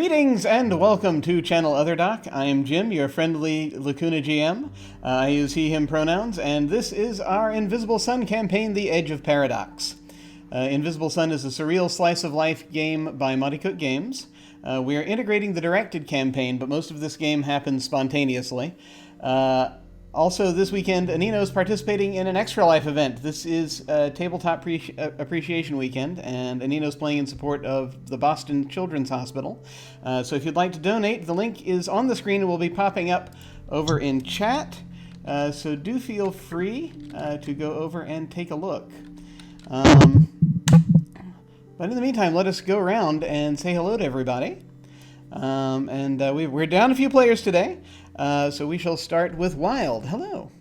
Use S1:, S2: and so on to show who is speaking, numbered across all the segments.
S1: Greetings and welcome to Channel Other Doc. I am Jim, your friendly Lacuna GM. I use he, him pronouns, and this is our Invisible Sun campaign, The Edge of Paradox. Invisible Sun is a surreal slice of life game by Monte Cook Games. We are integrating the directed campaign, but most of this game happens spontaneously. Also, this weekend, Anino is participating in an Extra Life event. This is Tabletop Appreciation Weekend, and Anino's playing in support of the Boston Children's Hospital. So if you'd like to donate, the link is on the screen and will be popping up over in chat. So do feel free to go over and take a look. But in the meantime, let us go around and say hello to everybody. We're down a few players today. So we shall start with Wilde. Hello.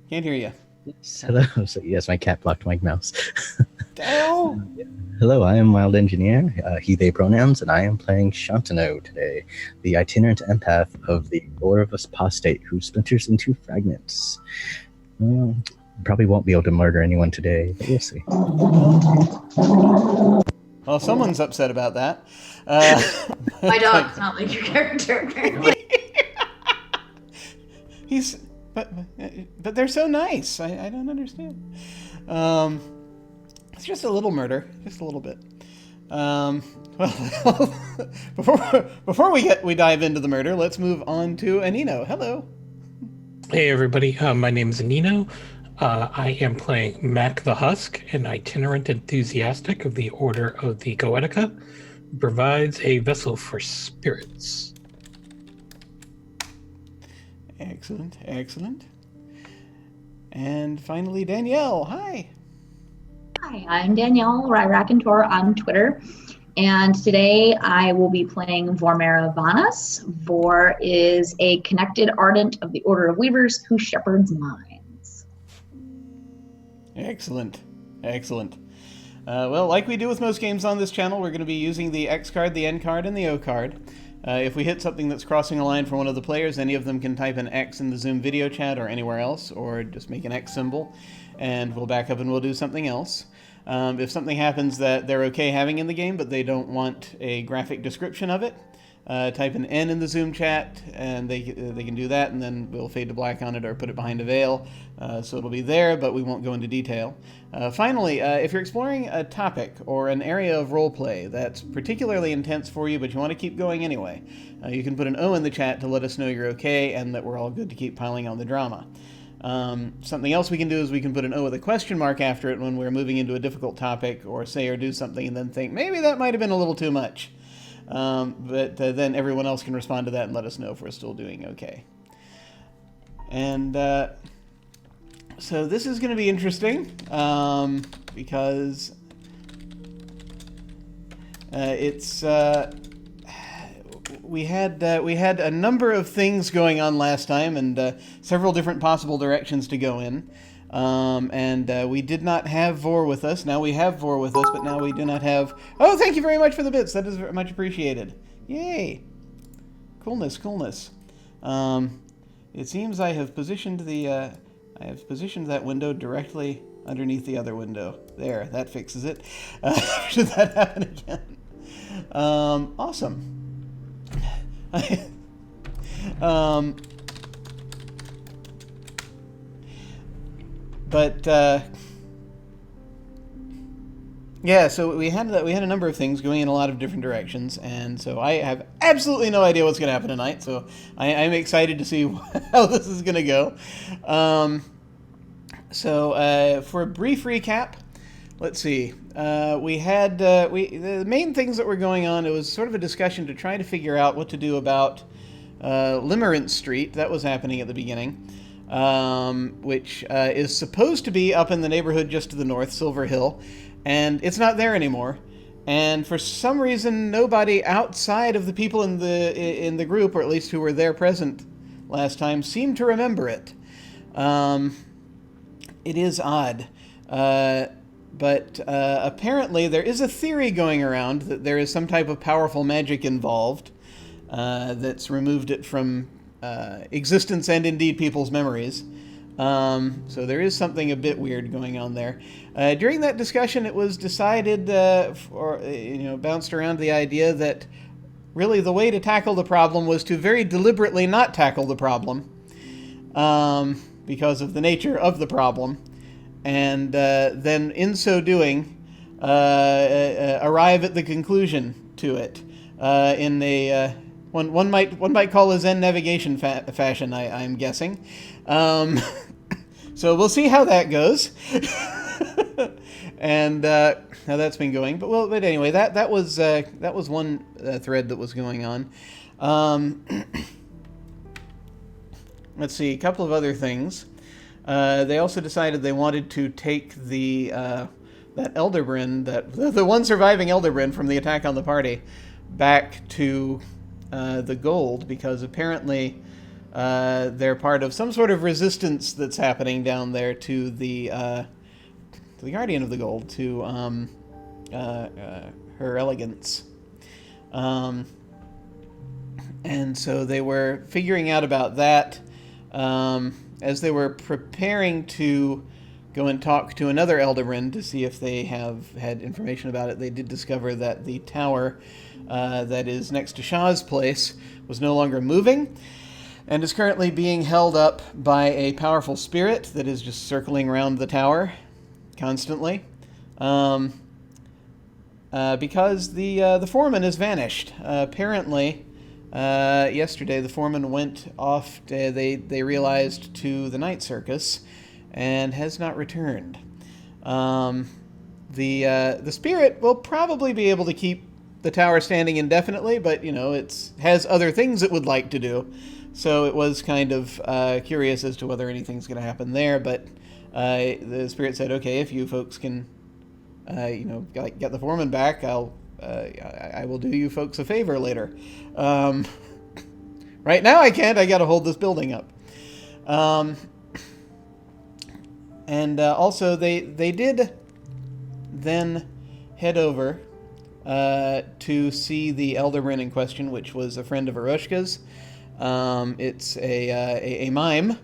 S1: Can't hear you.
S2: Yes, hello. So, yes, my cat blocked my mouse.
S1: Dale.
S2: Hello, I am Wilde Engineer, he, they pronouns, and I am playing Shantano today, the itinerant empath of the Orvis Apostate who splinters into fragments. Probably won't be able to murder anyone today, but we'll see.
S1: Well, someone's upset about that.
S3: My dog's not like your character, apparently.
S1: But they're so nice. I don't understand. It's just a little murder, just a little bit. Well, before we dive into the murder, let's move on to Anino. Hello.
S4: Hey everybody, my name is Anino. I am playing Mac the Husk, an itinerant enthusiastic of the Order of the Goetica, who provides a vessel for spirits.
S1: Excellent, excellent. And finally, Danielle. Hi.
S3: Hi, I'm Danielle Racontor on Twitter, and today I will be playing Vormera Vanas. Vor is a connected ardent of the Order of Weavers who shepherds minds.
S1: Excellent, excellent. Well, like we do with most games on this channel, we're going to be using the X card, the N card, and the O card. If we hit something that's crossing a line for one of the players, any of them can type an X in the Zoom video chat or anywhere else, or just make an X symbol, and we'll back up and we'll do something else. If something happens that they're okay having in the game, but they don't want a graphic description of it, type an N in the Zoom chat, and they can do that, and then we'll fade to black on it or put it behind a veil, so it'll be there, but we won't go into detail. Finally, if you're exploring a topic or an area of roleplay that's particularly intense for you, but you want to keep going anyway, you can put an O in the chat to let us know you're okay and that we're all good to keep piling on the drama. Something else we can do is we can put an O with a question mark after it when we're moving into a difficult topic or say or do something and then think, maybe that might have been a little too much. But then everyone else can respond to that and let us know if we're still doing okay. And so this is going to be interesting because we had a number of things going on last time and several different possible directions to go in. We did not have Vor with us. Now we have Vor with us, but now we do not have... Oh, thank you very much for the bits. That is very much appreciated. Yay. Coolness, coolness. It seems I have positioned that window directly underneath the other window. There, that fixes it. Should that happen again? Awesome. Yeah, so we had a number of things going in a lot of different directions, and so I have absolutely no idea what's going to happen tonight, so I'm excited to see how this is going to go. For a brief recap, let's see. The main things that were going on, it was sort of a discussion to try to figure out what to do about Limerence Street. That was happening at the beginning. Which is supposed to be up in the neighborhood just to the north, Silver Hill, and it's not there anymore. And for some reason, nobody outside of the people in the group, or at least who were there present last time, seemed to remember it. It is odd. But apparently there is a theory going around that there is some type of powerful magic involved that's removed it from existence and indeed people's memories. So there is something a bit weird going on there. During that discussion, it was decided, bounced around the idea that really the way to tackle the problem was to very deliberately not tackle the problem, because of the nature of the problem, and then in so doing, arrive at the conclusion to it in a one might call a Zen navigation fashion. I'm guessing. So we'll see how that goes, and how that's been going. But anyway, that was one thread that was going on. Let's see, a couple of other things. They also decided they wanted to take the that Elderbryn, the one surviving Elderbryn from the attack on the party, back to the Gold, because apparently they're part of some sort of resistance that's happening down there to the Guardian of the Gold, to Her Elegance. And so they were figuring out about that as they were preparing to go and talk to another Elderbryn to see if they have had information about it. They did discover that the tower that is next to Shah's place was no longer moving, and is currently being held up by a powerful spirit that is just circling around the tower constantly, because the foreman has vanished. Apparently, yesterday the foreman went off, they realized, to the night circus, and has not returned. The spirit will probably be able to keep the tower standing indefinitely, but, it has other things it would like to do. So it was kind of curious as to whether anything's going to happen there, but the spirit said, okay, if you folks can, get the foreman back, I will do you folks a favor later. Right now I can't, I got to hold this building up. And also they did then head over to see the Elderbryn in question, which was a friend of Aroshka's. It's a mime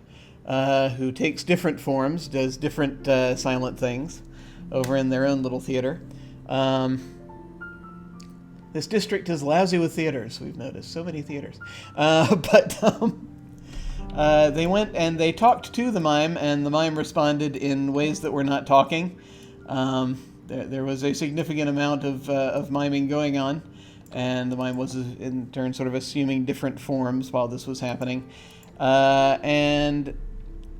S1: who takes different forms, does different silent things over in their own little theater. This district is lousy with theaters, we've noticed. So many theaters. But they went and they talked to the mime, and the mime responded in ways that were not talking. There was a significant amount of miming going on, and the mime was in turn sort of assuming different forms while this was happening. And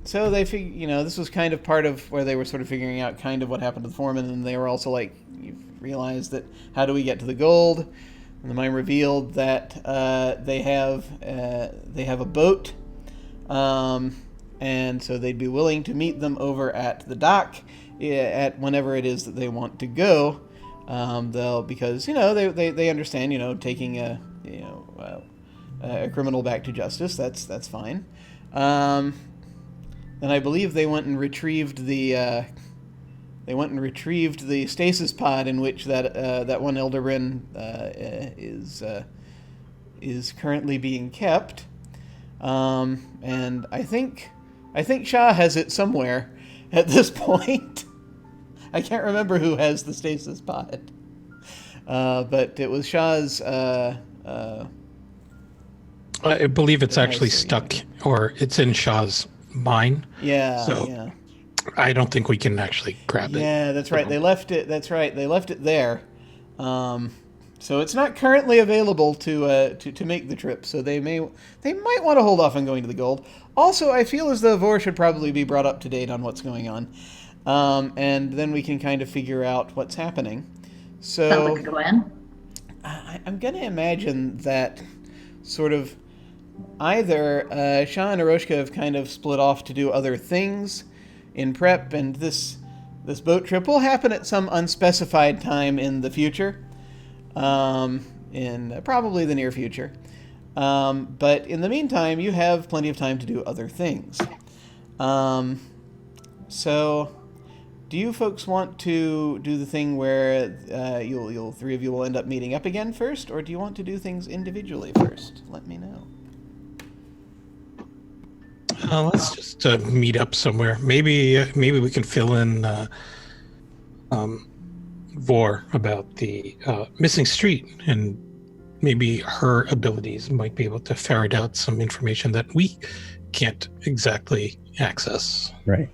S1: so they this was kind of part of where they were sort of figuring out kind of what happened to the foreman, and they were also like, you've realized that, how do we get to the gold? And the mime revealed that they have a boat, and so they'd be willing to meet them over at the dock at whenever it is that they want to go. Because they understand, taking a criminal back to justice, that's fine. And I believe they went and retrieved the stasis pod in which that one Elderbryn is currently being kept. And I think Shah has it somewhere at this point. I can't remember who has the stasis pod, but it was Shah's.
S4: I believe it's actually stuck, or it's in Shah's mine.
S1: Yeah.
S4: So
S1: yeah.
S4: I don't think we can actually grab it.
S1: Yeah, that's right. They left it. That's right. They left it there. So it's not currently available to make the trip. So they might want to hold off on going to the gold. Also, I feel as though Vor should probably be brought up to date on what's going on, and then we can kind of figure out what's happening. So
S3: Sounds like a plan.
S1: I'm going to imagine that sort of either Shah and Aroshka have kind of split off to do other things in prep, and this boat trip will happen at some unspecified time in the future, in probably the near future. But in the meantime, you have plenty of time to do other things. So, do you folks want to do the thing where you'll three of you will end up meeting up again first, or do you want to do things individually first? Let me know.
S4: Let's just meet up somewhere. Maybe we can fill in Vor about the missing street, and maybe her abilities might be able to ferret out some information that we can't exactly access.
S2: Right.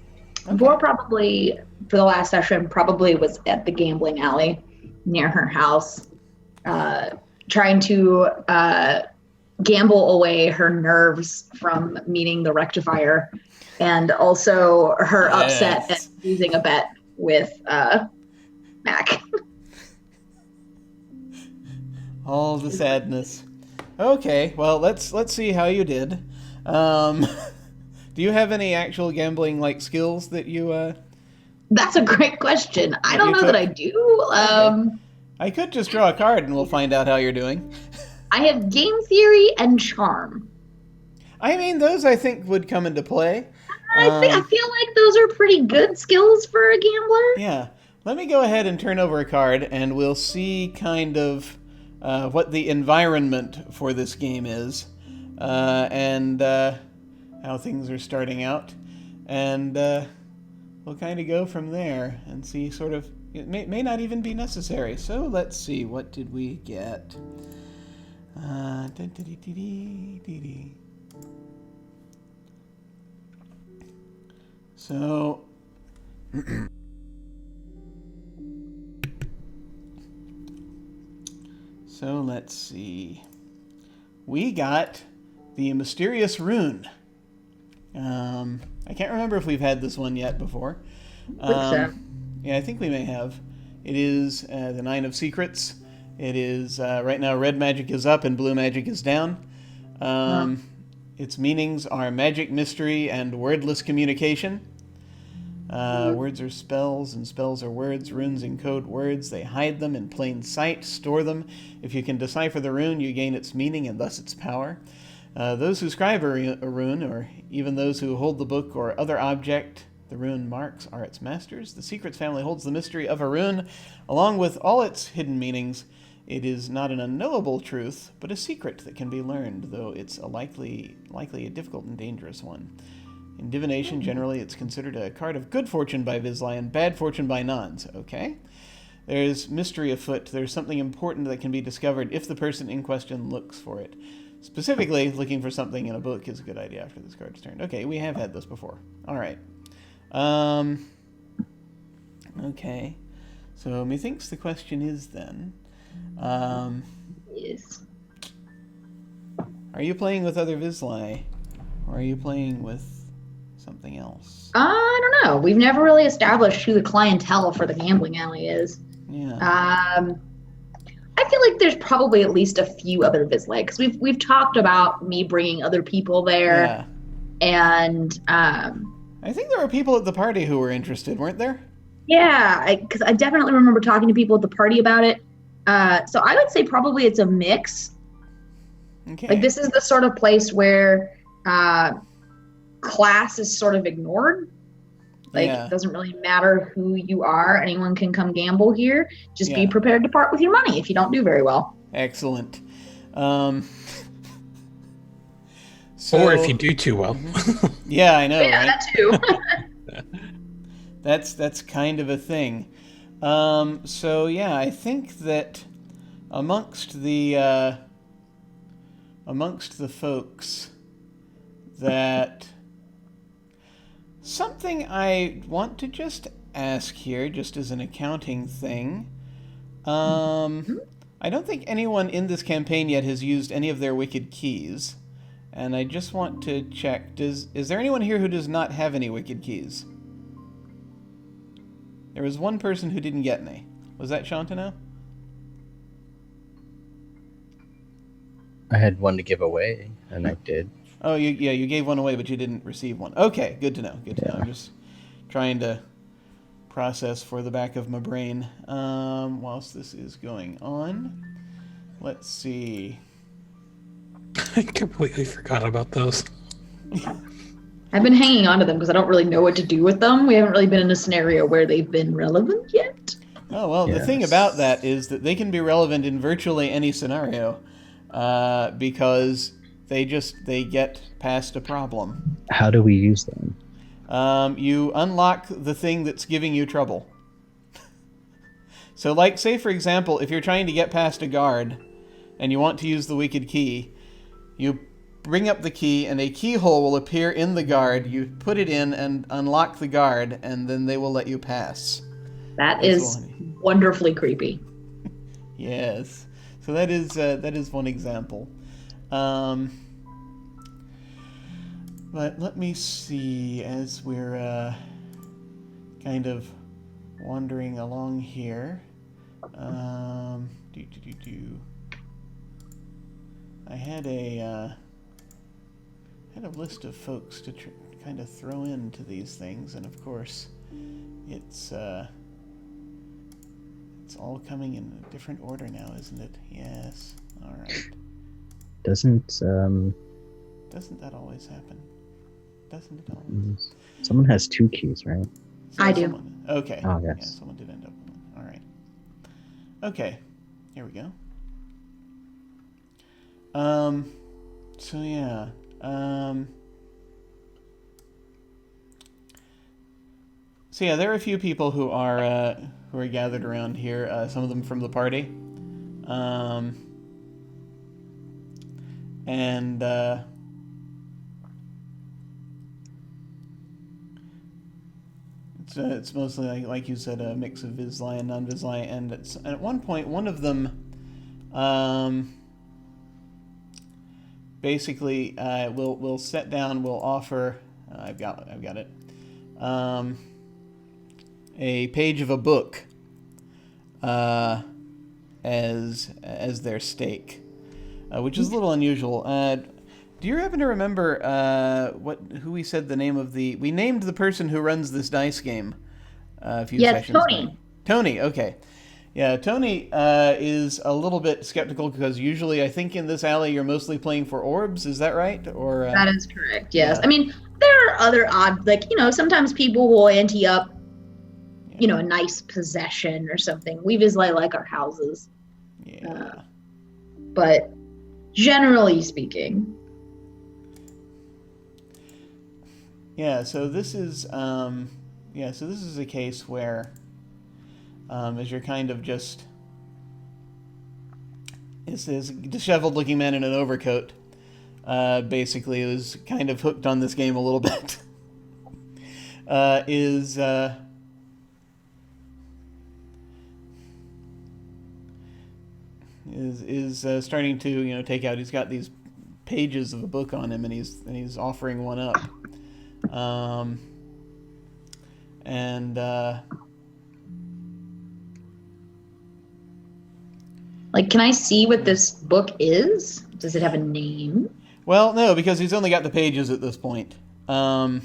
S3: Okay. Vor probably, for the last session, probably was at the gambling alley near her house, trying to gamble away her nerves from meeting the rectifier, and also her upset at losing a bet with Mac.
S1: All the sadness. Okay, well, let's see how you did. Do you have any actual gambling like skills that you?
S3: That's a great question. I don't know that I do.
S1: Okay. I could just draw a card and we'll find out how you're doing.
S3: I have game theory and charm.
S1: I mean, those I think would come into play.
S3: I feel like those are pretty good skills for a gambler.
S1: Yeah. Let me go ahead and turn over a card, and we'll see kind of what the environment for this game is, and how things are starting out. And we'll kind of go from there and see sort of... It may not even be necessary. So let's see. What did we get? So... So let's see. We got the mysterious rune. I can't remember if we've had this one yet before. Yeah, I think we may have. It is the Nine of Secrets. It is right now red magic is up and blue magic is down. Its meanings are magic, mystery, and wordless communication. Words are spells, and spells are words. Runes encode words. They hide them in plain sight, store them. If you can decipher the rune, you gain its meaning and thus its power. Those who scribe a rune, or even those who hold the book or other object the rune marks, are its masters. The Secrets family holds the mystery of a rune, along with all its hidden meanings. It is not an unknowable truth, but a secret that can be learned, though it's likely a difficult and dangerous one. In divination, generally, it's considered a card of good fortune by Vizsla and bad fortune by Nons. Okay. There's mystery afoot. There's something important that can be discovered if the person in question looks for it. Specifically, looking for something in a book is a good idea after this card's turned. Okay, we have had this before. All right. Okay. So, methinks the question is then...
S3: Yes.
S1: Are you playing with other Vizsla? Or are you playing with... something else?
S3: I don't know. We've never really established who the clientele for the gambling alley is.
S1: Yeah.
S3: I feel like there's probably at least a few other Vizsla, because we've talked about me bringing other people there, and
S1: I think there were people at the party who were interested, weren't there?
S3: Yeah, because I definitely remember talking to people at the party about it. So I would say probably it's a mix.
S1: Okay.
S3: Like, this is the sort of place where class is sort of ignored. Like, it doesn't really matter who you are. Anyone can come gamble here. Just be prepared to part with your money if you don't do very well.
S1: Excellent.
S4: Or if you do too well.
S1: Yeah, I know,
S3: yeah,
S1: right?
S3: That too.
S1: That's kind of a thing. So yeah, I think that amongst the folks that something I want to just ask here, just as an accounting thing. I don't think anyone in this campaign yet has used any of their wicked keys, and I just want to check. Is there anyone here who does not have any wicked keys? There was one person who didn't get any. Was that Shantano?
S2: I had one to give away, and I did.
S1: Oh, you gave one away, but you didn't receive one. Okay, good to know. Good to know. I'm just trying to process for the back of my brain whilst this is going on. Let's see.
S4: I completely forgot about those.
S3: I've been hanging on to them because I don't really know what to do with them. We haven't really been in a scenario where they've been relevant yet.
S1: Oh, well, the thing about that is that they can be relevant in virtually any scenario because They get past a problem.
S2: How do we use them?
S1: You unlock the thing that's giving you trouble. So, like, say, for example, if you're trying to get past a guard and you want to use the wicked key, you bring up the key and a keyhole will appear in the guard. You put it in and unlock the guard, and then they will let you pass.
S3: That is wonderfully creepy.
S1: Yes. So that is one example. But let me see, as we're kind of wandering along here. I had a list of folks to kind of throw into these things, and of course, it's all coming in a different order now, isn't it? Yes. All right.
S2: Doesn't
S1: that always happen? Doesn't it always?
S2: Someone has 2 keys, right?
S3: I do.
S1: Okay.
S2: Oh, yes.
S1: Yeah, someone did end up with one. All right. Okay. Here we go. So yeah. So yeah, there are a few people who are gathered around here. Some of them from the party. And it's mostly like you said, a mix of Vizsla and non-Vizsla, and at one point one of them basically will sit down, will offer I've got it, a page of a book as their stake, which is a little unusual. Do you happen to remember who we said the name of we named the person who runs this dice game a few sessions
S3: Tony.
S1: ago. Tony, okay. Yeah, Tony is a little bit skeptical because usually I think in this alley you're mostly playing for orbs. Is that right? Or
S3: that is correct, yes.
S1: Yeah.
S3: I mean, there are other odd, like, sometimes people will ante up, a nice possession or something. We Vizsla like our houses.
S1: Yeah.
S3: But generally speaking...
S1: Yeah, so this is a case where as you're kind of just this disheveled looking man in an overcoat basically is kind of hooked on this game a little bit. Is starting to take out. He's got these pages of a book on him, and he's offering one up.
S3: Like, can I see what this book is? Does it have a name?
S1: Well, no, because he's only got the pages at this point. But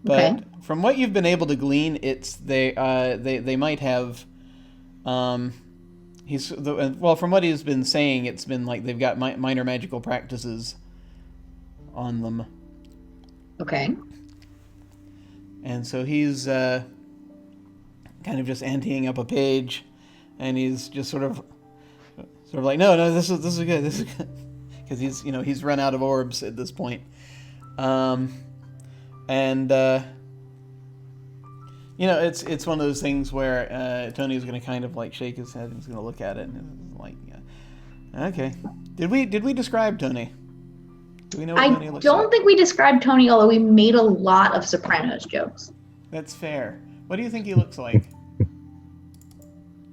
S3: Okay.
S1: from what you've been able to glean, they might have. From what he's been saying, it's been like they've got minor magical practices on them.
S3: Okay.
S1: And so he's kind of just anteing up a page, and he's just sort of like, no, this is good, because he's run out of orbs at this point, it's one of those things where Tony's going to kind of like shake his head and he's going to look at it and he's like, yeah, okay. Did we describe Tony? Do we know what Tony looks like? I
S3: don't think we described Tony, although we made a lot of Sopranos jokes.
S1: That's fair. What do you think he looks like?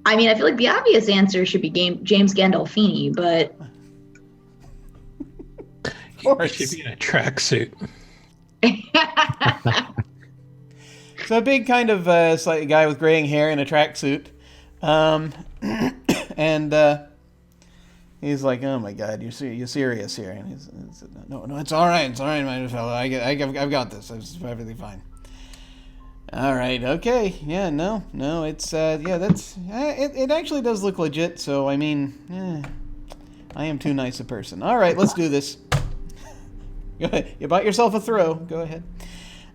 S3: I mean, I feel like the obvious answer should be James Gandolfini, but...
S1: Of course.
S4: He should be in a tracksuit.
S1: So a big kind of slightly guy with graying hair in a tracksuit. And he's like, "Oh my God, you're serious here?" And he's no, it's all right, my fellow. I've got this. It's perfectly fine. All right, okay, yeah, no, it's that's it actually does look legit. So I mean, I am too nice a person. All right, let's do this. Go ahead. You bought yourself a throw. Go ahead.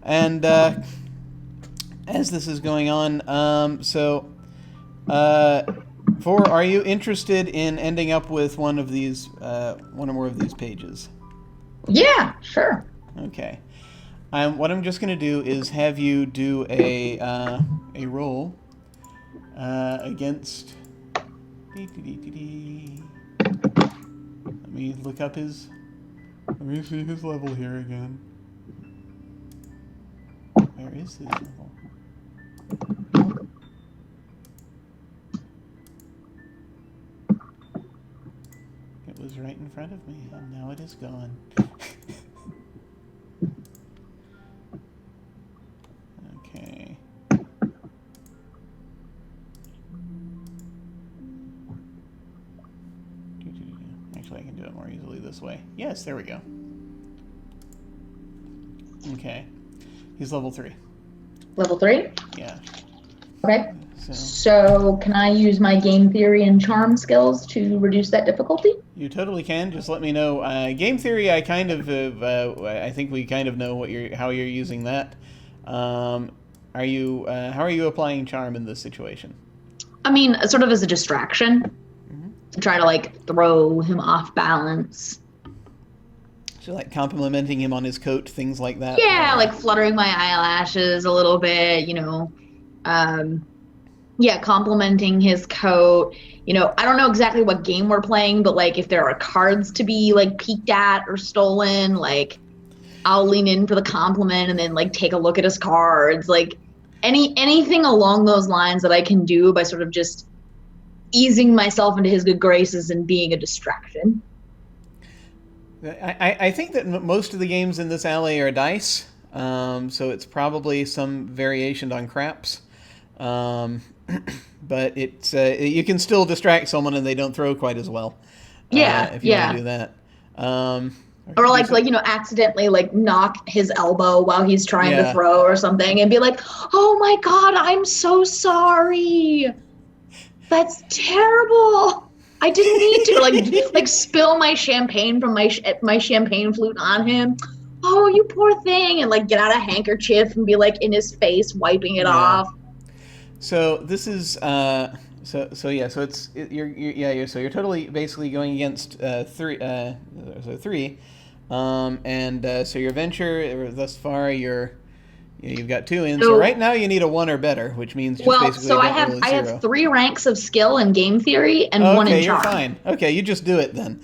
S1: And as this is going on, are you interested in ending up with one or more of these pages?
S3: Yeah, sure.
S1: Okay. What I'm just going to do is have you do a roll against. Let me look up his. Let me see his level here again. Where is his level? It was right in front of me, and now it is gone. Okay. Actually, I can do it more easily this way. Yes, there we go. Okay. He's level 3.
S3: Level 3?
S1: Yeah.
S3: Okay. So can I use my game theory and charm skills to reduce that difficulty?
S1: You totally can. Just let me know. Game theory, I kind of, I think we kind of know how you're using that. How are you applying charm in this situation?
S3: I mean, sort of as a distraction, to try to like throw him off balance.
S1: So like complimenting him on his coat, things like that.
S3: Yeah, like fluttering my eyelashes a little bit, yeah, complimenting his coat. I don't know exactly what game we're playing, but like if there are cards to be like peeked at or stolen, like I'll lean in for the compliment and then like take a look at his cards. Like anything along those lines that I can do by sort of just easing myself into his good graces and being a distraction.
S1: I think that most of the games in this alley are dice, so it's probably some variation on craps. But it's you can still distract someone and they don't throw quite as well. If you want to do that.
S3: Or like accidentally like knock his elbow while he's trying to throw or something and be like, "Oh my God, I'm so sorry. That's terrible. I didn't mean to." like spill my champagne from my champagne flute on him. "Oh, you poor thing," and like get out a handkerchief and be like in his face wiping it off.
S1: So this is so you're totally basically going against 3, so 3, so your venture thus far you've got 2 in. So right now you need a 1 or better, which means just basically
S3: so I have 3 ranks of skill in game theory and 1 in charm.
S1: Okay, you're fine. Okay, you just do it then.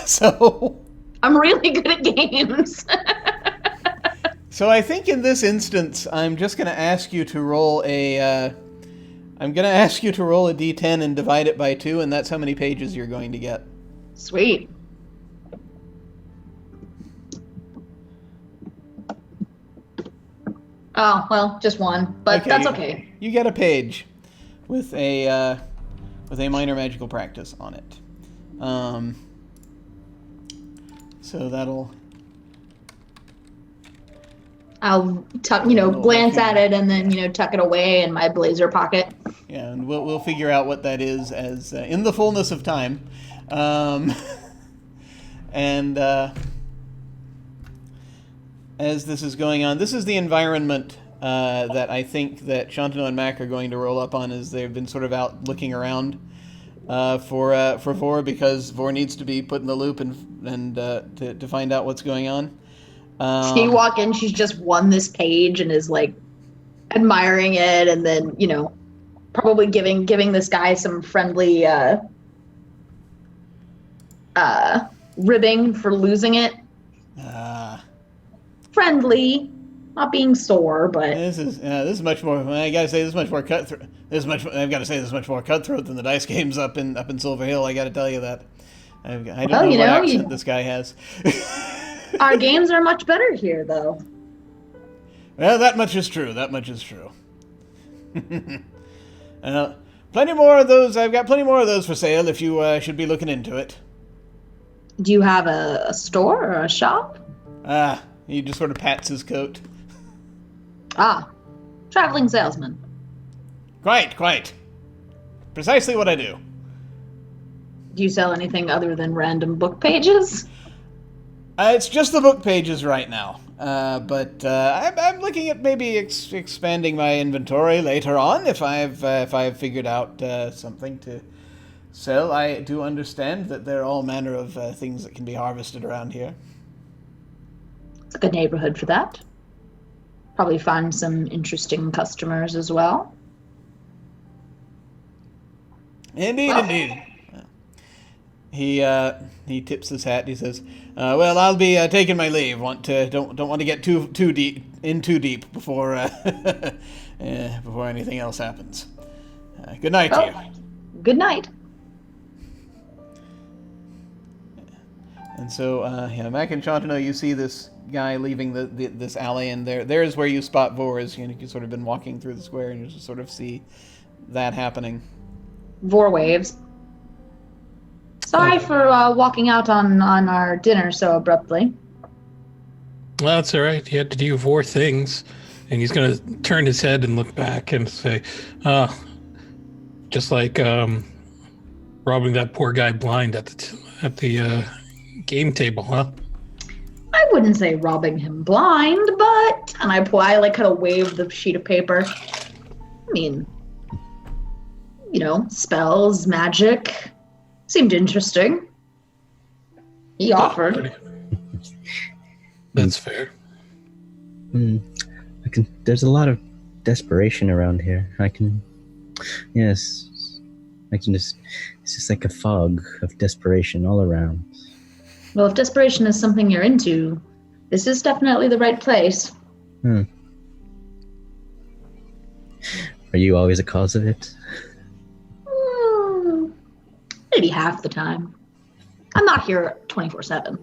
S1: So
S3: I'm really good at games.
S1: So I think in this instance, I'm just going to ask you to roll a d10 and divide it by 2, and that's how many pages you're going to get.
S3: Sweet. Oh, well, just 1, but that's okay.
S1: You get a page with a minor magical practice on it. So that'll...
S3: I'll glance at it and then, tuck it away in my blazer pocket.
S1: Yeah, and we'll figure out what that is as in the fullness of time. And as this is going on, this is the environment that I think that Shantanu and Mac are going to roll up on as they've been sort of out looking around for Vor, because Vor needs to be put in the loop and to find out what's going on.
S3: You walk in, she's just won this page and is like admiring it, and then probably giving this guy some friendly ribbing for losing it. Friendly, not being sore, but
S1: this is much more. I gotta say, this is much more cutthroat. I've got to say, this is much more cutthroat than the dice games up in Silver Hill. I got to tell you that. I don't know what accent this guy has.
S3: Our games are much better here, though.
S1: Well, that much is true. Plenty more of those. I've got plenty more of those for sale if you should be looking into it.
S3: Do you have a store or a shop?
S1: He just sort of pats his coat.
S3: Traveling salesman.
S1: Quite. Precisely what I do.
S3: Do you sell anything other than random book pages?
S1: It's just the book pages right now. But I'm looking at maybe expanding my inventory later on if I've figured out something So I do understand that there are all manner of things that can be harvested around here.
S3: It's a good neighborhood for that. Probably find some interesting customers as well.
S1: Indeed. He tips his hat. He says, "Well, I'll be taking my leave. Don't want to get too deep before before anything else happens. Good night to you."
S3: Good night.
S1: And so, Mac and Chantino, you see this guy leaving this alley, and there's where you spot Vor. You've sort of been walking through the square, and you just sort of see that happening.
S3: Vor waves. Sorry for walking out on our dinner so abruptly.
S4: Well, that's all right. He had to do 4 things, and he's going to turn his head and look back and say, just like robbing that poor guy blind at the game table, huh?
S3: I wouldn't say robbing him blind, but... And I kind of wave the sheet of paper. I mean, spells, magic... Seemed interesting. He offered.
S4: That's fair.
S2: There's a lot of desperation around here. It's just like a fog of desperation all around.
S3: Well, if desperation is something you're into, this is definitely the right place.
S2: Are you always a cause of it?
S3: Maybe half the time. I'm not here 24/7.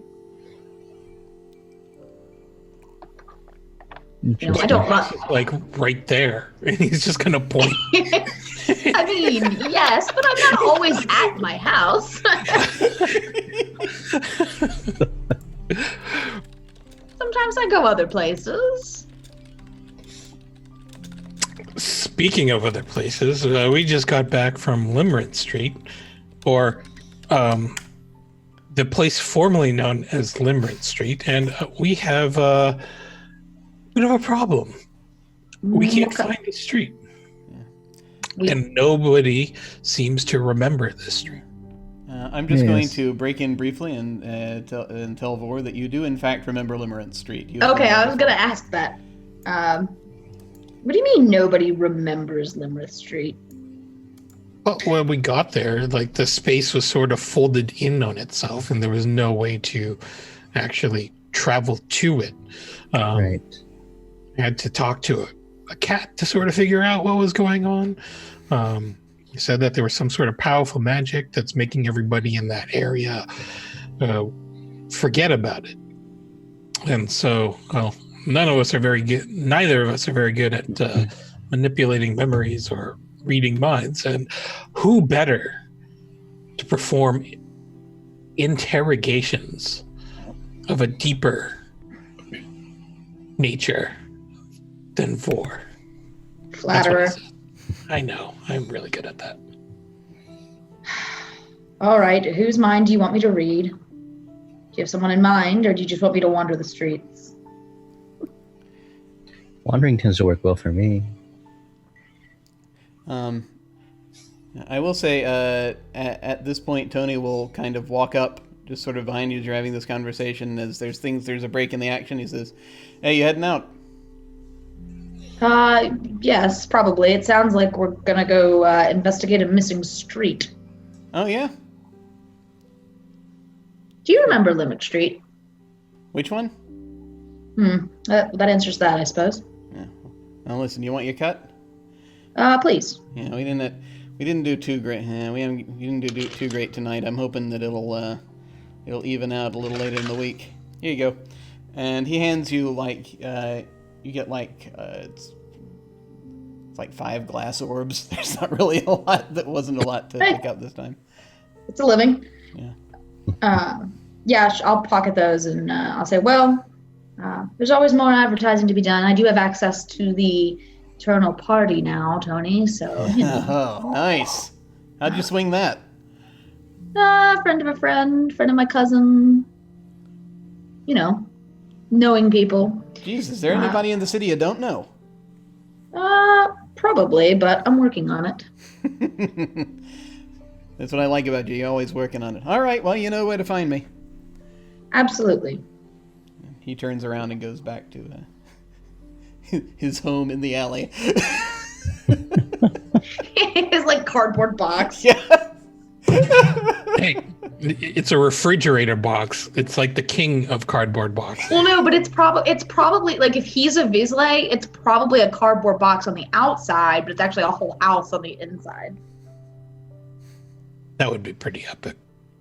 S3: I don't run.
S4: Like right there, and he's just gonna point.
S3: I mean, yes, but I'm not always at my house. Sometimes I go other places.
S4: Speaking of other places, we just got back from Limerence Street, or the place formerly known as Limerence Street, and we have a bit of a problem. We can't find the street. And nobody seems to remember this street.
S1: I'm just going to break in briefly and tell Vor that you do, in fact, remember Limerence Street.
S3: Okay, I was going to ask that. What do you mean nobody remembers Limerence Street?
S4: Well, when we got there, the space was sort of folded in on itself, and there was no way to actually travel to it.
S2: Right.
S4: I had to talk to a cat to sort of figure out what was going on. He said that there was some sort of powerful magic that's making everybody in that area forget about it. And so, neither of us are very good at manipulating memories or reading minds, and who better to perform interrogations of a deeper nature than Vor?
S3: Flatterer.
S4: I know. I'm really good at that.
S3: All right. Whose mind do you want me to read? Do you have someone in mind, or do you just want me to wander the streets?
S2: Wandering tends to work well for me.
S1: I will say, at this point, Tony will kind of walk up, just sort of behind you as you're having this conversation. As there's a break in the action, he says, "Hey, you heading out?"
S3: Yes, probably. It sounds like we're gonna go investigate a missing street.
S1: Oh, yeah?
S3: Do you remember Limerick Street?
S1: Which one?
S3: That answers that, I suppose.
S1: Yeah. Now listen, you want your cut?
S3: Please.
S1: Yeah, we didn't do too great. We didn't do too great tonight. I'm hoping that it'll even out a little later in the week. Here you go. And he hands you you get it's like 5 glass orbs. There's not really a lot. That wasn't a lot to pick up this time.
S3: It's a living.
S1: Yeah.
S3: Yeah, I'll pocket those, and I'll say, well, there's always more advertising to be done. I do have access to the Eternal Party now, Tony, so, you know.
S1: Oh, nice. How'd you swing that?
S3: Friend of a friend of my cousin. You know, knowing people.
S1: Jeez, is there anybody in the city you don't know?
S3: Probably, but I'm working on it.
S1: That's what I like about you. You're always working on it. All right, well, you know where to find me.
S3: Absolutely.
S1: He turns around and goes back to his home in the alley.
S3: His like cardboard box.
S1: Yeah.
S4: Hey, it's a refrigerator box. It's like the king of cardboard boxes.
S3: Well, no, but it's probably like if he's a Vizsla, it's probably a cardboard box on the outside, but it's actually a whole house on the inside.
S4: That would be pretty epic.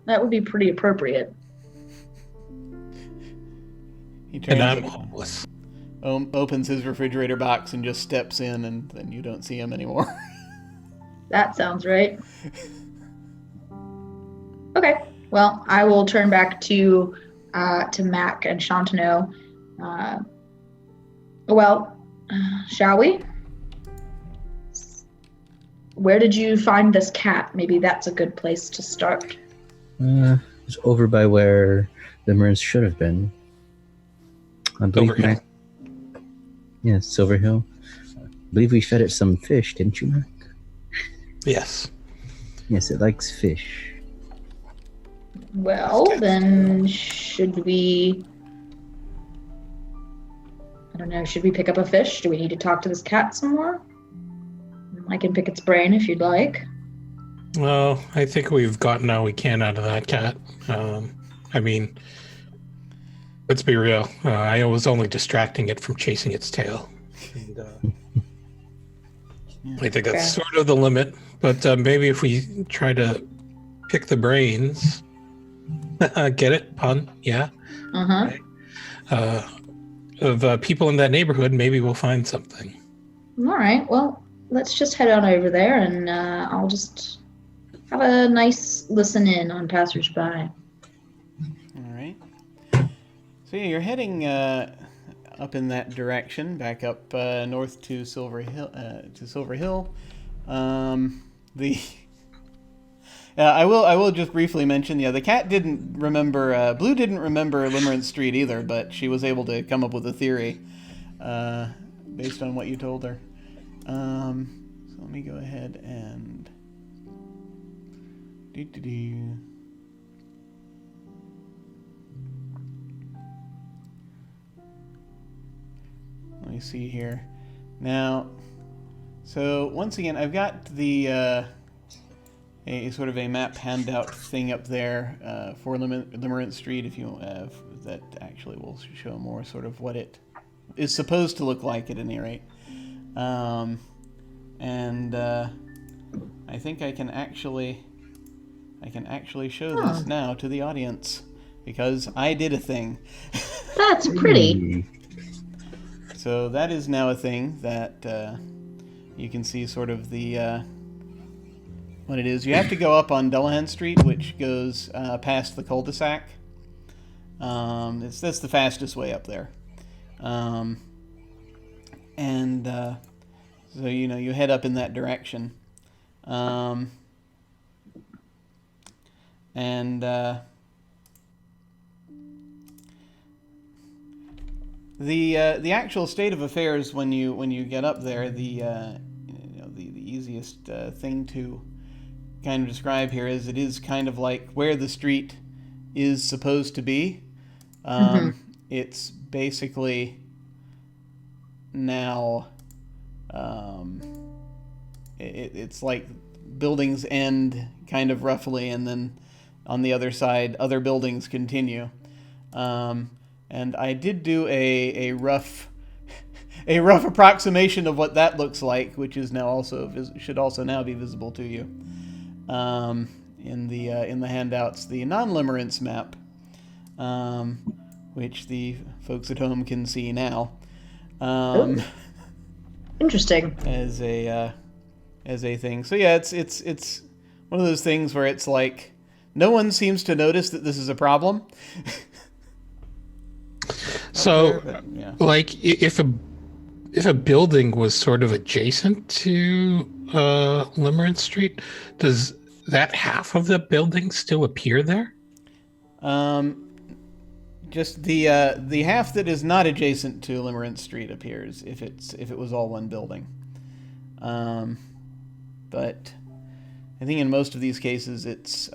S3: That would be pretty appropriate.
S1: He turns
S4: And I'm homeless.
S1: opens his refrigerator box and just steps in, and then you don't see him anymore.
S3: That sounds right. Okay. Well, I will turn back to Mac and Shantanu. Shall we? Where did you find this cat? Maybe that's a good place to start.
S2: It's over by where the Maroons should have been. I believe
S4: Silver Hill.
S2: Yeah, Silver Hill. I believe we fed it some fish, didn't you, Mac?
S4: Yes.
S2: Yes, it likes fish.
S3: Well, then should we... I don't know, should we pick up a fish? Do we need to talk to this cat some more? I can pick its brain if you'd like.
S4: Well, I think we've gotten all we can out of that cat. I mean, let's be real. I was only distracting it from chasing its tail. And, I think that's sort of the limit. But maybe if we try to pick the brains, get it? Pun? Yeah.
S3: Uh-huh.
S4: Right. Of people in that neighborhood, maybe we'll find something.
S3: All right, well, let's just head on over there and I'll just have a nice listen in on passersby.
S1: All right. So yeah, you're heading up in that direction, back up north to Silver Hill. I will just briefly mention, the cat didn't remember. Blue didn't remember Limerence Street either, but she was able to come up with a theory based on what you told her. So let me go ahead and let me see here. Now, so once again, I've got the a sort of a map handout thing up there for Limerence Street. If you that actually will show more sort of what it is supposed to look like at any rate. And I think I can actually show this now to the audience because I did a thing.
S3: That's pretty.
S1: So that is now a thing that you can see sort of the what it is. You have to go up on Dullahan Street, which goes past the cul-de-sac. That's the fastest way up there. So you head up in that direction. The actual state of affairs when you get up there, the easiest thing to kind of describe here is it is kind of like where the street is supposed to be. It's basically now it's like buildings end kind of roughly, and then on the other side other buildings continue. And I did do a rough approximation of what that looks like, which is now should also now be visible to you in the handouts. The non-Limerence map, which the folks at home can see now.
S3: Interesting.
S1: As a thing. So yeah, it's one of those things where it's like no one seems to notice that this is a problem.
S4: So,
S1: yeah.
S4: like, if a building was sort of adjacent to Limerence Street, does that half of the building still appear there?
S1: Just the half that is not adjacent to Limerence Street appears if it was all one building. But I think in most of these cases it's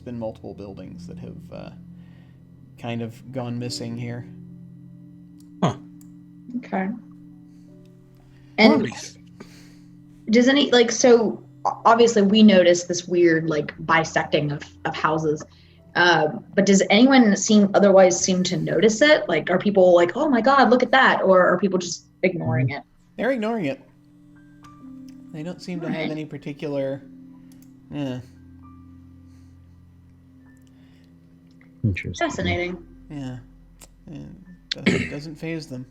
S1: been multiple buildings that have kind of gone missing here.
S4: Huh.
S3: Okay. And does any, like, so obviously we noticed this weird, like, bisecting of houses. But does anyone otherwise seem to notice it? Like, are people like, oh my God, look at that? Or are people just ignoring it?
S1: They're ignoring it. They don't seem to have any particular... Yeah.
S2: Interesting.
S3: Fascinating.
S1: Yeah. It doesn't faze them.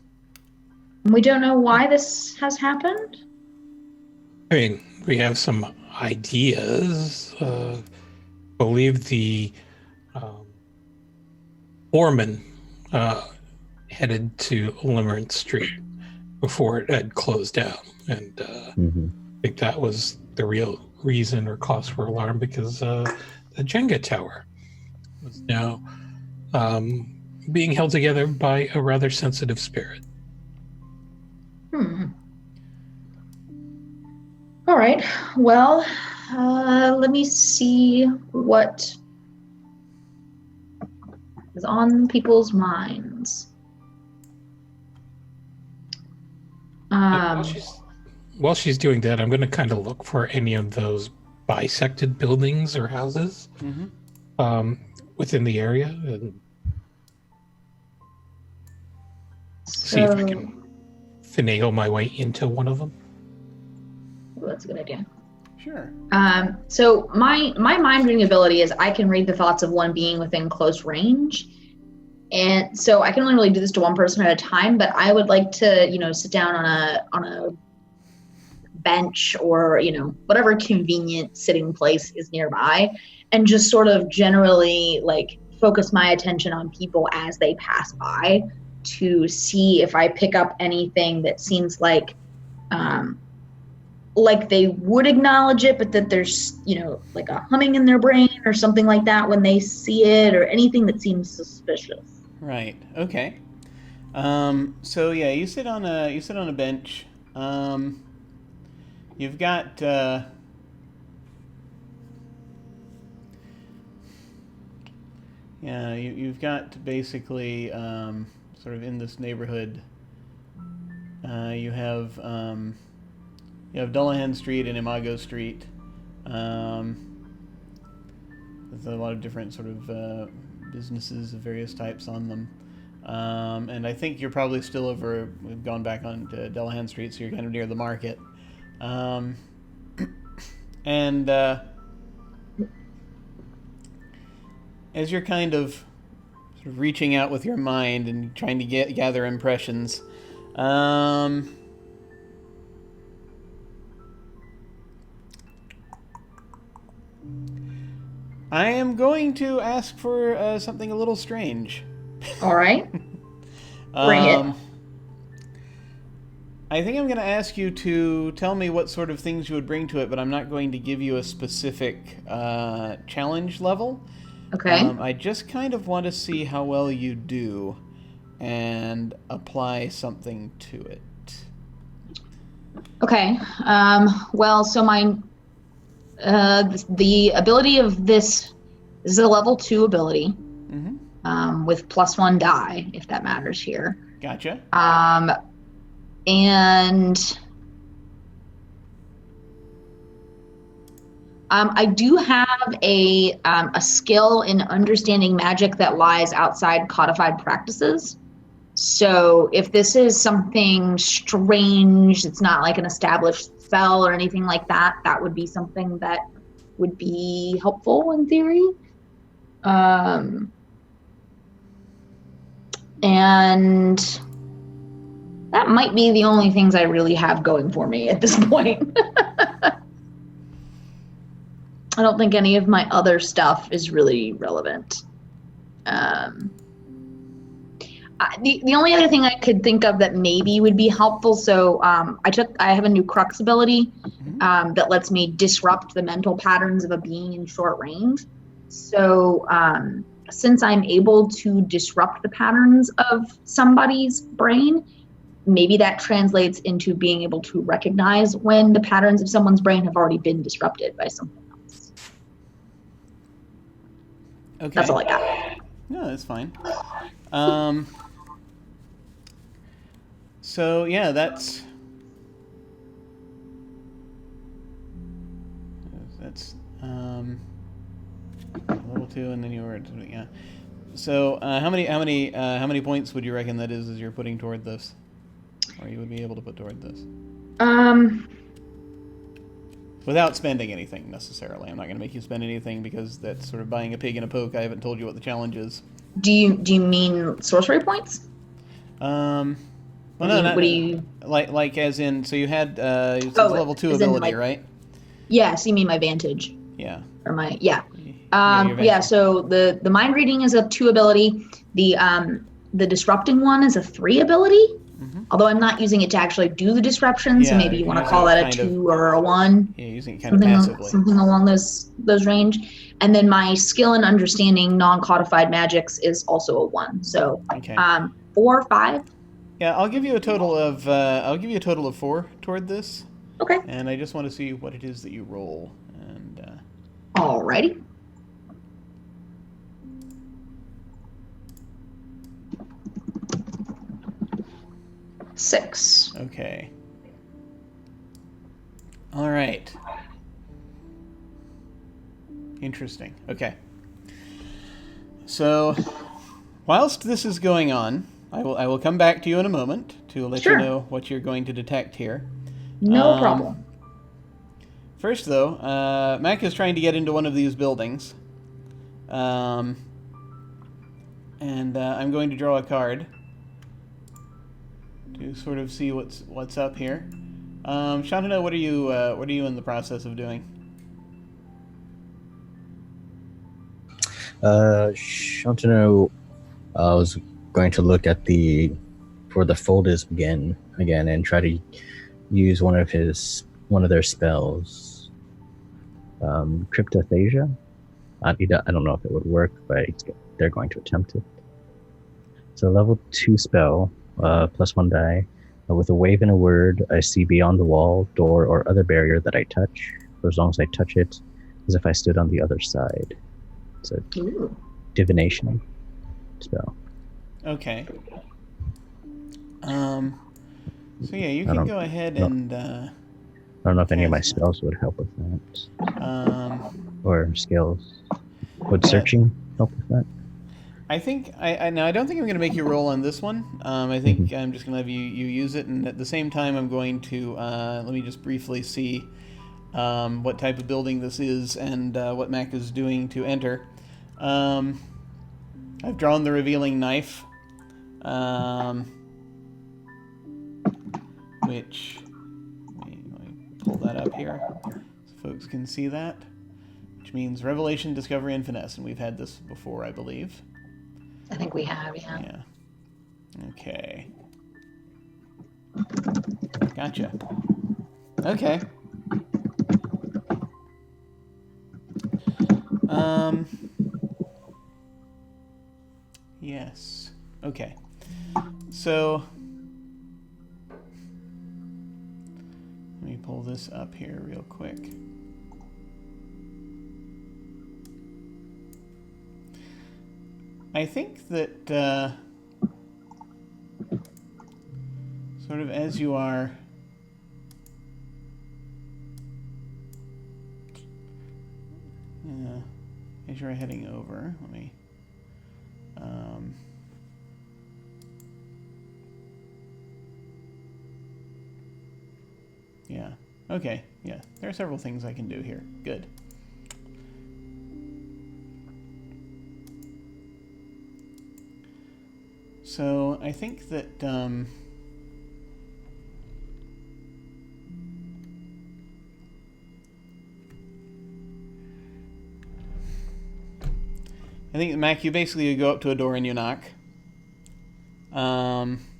S3: We don't know why this has happened?
S4: I mean, we have some ideas. Believe the foreman headed to Limerence Street before it had closed down. And I think that was the real reason or cause for alarm, because the Jenga tower was now being held together by a rather sensitive spirit.
S3: All right. Well, let me see what is on people's minds.
S4: While she's doing that, I'm going to kind of look for any of those bisected buildings or houses within the area and see if I can finagle my way into one of them.
S3: Well, that's a good idea.
S1: Sure.
S3: So my mind reading ability is I can read the thoughts of one being within close range. And so I can only really do this to one person at a time, but I would like to, sit down on a bench or, whatever convenient sitting place is nearby and just sort of generally like focus my attention on people as they pass by to see if I pick up anything that seems like they would acknowledge it, but that there's, like a humming in their brain or something like that when they see it, or anything that seems suspicious.
S1: Right. Okay. So yeah, you sit on a bench. You've got you've got basically sort of in this neighborhood. You have Dullahan Street and Imago Street. There's a lot of different sort of businesses of various types on them. And I think you're probably still we've gone back on to Dullahan Street, so you're kind of near the market. And as you're kind of sort of reaching out with your mind and trying to gather impressions, I am going to ask for something a little strange.
S3: All right. Bring it.
S1: I think I'm going to ask you to tell me what sort of things you would bring to it, but I'm not going to give you a specific challenge level.
S3: Okay.
S1: I just kind of want to see how well you do and apply something to it.
S3: Okay. Well, so my the ability of this is a level 2 ability with +1 die, if that matters here.
S1: Gotcha.
S3: And I do have a skill in understanding magic that lies outside codified practices. So if this is something strange, it's not like an established spell or anything like that, that would be something that would be helpful in theory. And that might be the only things I really have going for me at this point. I don't think any of my other stuff is really relevant. The only other thing I could think of that maybe would be helpful, so I have a new Crux ability that lets me disrupt the mental patterns of a being in short range. So since I'm able to disrupt the patterns of somebody's brain, maybe that translates into being able to recognize when the patterns of someone's brain have already been disrupted by something else.
S1: Okay.
S3: That's all I got.
S1: No, that's fine. So yeah, that's level 2, and then you were yeah. So how many points would you reckon that is as you're putting toward this, or you would be able to put toward this? Without spending anything necessarily. I'm not going to make you spend anything because that's sort of buying a pig in a poke. I haven't told you what the challenge is.
S3: Do you mean sorcery points?
S1: Well,
S3: What
S1: no,
S3: do you
S1: like as in, so you had it's
S3: Oh,
S1: level 2
S3: as in
S1: ability,
S3: my-
S1: right?
S3: Yeah, so you mean my vantage
S1: Yeah.
S3: or my
S1: your
S3: yeah.
S1: vantage.
S3: So the mind reading is a 2 ability. The disrupting one is a 3 ability.
S1: Mhm.
S3: Although I'm not using it to actually do the disruption, so
S1: Yeah,
S3: maybe you want to
S1: using
S3: call
S1: it
S3: that a
S1: kind of-
S3: 2 or a 1.
S1: Yeah, using it kind of passively.
S3: Something along those range. And then my skill in understanding non-codified magics is also a 1. So
S1: Okay.
S3: 4, 5.
S1: Yeah, I'll give you a total of 4 toward this,
S3: Okay.
S1: and I just want to see what it is that you roll. And
S3: Alrighty. Six.
S1: okay. All right. Interesting. Okay. So, whilst this is going on, I will come back to you in a moment to let
S3: Sure.
S1: you know what you're going to detect here.
S3: No problem.
S1: First, though, Mac is trying to get into one of these buildings, and I'm going to draw a card to sort of see what's up here. Shantanu, what are you in the process of doing?
S2: Shantanu was going to look at for the folders again, and try to use one of their spells. Cryptophagia. I don't know if it would work, but they're going to attempt it. It's a level 2 spell, +1 die. With a wave and a word, I see beyond the wall, door, or other barrier that I touch, for as long as I touch it, as if I stood on the other side. It's a
S3: Ooh.
S2: divination spell.
S1: Okay. So yeah, you can go ahead and.
S2: I don't know if any of my
S1: cast that.
S2: spells would help with that, or skills. Would
S1: Yeah.
S2: searching help with that?
S1: I think I don't think I'm going to make you roll on this one. I think I'm just going to have you use it, and at the same time, I'm going to let me just briefly see what type of building this is and what Mac is doing to enter. I've drawn the revealing knife, which let me pull that up here so folks can see that. Which means revelation, discovery, and finesse, and we've had this before, I believe.
S3: I think we have, yeah.
S1: Yeah. Okay. Gotcha. Okay. Yes. Okay. So let me pull this up here real quick. I think that sort of as you are as you're heading over, let me yeah. Okay. Yeah. There are several things I can do here. Good. So I think that Mac, you basically go up to a door and you knock, and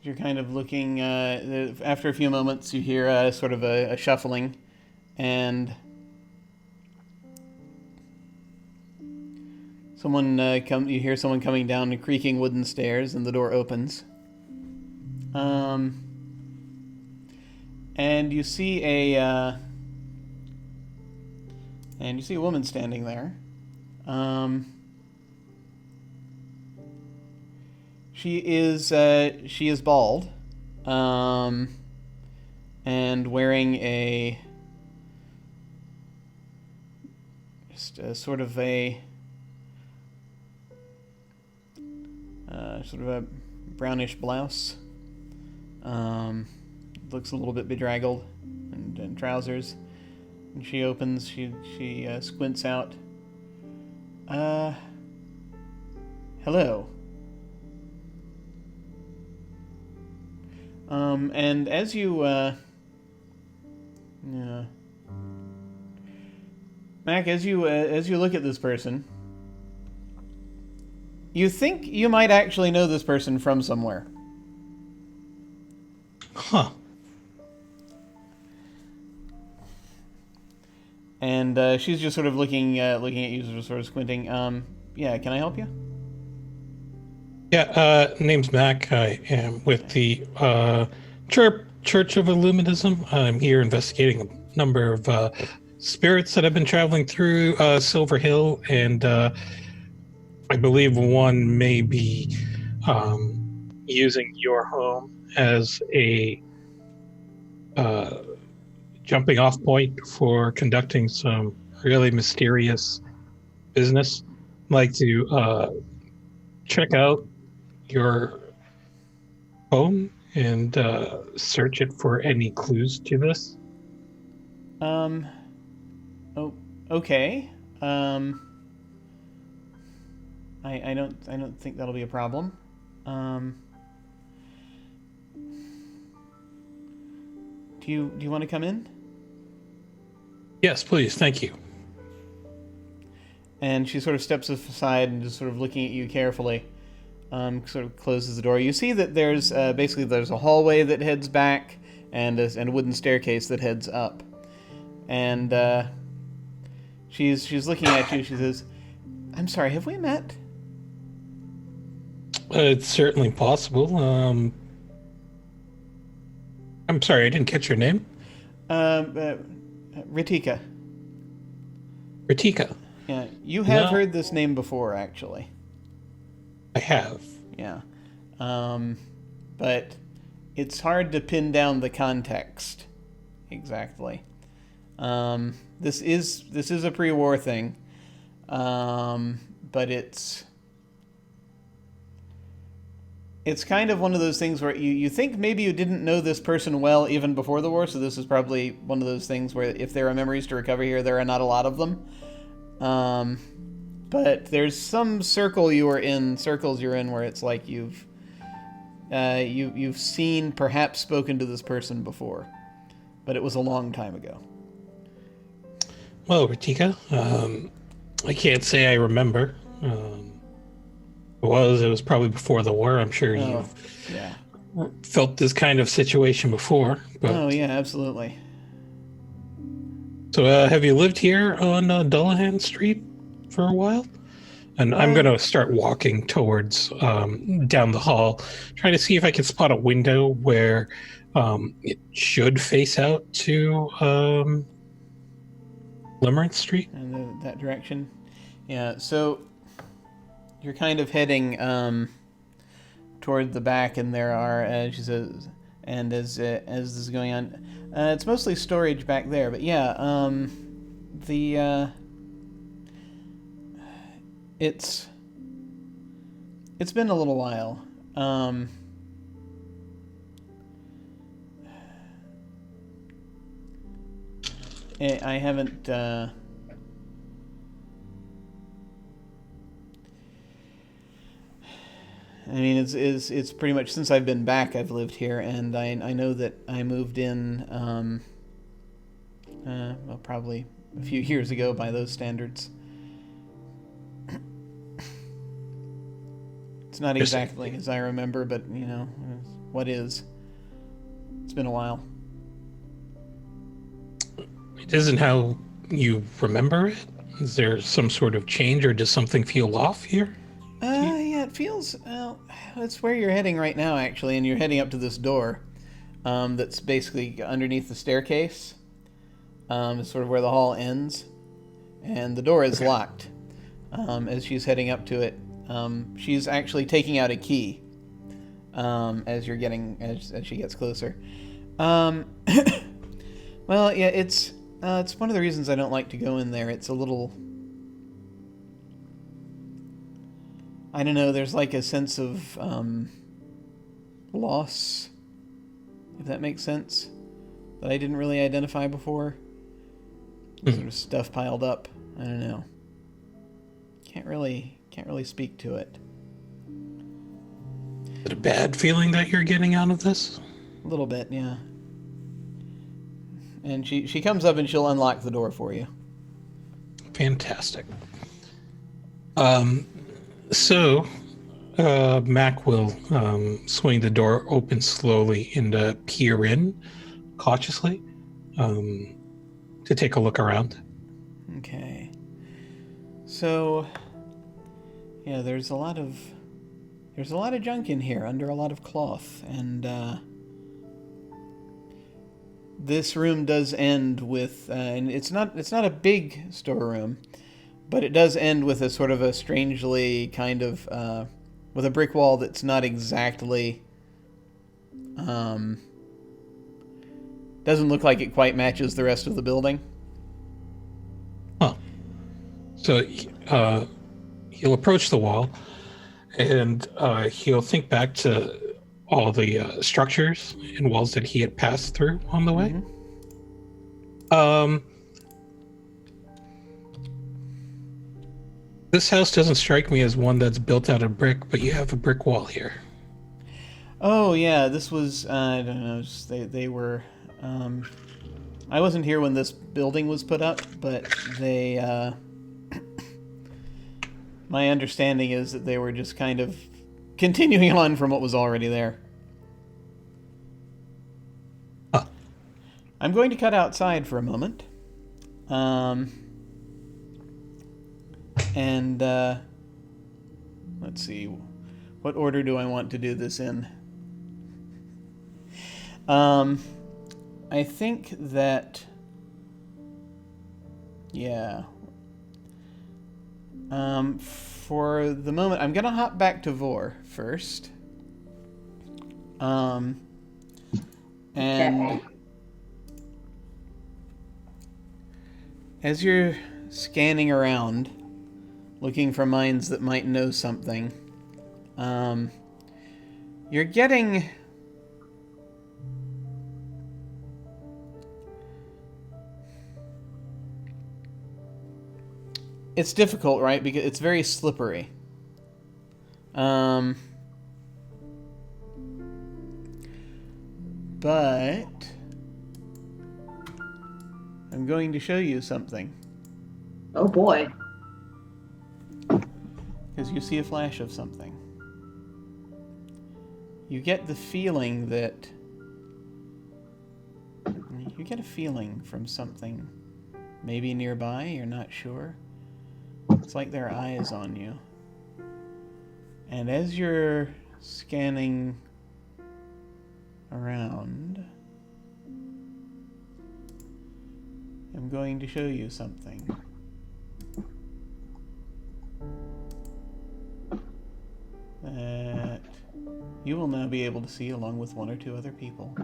S1: You're kind of looking. After a few moments, you hear sort of a shuffling, and You hear someone coming down the creaking wooden stairs, and the door opens. And you see a woman standing there. She is bald, and wearing sort of a brownish blouse. Looks a little bit bedraggled, and trousers. And she opens. She squints out. Hello. And as you, Mac, as you look at this person, you think you might actually know this person from somewhere.
S4: Huh.
S1: And she's just sort of looking at you, sort of squinting. Yeah, can I help you?
S4: Yeah, name's Mac. I am with the Church of Illuminism. I'm here investigating a number of spirits that have been traveling through Silver Hill, and I believe one may be using your home as a jumping off point for conducting some really mysterious business. I'd like to check out your home and search it for any clues to this.
S1: Oh, okay. I don't think that'll be a problem. Do you want to come in?
S4: Yes, please. Thank you.
S1: And she sort of steps aside and just sort of looking at you carefully. Sort of closes the door. You see that there's there's a hallway that heads back and a wooden staircase that heads up. And she's looking at you. She says, "I'm sorry, have we met?"
S4: It's certainly possible. I'm sorry, I didn't catch your name.
S1: Ritika.
S4: Ritika.
S1: Yeah, you have
S4: No.
S1: heard this name before, actually.
S4: I have.
S1: Yeah. But it's hard to pin down the context exactly. This is a pre-war thing. But it's kind of one of those things where you think maybe you didn't know this person well even before the war, so this is probably one of those things where if there are memories to recover here, there are not a lot of them. But there's some circles you're in where it's like you've seen, perhaps spoken to this person before, but it was a long time ago.
S4: Well, Ritika, I can't say I remember. It was probably before the war. I'm sure you've felt this kind of situation before. But...
S1: Oh, yeah, absolutely.
S4: So, have you lived here on Dullahan Street for a while? And I'm going to start walking towards down the hall, trying to see if I can spot a window where it should face out to Limerence Street.
S1: And that direction. Yeah, so you're kind of heading toward the back, and there are, she says, and as this is going on, it's mostly storage back there, but yeah, it's been a little while. I haven't. I mean, it's pretty much since I've been back, I've lived here, and I know that I moved in, probably a few years ago by those standards. It's not exactly as I remember, but what is. It's been a while.
S4: It isn't how you remember it? Is there some sort of change, or does something feel off here?
S1: Yeah, it feels... it's where you're heading right now, actually, and you're heading up to this door that's basically underneath the staircase. It's sort of where the hall ends. And the door is locked. As she's heading up to it, she's actually taking out a key as she gets closer. Well, yeah, it's one of the reasons I don't like to go in there. It's a little, I don't know, there's like a sense of loss, if that makes sense, that I didn't really identify before. Sort of stuff piled up. I don't know. Can't really speak to it.
S4: Is it a bad feeling that you're getting out of this?
S1: A little bit, yeah. And she comes up and she'll unlock the door for you.
S4: Fantastic. So Mac will swing the door open slowly and peer in cautiously to take a look around.
S1: Okay. So, yeah, there's a lot of junk in here under a lot of cloth, and this room does end with, and it's not a big storeroom, but it does end with a sort of a strangely kind of with a brick wall that's not exactly doesn't look like it quite matches the rest of the building.
S4: Huh. So he'll approach the wall, and he'll think back to all the structures and walls that he had passed through on the way. This house doesn't strike me as one that's built out of brick, but you have a brick wall here.
S1: Oh yeah, this was I don't know. They were. I wasn't here when this building was put up, but they. My understanding is that they were just kind of continuing on from what was already there.
S4: Huh.
S1: I'm going to cut outside for a moment. And let's see, what order do I want to do this in? I think that, yeah. For the moment, I'm gonna hop back to Vor first. And as you're scanning around, looking for minds that might know something, you're getting it's difficult, right? Because it's very slippery. But I'm going to show you something.
S3: Oh boy.
S1: Because you see a flash of something. You get the feeling that... You get a feeling from something maybe nearby, you're not sure. It's like there are eyes on you. And as you're scanning around, I'm going to show you something. That you will now be able to see along with one or two other people.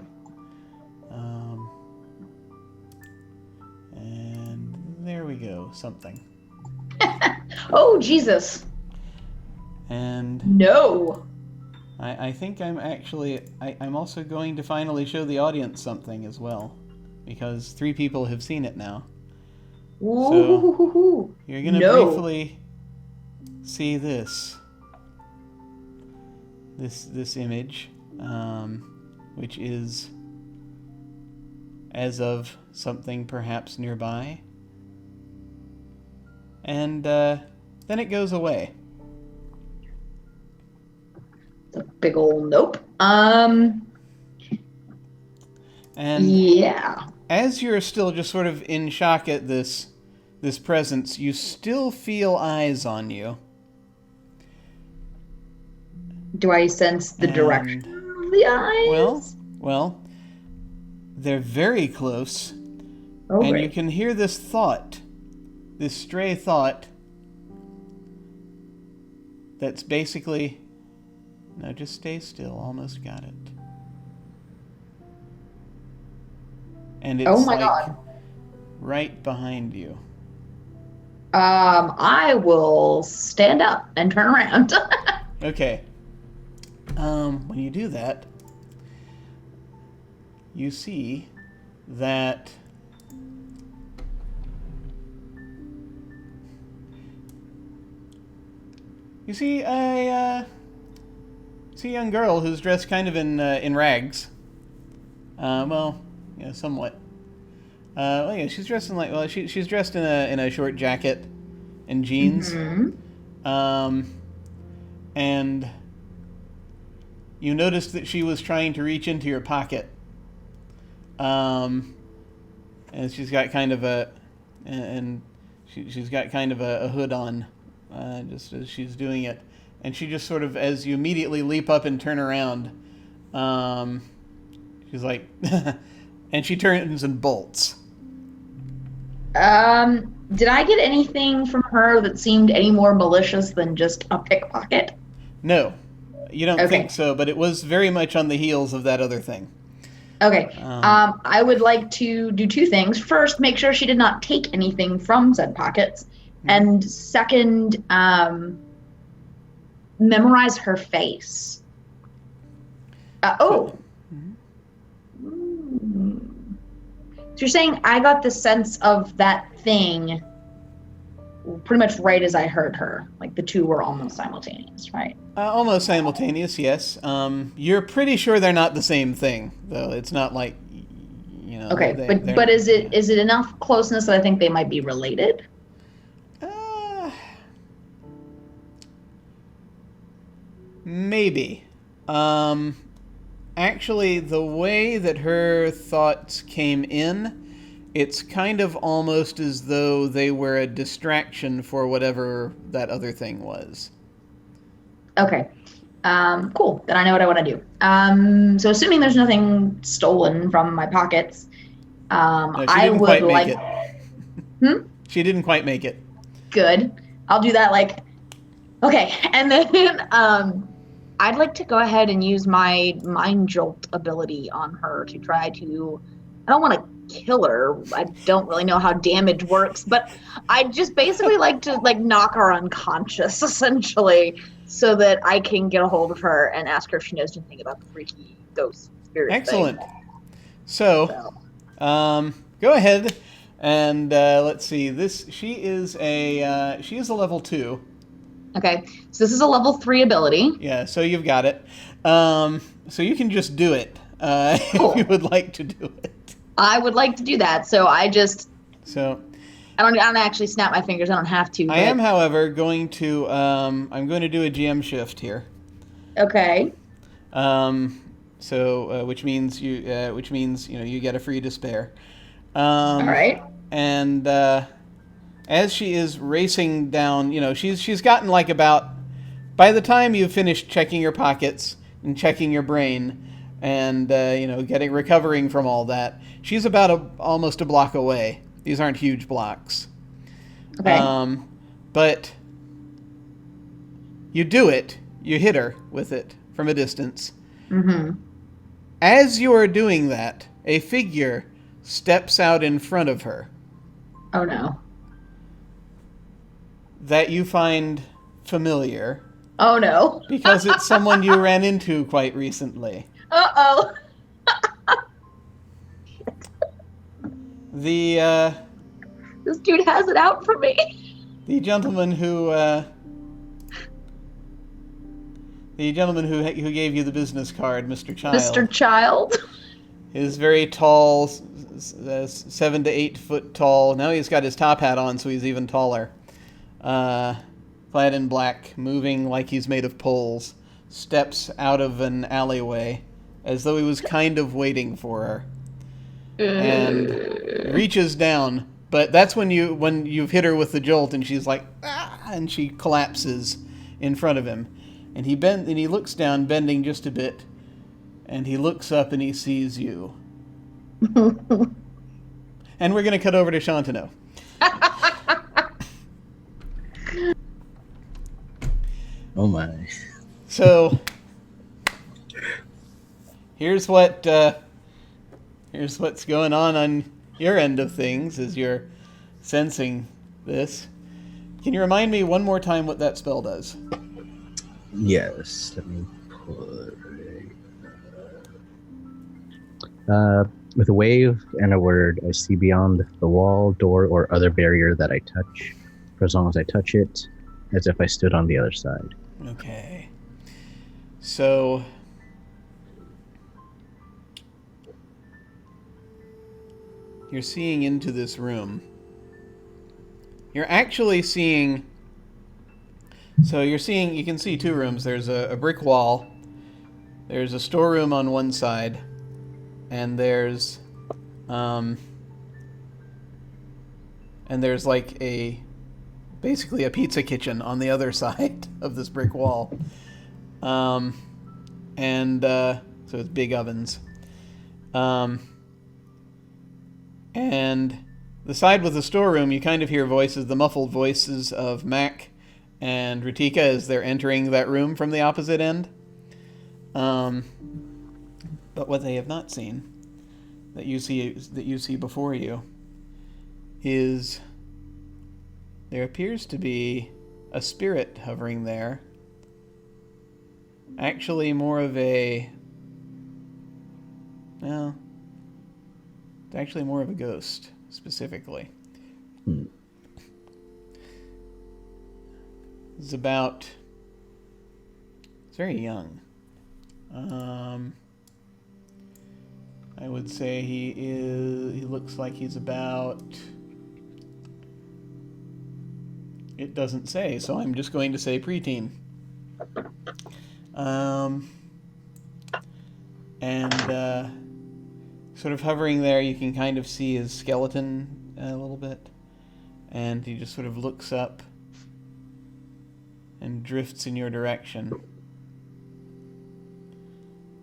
S1: And there we go, something.
S3: Oh, Jesus.
S1: And
S3: no.
S1: I think I'm actually... I'm also going to finally show the audience something as well. Because 3 people have seen it now. So you're going to briefly see this. This image, which is as of something perhaps nearby. And then it goes away.
S3: The big old nope. Um.
S1: And
S3: Yeah.
S1: as you're still just sort of in shock at this presence, you still feel eyes on you.
S3: Do I sense the direction of the eyes?
S1: Well, they're very close.
S3: Oh,
S1: And
S3: great.
S1: you can hear this thought, this stray thought, that's basically, no, just stay still, almost got it. And it's
S3: Oh my
S1: like
S3: God.
S1: right behind you.
S3: I will stand up and turn around.
S1: Okay. When you do that, you see that you see a young girl who's dressed kind of in rags. Well, yeah, somewhat. Well, yeah, she's dressed in she's dressed in a short jacket and jeans.
S3: Mm-hmm.
S1: And you noticed that she was trying to reach into your pocket. And she's got kind of a hood on, just as she's doing it. And she just sort of, as you immediately leap up and turn around, she's like, and she turns and bolts.
S3: Did I get anything from her that seemed any more malicious than just a pickpocket?
S1: No, you don't
S3: Okay.
S1: think so, but it was very much on the heels of that other thing.
S3: Okay. I would like to do two things. First, make sure she did not take anything from said pockets. And second, memorize her face. So you're saying I got the sense of that thing pretty much right as I heard her. Like the two were almost simultaneous, right?
S1: Almost simultaneous, yes. You're pretty sure they're not the same thing, though. It's not like, you know.
S3: Okay, but is it enough closeness that I think they might be related?
S1: Maybe. Actually, the way that her thoughts came in, it's kind of almost as though they were a distraction for whatever that other thing was.
S3: Okay. Cool. Then I know what I want to do. So assuming there's nothing stolen from my pockets,
S1: No, she
S3: I
S1: didn't
S3: would
S1: quite
S3: like.
S1: make it. She didn't quite make it.
S3: Good. I'll do that. Okay, and then I'd like to go ahead and use my mind jolt ability on her to try to. I don't want to kill her. I don't really know how damage works, but I just basically like to knock her unconscious essentially, so that I can get a hold of her and ask her if she knows anything about the freaky ghost spirit.
S1: Excellent.
S3: Thing.
S1: So, go ahead and let's see. She is a level 2.
S3: Okay, so this is a level 3 ability.
S1: Yeah, so you've got it. So you can just do it
S3: Cool.
S1: if you would like to do it.
S3: I would like to do that, so I don't actually snap my fingers. I don't have to.
S1: I am, however, going to I'm going to do a GM shift here.
S3: Okay.
S1: So which means you you get a free despair.
S3: All right.
S1: And as she is racing down, she's gotten by the time you've finished checking your pockets and checking your brain and recovering from all that, she's about almost a block away. These aren't huge blocks.
S3: Okay.
S1: But you do it. You hit her with it from a distance.
S3: Mm-hmm.
S1: As you are doing that, a figure steps out in front of her
S3: Oh no.
S1: that you find familiar
S3: Oh no.
S1: because it's someone you ran into quite recently.
S3: Uh-oh.
S1: The
S3: This dude has it out for me.
S1: the gentleman who who gave you the business card, Mr. Child.
S3: Mr. Child.
S1: Is very tall, 7 to 8 foot tall. Now he's got his top hat on, so he's even taller. Clad in black, moving like he's made of poles. steps out of an alleyway, as though he was kind of waiting for her, and reaches down. But that's when you've hit her with the jolt, and she's like, ah, and she collapses in front of him. And he looks down, bending just a bit, and he looks up and he sees you. And we're going to cut over to Shantanu.
S2: Oh my.
S1: So here's what's going on your end of things as you're sensing this. Can you remind me one more time what that spell does?
S2: Yes, let me put with a wave and a word, I see beyond the wall, door, or other barrier that I touch, for as long as I touch it, as if I stood on the other side.
S1: Okay. So you're seeing into this room. You're actually seeing... So you can see two rooms. There's a brick wall. There's a storeroom on one side. And there's like basically a pizza kitchen on the other side of this brick wall. So it's big ovens. And the side with the storeroom, you kind of hear the muffled voices of Mac and Ritika as they're entering that room from the opposite end. But what they have not seen, that you see before you, is there appears to be a spirit hovering there. Actually, more of a... Well, it's actually more of a ghost, specifically. It's very young. I would say he looks like he's about... It doesn't say, so I'm just going to say preteen. Sort of hovering there, you can kind of see his skeleton a little bit. And he just sort of looks up and drifts in your direction.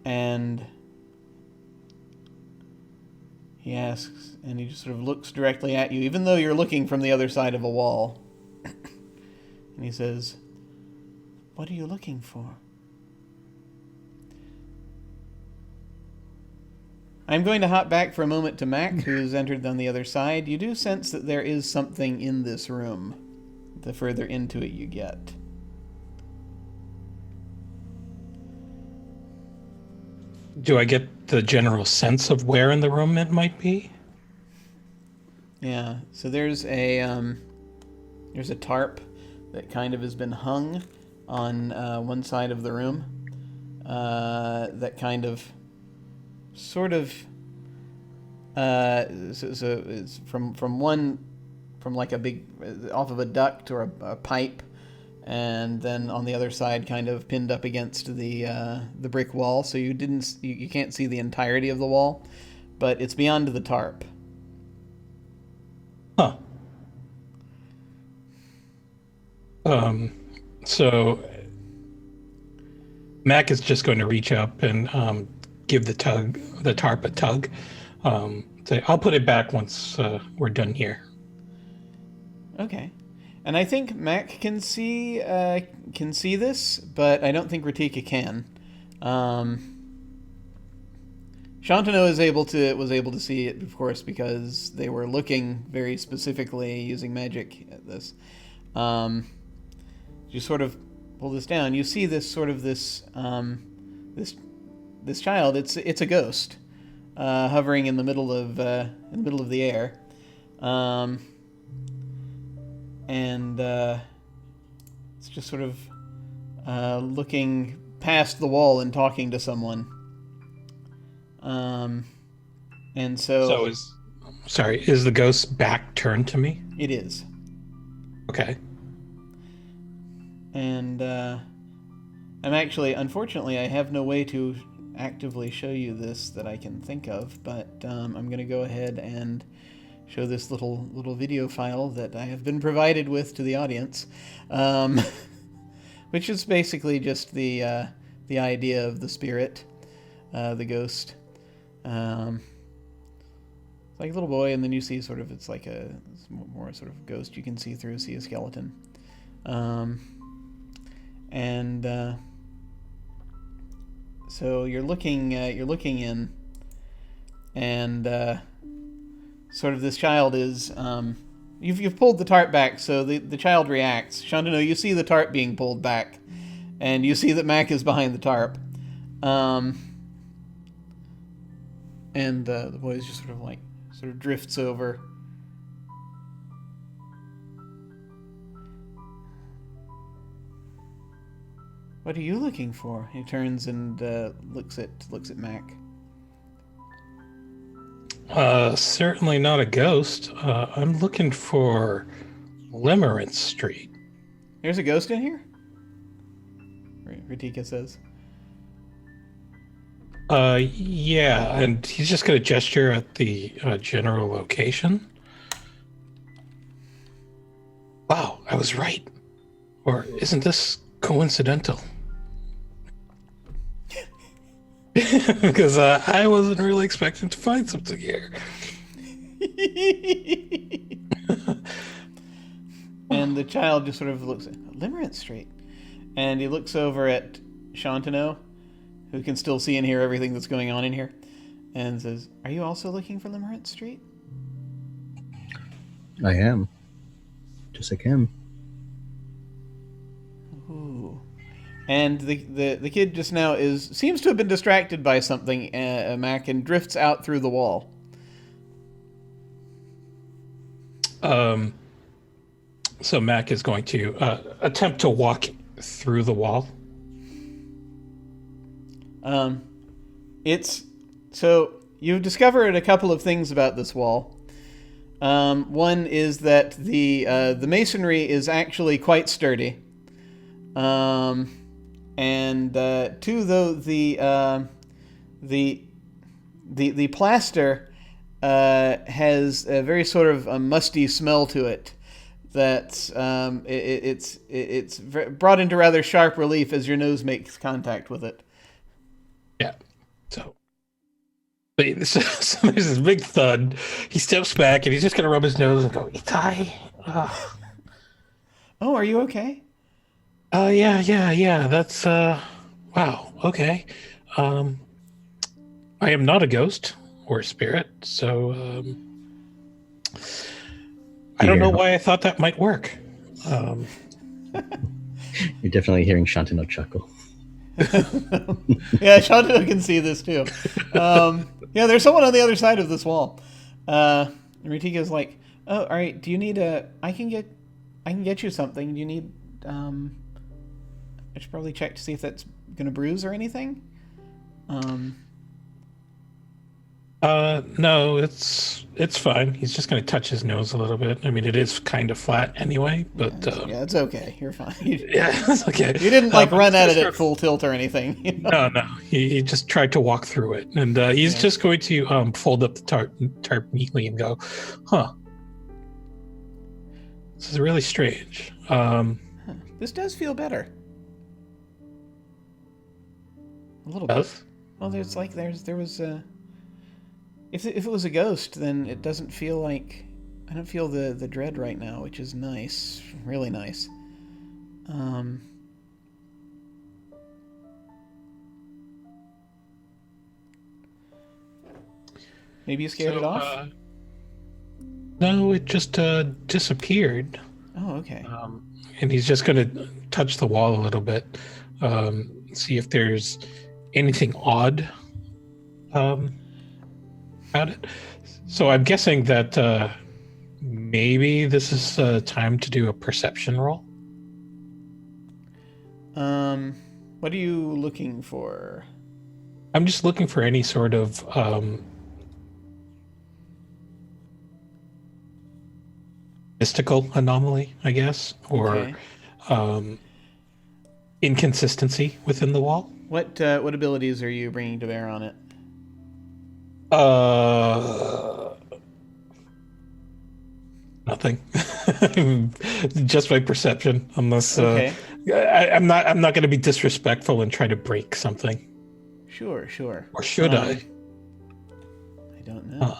S1: And he asks, and he just sort of looks directly at you, even though you're looking from the other side of a wall. And he says, "What are you looking for?" I'm going to hop back for a moment to Mac, who's entered on the other side. You do sense that there is something in this room, the further into it you get.
S4: Do I get the general sense of where in the room it might be?
S1: Yeah, so there's a tarp that kind of has been hung on one side of the room. That kind of, sort of, so it's from like a big, off of a duct or a pipe, and then on the other side, kind of pinned up against the brick wall, so you can't see the entirety of the wall, but it's beyond the tarp.
S4: Huh. So Mac is just going to reach up and give the tarp a tug. Say, "I'll put it back once we're done here." Okay.
S1: And I think Mac can see this, but I don't think Ritika can. Shantanu was able to see it, of course, because they were looking very specifically using magic at this. You sort of pull this down. You see this child. It's a ghost hovering in the middle of the air. It's just sort of looking past the wall and talking to someone. Is
S4: the ghost's back turned to me?
S1: It is.
S4: Okay.
S1: And unfortunately, I have no way to actively show you this that I can think of, but I'm going to go ahead and show this little video file that I have been provided with to the audience, which is basically just the idea of the spirit, the ghost. It's like a little boy, and then you see it's like it's more sort of ghost you can see through, see a skeleton. So you're looking in, and sort of this child is you've pulled the tarp back, so the child reacts. Shantanu, you see the tarp being pulled back, and you see that Mac is behind the tarp, and the boy is just sort of drifts over. What are you looking for? He turns and looks at Mac.
S4: Certainly not a ghost. I'm looking for Limerence Street.
S1: There's a ghost in here? Ritika says.
S4: Yeah, and he's just going to gesture at the general location. Wow, I was right. Or isn't this coincidental? Because I wasn't really expecting to find something here.
S1: And the child just sort of looks at Limerence Street. And he looks over at Shantanu, who can still see and hear everything that's going on in here, and says, "Are you also looking for Limerence Street?"
S2: I am. Just like him.
S1: Ooh. And the kid just now seems to have been distracted by something, Mac, and drifts out through the wall.
S4: So Mac is going to attempt to walk through the wall.
S1: So you've discovered a couple of things about this wall. One is that the masonry is actually quite sturdy. And two, though, the plaster has a very sort of a musty smell to it. That it's brought into rather sharp relief as your nose makes contact with it.
S4: Yeah. So there's this big thud. He steps back and he's just gonna rub his nose and go, "Itai."
S1: Oh, are you okay?
S4: Yeah. That's wow. Okay. I am not a ghost or a spirit, so I don't know why I thought that might work.
S2: You're definitely hearing Shantanu chuckle.
S1: Yeah, Shantanu can see this too. Yeah, there's someone on the other side of this wall. Ritika's like, "Oh, all right. Do you need I can get you something. Do you need? I should probably check to see if that's gonna bruise or anything."
S4: No, it's fine. He's just going to touch his nose a little bit. I mean, it is kind of flat anyway, but
S1: yeah, it's okay. You're fine.
S4: Yeah, it's okay.
S1: You didn't run at it at full tilt or anything. You know?
S4: No. He just tried to walk through it, and he's just going to fold up the tarp neatly and go, "Huh, this is really strange."
S1: This does feel better. A little
S4: Does?
S1: bit. Well, there was if it was a ghost, then it doesn't feel like I don't feel the dread right now, which is nice, really nice. Maybe you scared it off?
S4: No, it just disappeared.
S1: Oh, okay.
S4: And he's just going to touch the wall a little bit, see if there's anything odd about it. So I'm guessing that maybe this is time to do a perception roll.
S1: What are you looking for?
S4: I'm just looking for any sort of mystical anomaly, I guess, or
S1: Okay.
S4: inconsistency within the wall.
S1: What abilities are you bringing to bear on it?
S4: Nothing. Just my perception. Unless
S1: Okay.
S4: I'm not going to be disrespectful and try to break something.
S1: Sure.
S4: Or should I?
S1: I don't know.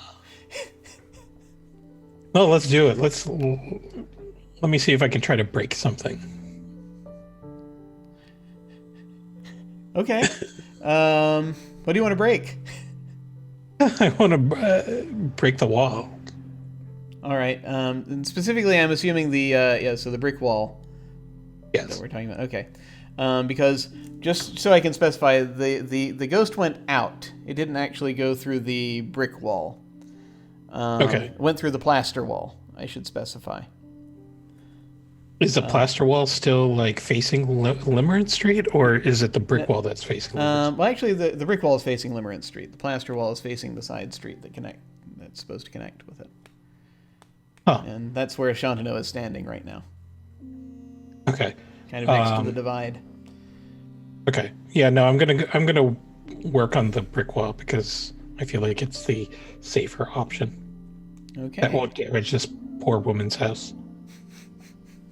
S4: No, let's do it. Let me see if I can try to break something.
S1: Okay. What do you want to break?
S4: I want to break the wall.
S1: All right. And specifically, I'm assuming so the brick wall that
S4: Yes.
S1: we're talking about. Okay. Because just so I can specify, the ghost went out. It didn't actually go through the brick wall.
S4: Okay.
S1: It went through the plaster wall, I should specify.
S4: Is the plaster wall still like facing Limerence Street, or is it the brick wall that's facing Limerence?
S1: Well, actually, the brick wall is facing Limerence Street. The plaster wall is facing the side street that's supposed to connect with it.
S4: Huh.
S1: And that's where Shantano is standing right now,
S4: Okay.
S1: kind of next to the divide.
S4: Okay. Yeah. No, I'm gonna work on the brick wall because I feel like it's the safer option.
S1: Okay.
S4: That won't damage this poor woman's house.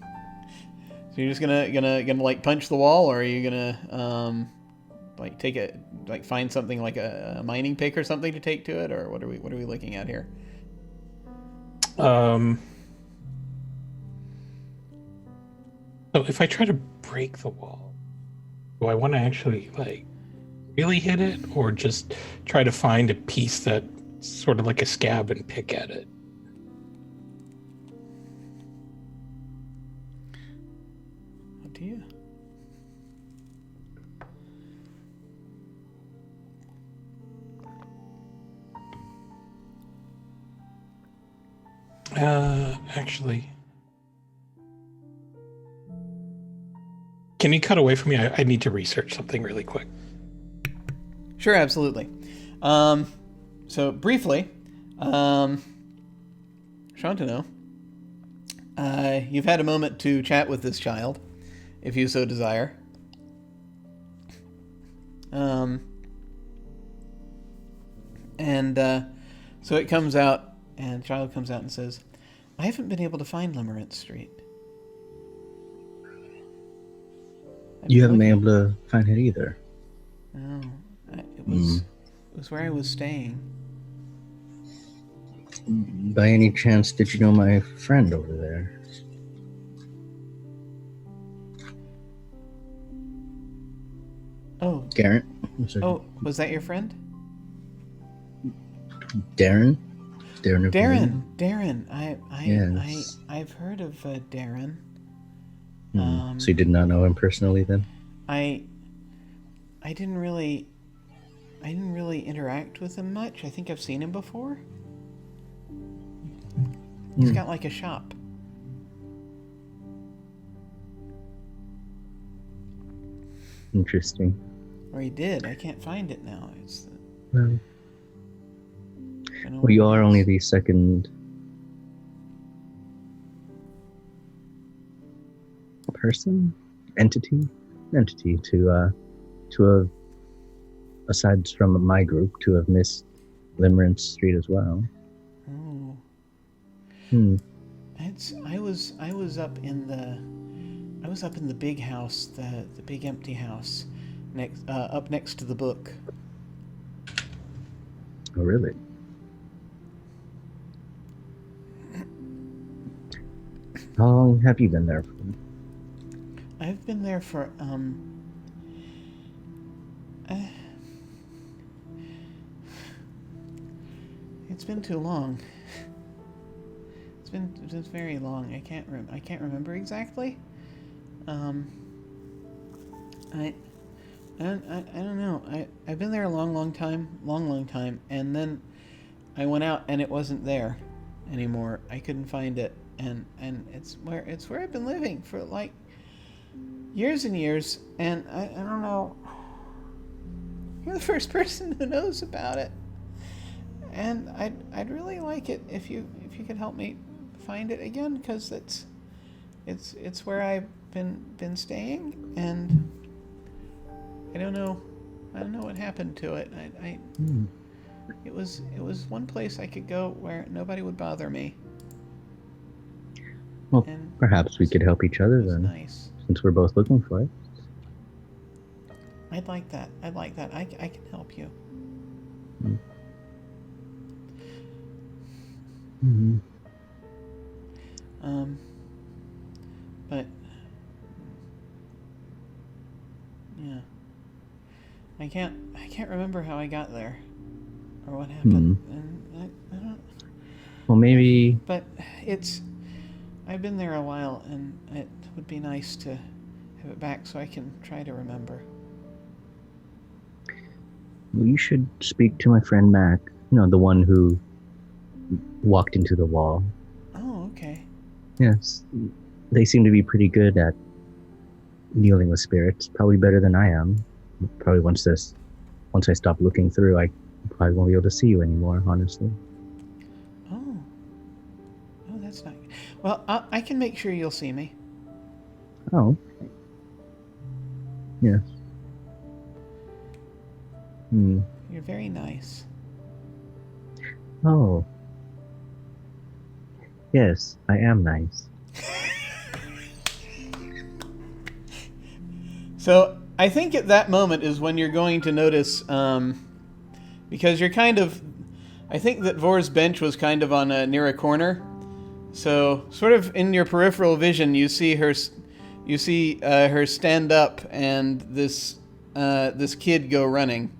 S1: So you're just gonna like punch the wall, or are you gonna like take it, like find something like a mining pick or something to take to it, or what are we looking at here?
S4: So if I try to break the wall, do I want to actually like really hit it, or just try to find a piece that's sort of like a scab and pick at it?
S1: Up to you.
S4: Actually, can you cut away from me? I need to research something really quick.
S1: Sure, absolutely. So briefly, Shantano, you've had a moment to chat with this child, if you so desire. So it comes out, and the child comes out and says, "I haven't been able to find Limerence Street."
S2: You haven't been able to find it either.
S1: No, it was where I was staying.
S2: By any chance, did you know my friend over there?
S1: Oh,
S2: Garrett?
S1: was that your friend?
S2: Darren? Darren.
S1: Darren.
S2: Yes.
S1: I've heard of Darren.
S2: So you did not know him personally then?
S1: I didn't really interact with him much. I think I've seen him before. He's got like a shop.
S2: Interesting.
S1: Or he did. I can't find it now.
S2: Well, you are only the second person, entity to have, aside from my group, to have missed Limerence Street as well.
S1: Oh. I was up in the big house, the big empty house, up next to the book.
S2: Oh, really? How long have you been there for?
S1: I've been there for it's been too long. It's been very long. I can't remember exactly. I don't know. I've been there a long time, and then I went out and it wasn't there anymore. I couldn't find it, and it's where I've been living for like years and years, and I don't know. You're the first person who knows about it, and I'd really like it if you could help me find it again, because it's where I've been staying, and I don't know what happened to it. It was one place I could go where nobody would bother me.
S2: Well,
S1: And
S2: perhaps we could help each other
S1: it was
S2: then,
S1: nice.
S2: since we're both looking for it.
S1: I'd like that. I can help you.
S2: Mm-hmm.
S1: But yeah, I can't remember how I got there or what happened. And I don't.
S2: Well, maybe.
S1: But I've been there a while, and it would be nice to have it back so I can try to remember.
S2: Well, you should speak to my friend Mac. The one who walked into the wall.
S1: Oh, okay.
S2: Yes, they seem to be pretty good at dealing with spirits. Probably better than I am. Probably once I stop looking through, I probably won't be able to see you anymore. Honestly.
S1: Oh, that's nice. Well, I can make sure you'll see me.
S2: Oh. Yes.
S1: You're very nice.
S2: Oh. Yes, I am nice.
S1: So I think at that moment is when you're going to notice, because you're kind of, I think that Vor's bench was kind of on near a corner. So sort of in your peripheral vision, you see her stand up and this kid go running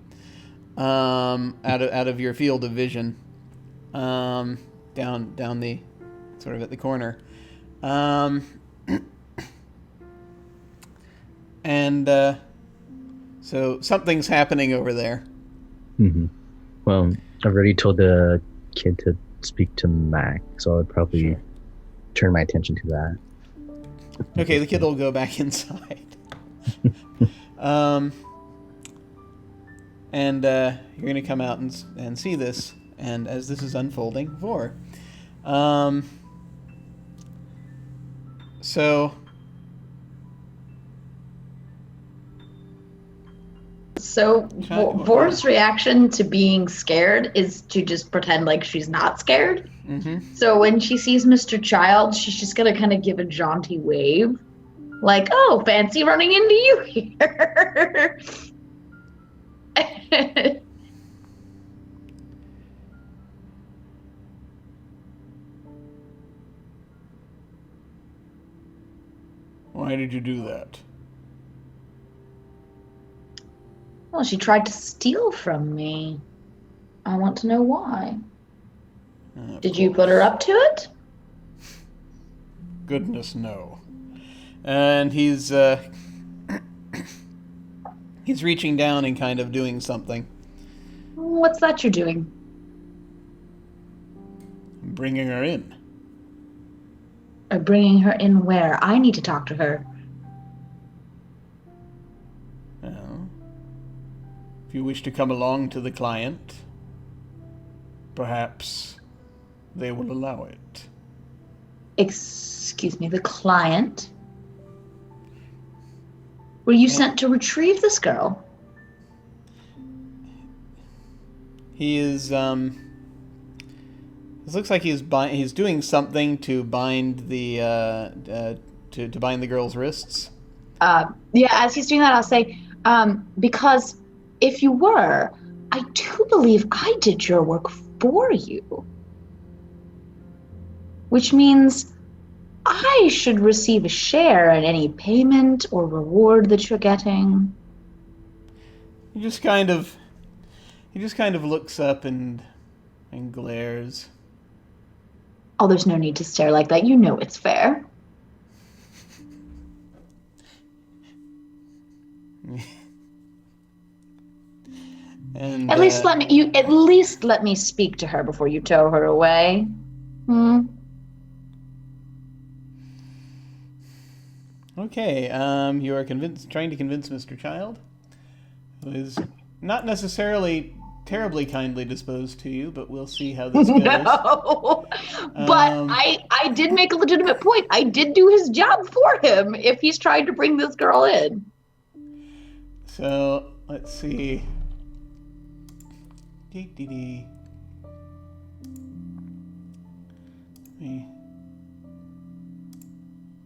S1: out of your field of vision, down the sort of at the corner, and so something's happening over there.
S2: Mm-hmm. Well, I've already told the kid to speak to Mac, so I would probably turn my attention to that.
S1: Okay, the kid will go back inside. And you're going to come out and see this, and as this is unfolding, Vor. So
S3: Vor's reaction to being scared is to just pretend like she's not scared.
S1: Mm-hmm.
S3: So when she sees Mr. Child, she's just going to kind of give a jaunty wave. Like, oh, fancy running into you here.
S1: Why did you do that?
S3: Well, she tried to steal from me. I want to know why. Did you put her up to it?
S1: Goodness, no. And he's reaching down and kind of doing something.
S3: What's that you're doing?
S1: Bringing her in.
S3: Bringing her in where? I need to talk to her.
S1: Well, if you wish to come along to the client, perhaps they will allow it.
S3: Excuse me, the client? Were you sent to retrieve this girl?
S1: He is, it looks like he's doing something to bind the, to bind the girl's wrists.
S3: Yeah, as he's doing that, I'll say, because if you were, I do believe I did your work for you. Which means I should receive a share in any payment or reward that you're getting.
S1: He just kind of looks up and glares.
S3: Oh, there's no need to stare like that. You know it's fair.
S1: And
S3: at least let me speak to her before you tow her away.
S1: Okay, you are trying to convince Mr. Child, who is not necessarily terribly kindly disposed to you, but we'll see how this goes.
S3: No, but I did make a legitimate point. I did do his job for him if he's trying to bring this girl in.
S1: So let's see. Dee. Let me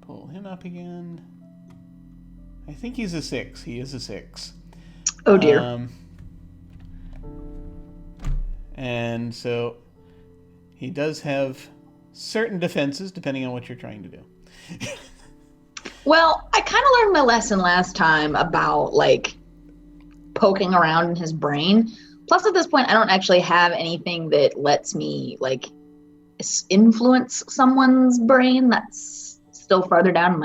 S1: pull him up again. I think he's a 6. He is a 6.
S3: Oh dear.
S1: And so he does have certain defenses depending on what you're trying to do.
S3: Well, I kind of learned my lesson last time about like poking around in his brain. Plus, at this point, I don't actually have anything that lets me like influence someone's brain. That's still farther down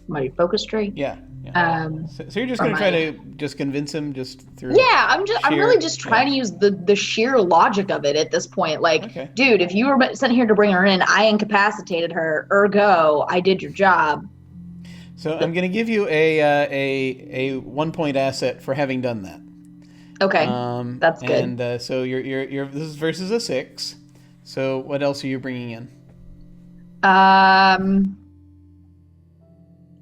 S3: my focus tree.
S1: Yeah. So you're just going to try to just convince him just through.
S3: Yeah, I'm really just trying to use the sheer logic of it at this point. Like, dude, if you were sent here to bring her in, I incapacitated her. Ergo, I did your job.
S1: So I'm going to give you a 1-point asset for having done that.
S3: Okay, that's good.
S1: And so you're this is versus a 6. So what else are you bringing in?
S3: Hang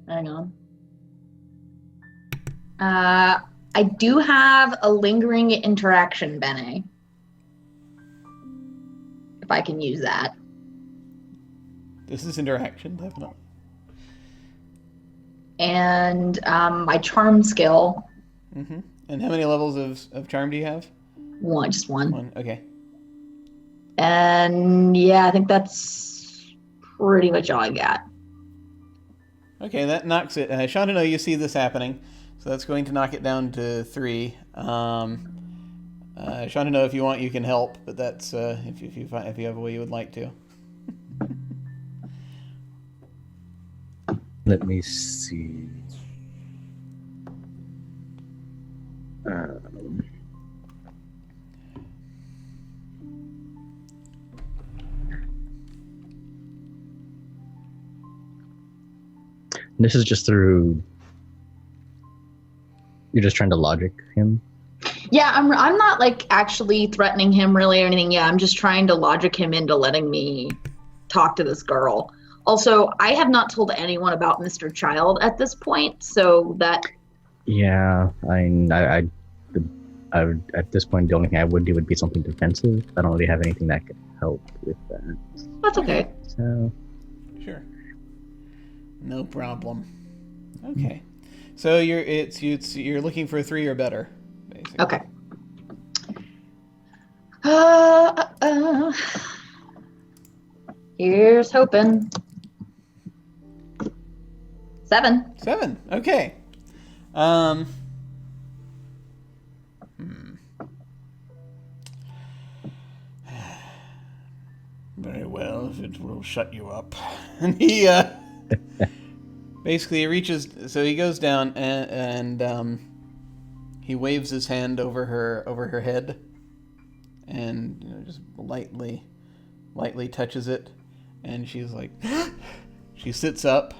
S3: on. I do have a lingering interaction, Bene. If I can use that.
S1: This is interaction, definitely.
S3: And my charm skill.
S1: Mm-hmm. And how many levels of charm do you have?
S3: Just one.
S1: One, okay.
S3: And yeah, I think that's pretty much all I got.
S1: Okay, that knocks it. Shantano, you see this happening, so that's going to knock it down to 3. Shantano, if you want, you can help, but that's if you have a way you would like to.
S2: Let me see. This is just through. You're just trying to logic him.
S3: Yeah, I'm not like actually threatening him really or anything. Yeah, I'm just trying to logic him into letting me talk to this girl. Also, I have not told anyone about Mr. Child at this point, so that.
S2: Yeah, I would, at this point, the only thing I would do would be something defensive. I don't really have anything that could help with that.
S3: That's okay.
S2: So.
S1: Sure. No problem. Okay. So you're looking for a 3 or better, basically.
S3: Okay. Here's hoping. 7.
S1: 7. Okay. Very well, if it will shut you up. And he basically reaches. So he goes down and he waves his hand over her head, and just lightly touches it, and she's like, she sits up.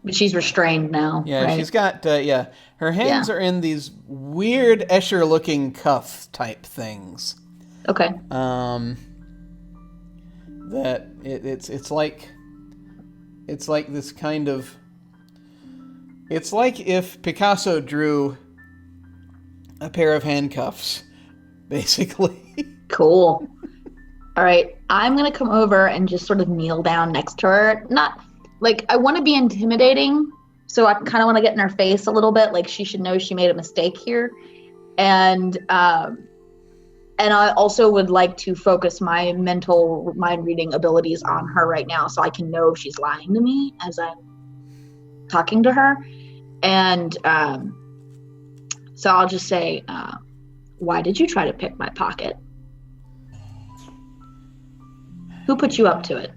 S3: But she's restrained now.
S1: Yeah,
S3: right?
S1: she's got her hands are in these weird Escher-looking cuff type things.
S3: Okay.
S1: That it's like this kind of. It's like if Picasso drew a pair of handcuffs, basically.
S3: Cool. All right, I'm gonna come over and just sort of kneel down next to her. Not like I want to be intimidating, so I kind of want to get in her face a little bit. Like she should know she made a mistake here, and I also would like to focus my mental mind reading abilities on her right now, so I can know if she's lying to me as I'm talking to her. And so I'll just say, why did you try to pick my pocket? Who put you up to it?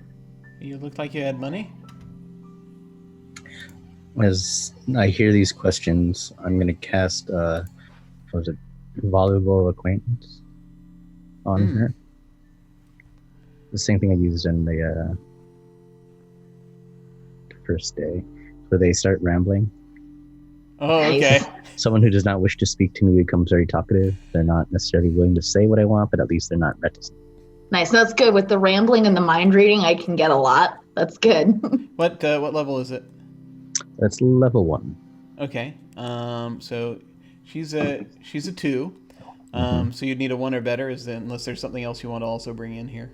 S1: You looked like you had money.
S2: As I hear these questions, I'm going to cast, Valuable Acquaintance on her. The same thing I used in the first day, where they start rambling.
S1: Oh, okay.
S2: Someone who does not wish to speak to me becomes very talkative. They're not necessarily willing to say what I want, but at least they're not reticent.
S3: Nice. That's good. With the rambling and the mind reading, I can get a lot. That's good.
S1: What level is it?
S2: That's level 1.
S1: Okay. So she's a 2. So you'd need a 1 or better, unless there's something else you want to also bring in here.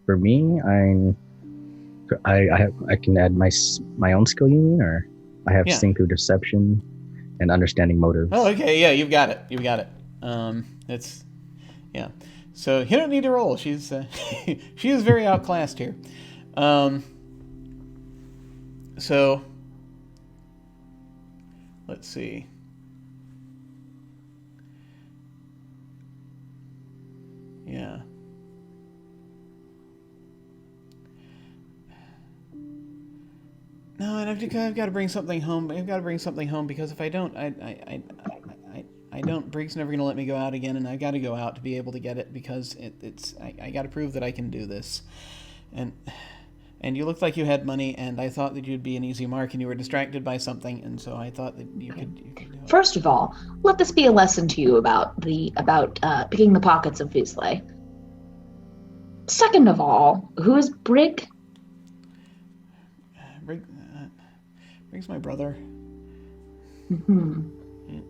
S2: For me, I can add my own skill. You mean, or I have sting through deception and understanding motives.
S1: Oh, okay. Yeah, you've got it. It's yeah. So you don't need to roll. She's she is very outclassed here. So let's see. Yeah. No, and I've got to bring something home. I've got to bring something home because if I don't, I don't. Brig's never going to let me go out again, and I've got to go out to be able to get it because I got to prove that I can do this. And you looked like you had money, and I thought that you'd be an easy mark, and you were distracted by something, and so I thought that you could do it.
S3: First of all, let this be a lesson to you about picking the pockets of Wilde. Second of all, who is Brig?
S1: Brig's my brother.
S3: Mm-hmm. Yeah.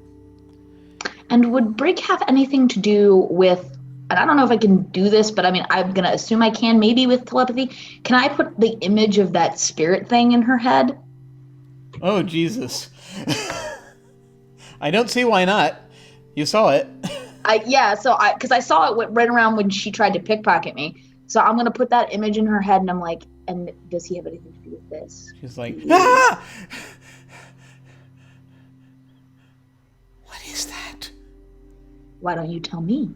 S3: And would Brig have anything to do with, and I don't know if I can do this, but I mean, I'm going to assume I can, maybe with telepathy. Can I put the image of that spirit thing in her head?
S1: Oh, Jesus. I don't see why not. You saw it.
S3: Because I saw it right around when she tried to pickpocket me. So I'm going to put that image in her head, and I'm like, and does he have anything to do with this?
S1: She's like, ah! What is that?
S3: Why don't you tell me?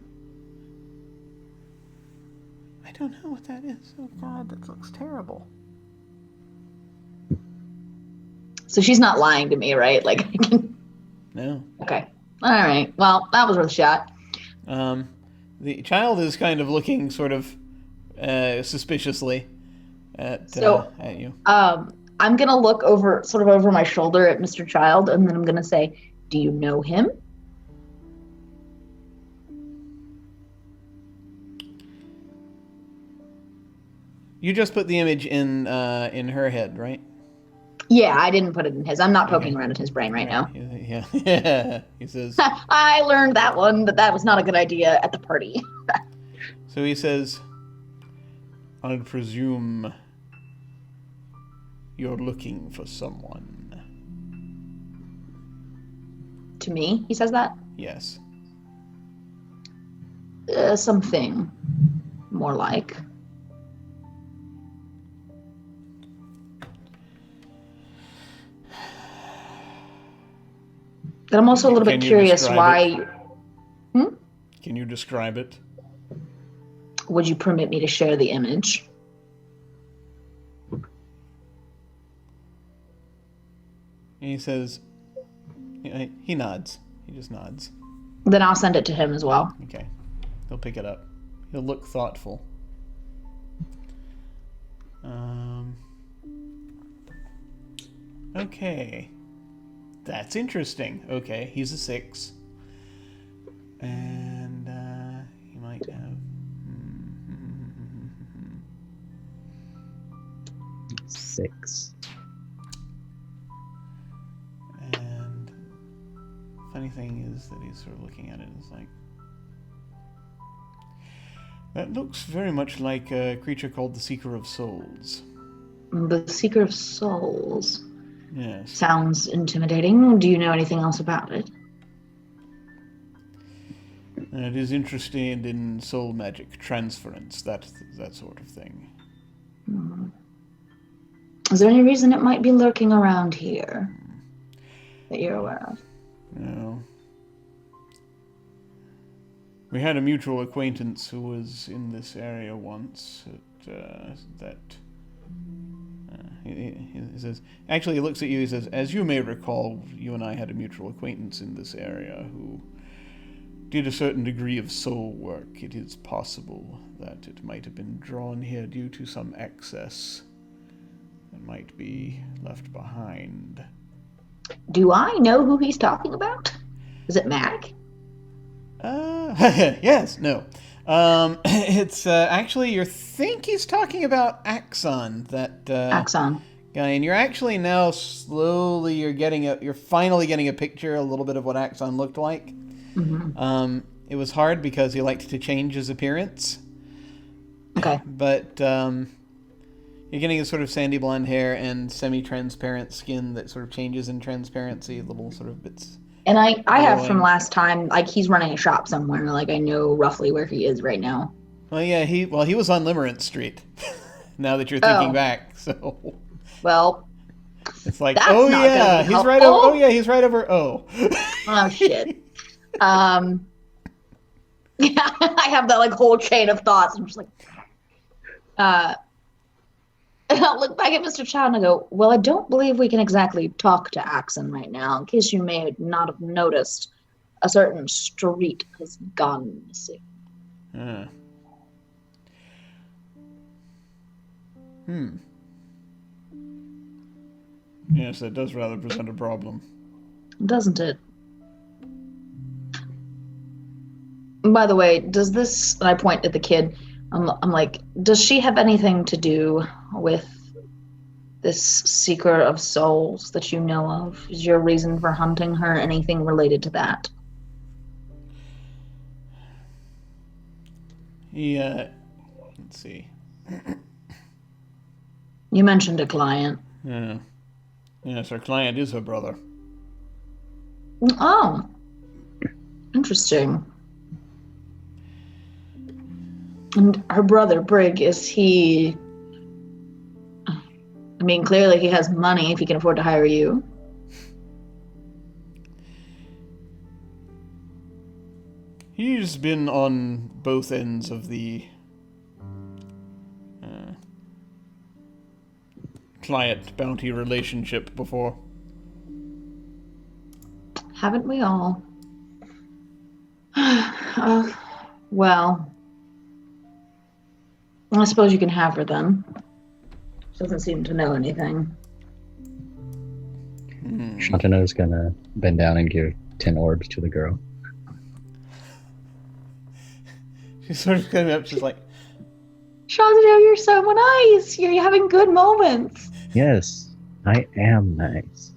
S1: I don't know what that is. Oh, God, that looks terrible.
S3: So she's not lying to me, right? Like,
S1: No.
S3: Okay. All right. Well, that was worth a shot.
S1: The child is kind of looking sort of suspiciously at you.
S3: I'm gonna look over my shoulder at Mr. Child, and then I'm gonna say, "Do you know him?"
S1: You just put the image in her head, right?
S3: Yeah, I didn't put it in his. I'm not poking around in his brain right now.
S1: Yeah. He says.
S3: I learned that one, that was not a good idea at the party.
S1: So he says, "I presume you're looking for someone."
S3: To me, he says that?
S1: Yes.
S3: Something more like. But I'm also a little bit curious why.
S1: Can you describe it?
S3: Would you permit me to share the image?
S1: And he says, he nods. He just nods.
S3: Then I'll send it to him as well.
S1: Okay. He'll pick it up. He'll look thoughtful. Okay. That's interesting. Okay, he's a 6. And he might have...
S2: 6.
S1: And funny thing is that he's sort of looking at it and is like... That looks very much like a creature called the Seeker of Souls.
S3: The Seeker of Souls?
S1: Yes.
S3: Sounds intimidating. Do you know anything else about it?
S1: It is interested in soul magic, transference, that sort of thing.
S3: Is there any reason it might be lurking around here that you're aware of?
S1: No. We had a mutual acquaintance who was in this area once. He says, actually, he looks at you, he says, as you may recall, you and I had a mutual acquaintance in this area who did a certain degree of soul work. It is possible that it might have been drawn here due to some excess that might be left behind.
S3: Do I know who he's talking about? Is it Mac?
S1: Yes, no. It's actually, you think he's talking about Axon, that
S3: Axon.
S1: guy, and you're actually now slowly, you're finally getting a picture, a little bit of what Axon looked like.
S3: Mm-hmm.
S1: It was hard because he liked to change his appearance.
S3: Okay.
S1: But you're getting a sort of sandy blonde hair and semi-transparent skin that sort of changes in transparency, little sort of bits.
S3: And I have from
S1: glowing.
S3: last time, like he's running a shop somewhere. Like I know roughly where he is right now.
S1: Well, yeah, he was on Limerence Street. Now that you're thinking
S3: Oh.
S1: back, so
S3: Well,
S1: it's like,
S3: that's
S1: oh
S3: not
S1: yeah,
S3: gonna be
S1: he's right over.
S3: helpful.
S1: Oh yeah, he's right over. Oh.
S3: oh shit. Yeah, I have that like whole chain of thoughts. I'm just like, and I'll look back at Mr. Chow and I go, well, I don't believe we can exactly talk to Axon right now. In case you may not have noticed, a certain street has gone missing.
S1: Yes, that does rather present a problem.
S3: Doesn't it? And by the way, does this, and I point at the kid, I'm like, does she have anything to do with this seeker of souls that you know of? Is your reason for hunting her anything related to that?
S1: He, let's see.
S3: You mentioned a client.
S1: Yeah. Yes, her client is her brother.
S3: Oh, interesting. And her brother, Brig, is he... I mean, clearly he has money if he can afford to hire you.
S1: He's been on both ends of the client bounty relationship before.
S3: Haven't we all? Well, I suppose you can have her then. She doesn't seem to know anything.
S2: Shantano's gonna bend down and give 10 orbs to the girl.
S1: She's sort of coming up, she's like,
S3: Shantano, you're so nice. You're having good moments.
S2: Yes, I am nice.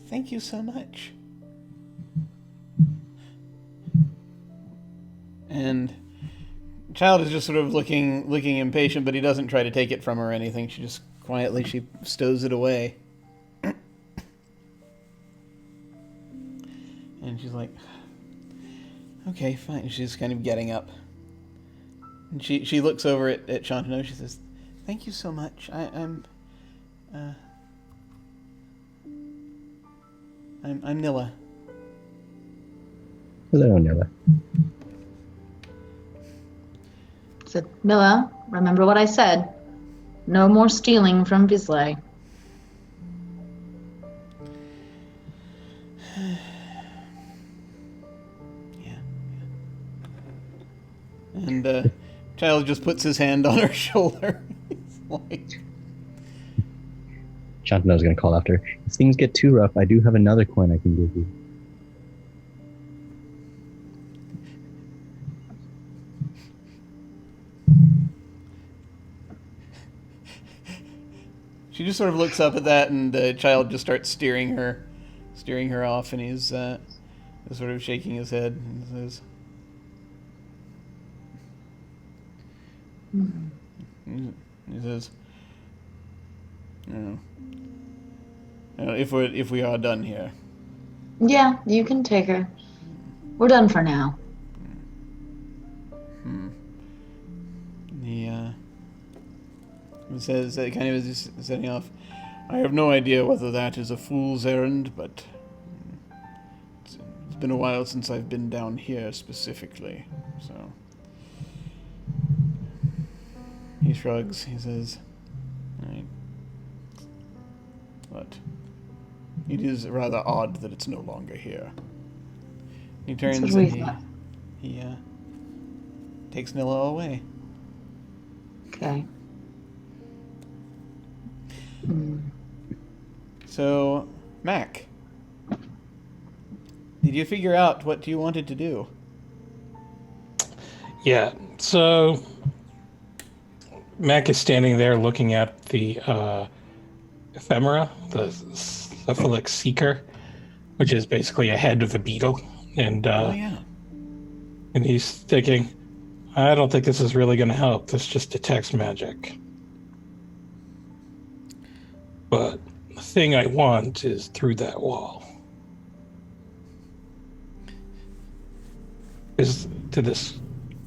S1: thank you so much. And Child is just sort of looking impatient, but he doesn't try to take it from her or anything. She just quietly, she stows it away. And she's like, okay, fine. She's kind of getting up. And she looks over at Shantano. She says, thank you so much. I'm Nilla.
S2: Hello, Nilla.
S3: Said, Milla, remember what I said. No more stealing from Bisley.
S1: And Child just puts his hand on her shoulder. He's like,
S2: Shantano's gonna call after. If things get too rough, I do have another coin I can give you.
S1: she just sort of looks up at that, and the Child just starts steering her off, and he's sort of shaking his head and says, he says, if we are done here.
S3: Yeah, you can take her. We're done for now.
S1: He says, kind of is just setting off, I have no idea whether that is a fool's errand, but it's been a while since I've been down here specifically, so. He shrugs, he says, right. But it is rather odd that it's no longer here. He turns and he takes Nilla away.
S3: Okay.
S1: So, Mac. Did you figure out what you wanted to do?
S4: Yeah. So Mac is standing there looking at the ephemera, the cephalic seeker, which is basically a head of a beetle, and
S1: Oh yeah.
S4: and he's thinking, I don't think this is really going to help. This just detects magic. But the thing I want is through that wall. Did this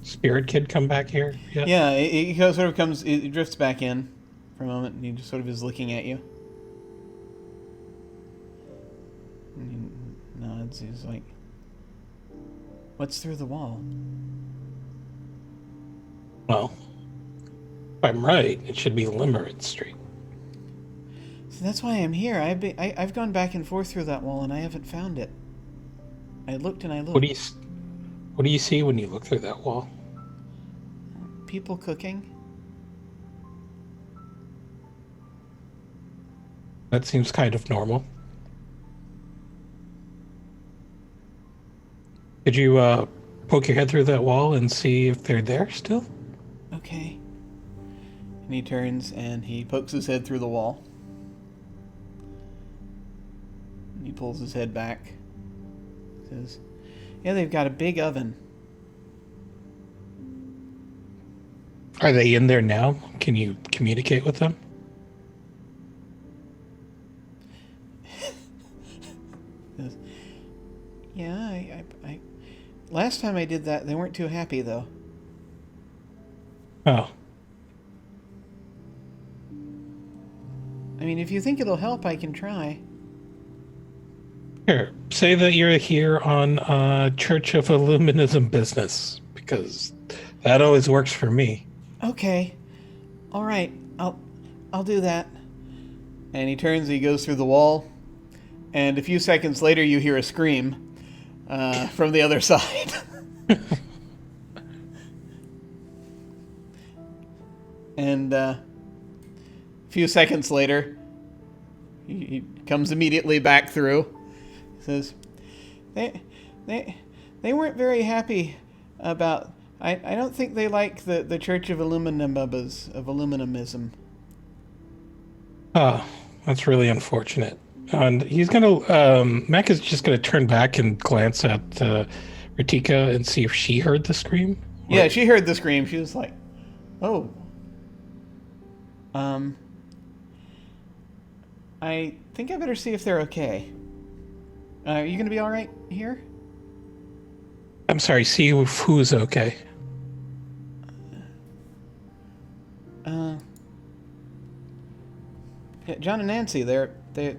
S4: spirit kid come back here yet?
S1: Yeah, it sort of comes, it drifts back in for a moment, and he just sort of is looking at you. And he nods, he's like, what's through the wall?
S4: Well, if I'm right, it should be Limerick Street.
S1: So that's why I'm here. I've gone back and forth through that wall, and I haven't found it. I looked and I looked.
S4: What do you see when you look through that wall?
S1: People cooking.
S4: That seems kind of normal. Could you poke your head through that wall and see if they're there still?
S1: Okay. And he turns and he pokes his head through the wall. And he pulls his head back. Says, yeah, they've got a big oven.
S4: Are they in there now? Can you communicate with them?
S1: Says, yeah, I last time I did that, they weren't too happy though.
S4: Oh.
S1: I mean, if you think it'll help, I can try.
S4: Here, say that you're here on Church of Illuminism business, because that always works for me.
S1: Okay. All right. I'll do that. And he turns, he goes through the wall, and a few seconds later you hear a scream from the other side. And a few seconds later, he comes immediately back through. He says, they weren't very happy about... I don't think they like the Church of Illuminism.
S4: Oh, that's really unfortunate. And he's gonna, Mac is just gonna turn back and glance at Ritika and see if she heard the scream.
S1: Yeah, she heard the scream. She was like, oh. I think I better see if they're okay. Are you gonna be alright here?
S4: I'm sorry, see who's okay.
S1: Yeah, John and Nancy, they run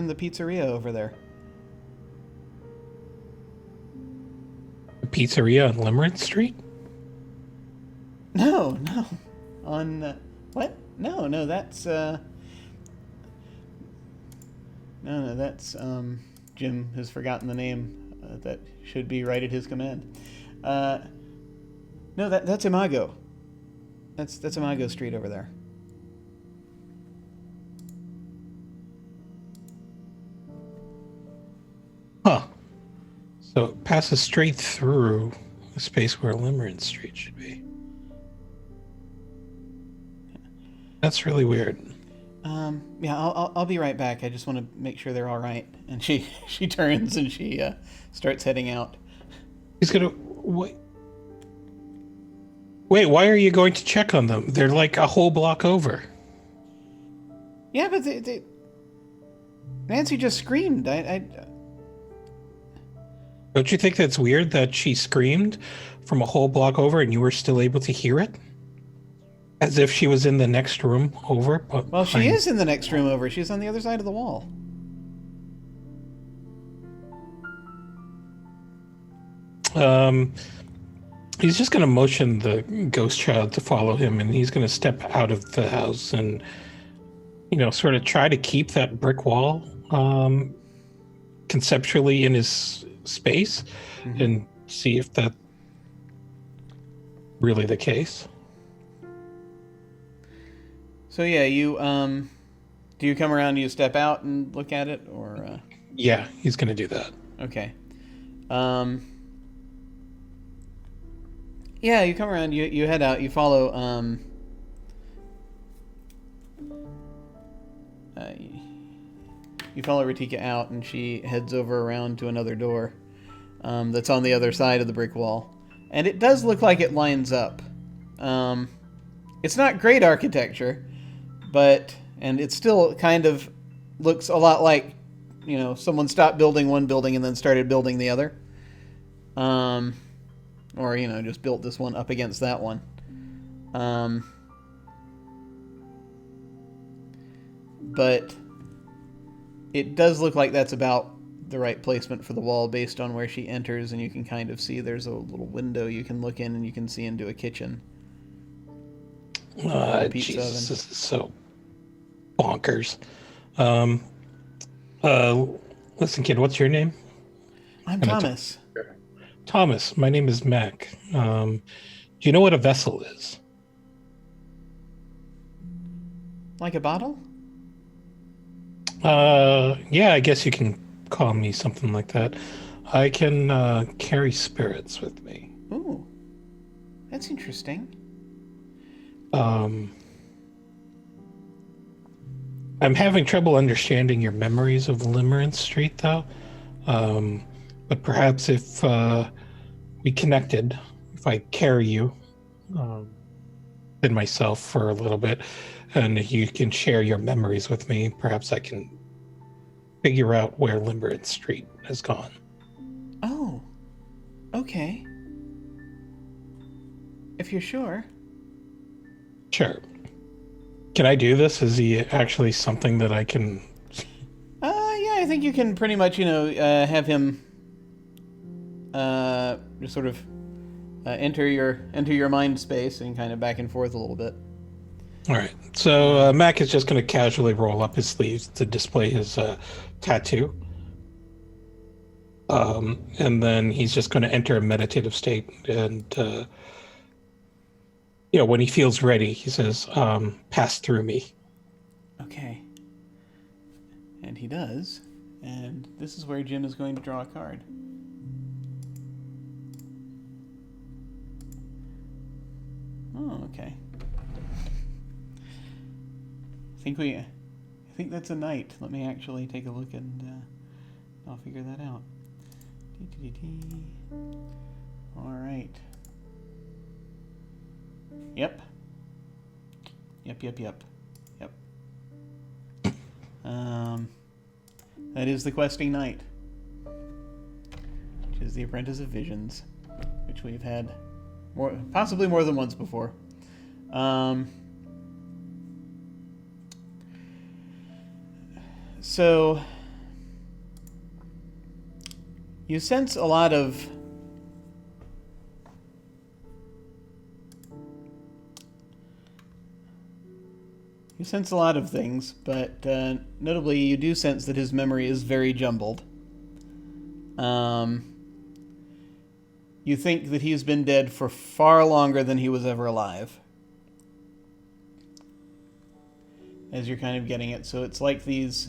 S1: the pizzeria over there.
S4: The pizzeria on Limerick Street?
S1: No. On what? No, that's no, that's Jim has forgotten the name that should be right at his command. No, that's Imago. That's Imago Street over there.
S4: Huh. So it passes straight through the space where Limerick Street should be. That's really weird.
S1: Yeah, I'll be right back. I just want to make sure they're all right. And she turns and she starts heading out.
S4: He's gonna wait. Wait, why are you going to check on them? They're like a whole block over.
S1: Yeah, but Nancy just screamed.
S4: Don't you think that's weird that she screamed from a whole block over and you were still able to hear it? As if she was in the next room over? But
S1: well, she is in the next room over. She's on the other side of the wall.
S4: He's just going to motion the ghost child to follow him, and he's going to step out of the house and, sort of try to keep that brick wall conceptually in his space, mm-hmm. and see if that's really the case.
S1: So yeah, you do you come around and you step out and look at it, or
S4: Yeah, he's going to do that.
S1: Okay. Yeah, you come around, you head out, you follow, you follow Ratika out, and she heads over around to another door that's on the other side of the brick wall. And it does look like it lines up. It's not great architecture, and it still kind of looks a lot like, someone stopped building one building and then started building the other. Or, just built this one up against that one. But it does look like that's about the right placement for the wall based on where she enters, and you can kind of see there's a little window you can look in and you can see into a kitchen.
S4: Jesus, this is so bonkers. Listen, kid, what's your name?
S1: I'm Thomas.
S4: Thomas, my name is Mac. Do you know what a vessel is?
S1: Like a bottle?
S4: Yeah, I guess you can call me something like that. I can carry spirits with me.
S1: Ooh, that's interesting.
S4: I'm having trouble understanding your memories of Limerence Street, though. But perhaps if we connected, if I carry you, and myself for a little bit, and you can share your memories with me, perhaps I can figure out where Limerence Street has gone.
S1: Oh, okay. If you're sure.
S4: Sure. Can I do this? Is he actually something that I can...
S1: Yeah, I think you can pretty much, have him just sort of enter your mind space and kind of back and forth a little bit.
S4: All right. So Mac is just going to casually roll up his sleeves to display his tattoo. And then he's just going to enter a meditative state. And, when he feels ready, he says, pass through me.
S1: Okay. And he does. And this is where Jim is going to draw a card. Oh, okay. I think that's a knight. Let me actually take a look and I'll figure that out. All right. Yep. That is the questing knight, which is the apprentice of visions, which we've had possibly more than once before. So you sense a lot of things, but notably you do sense that his memory is very jumbled. You think that he's been dead for far longer than he was ever alive, as you're kind of getting it. So it's like these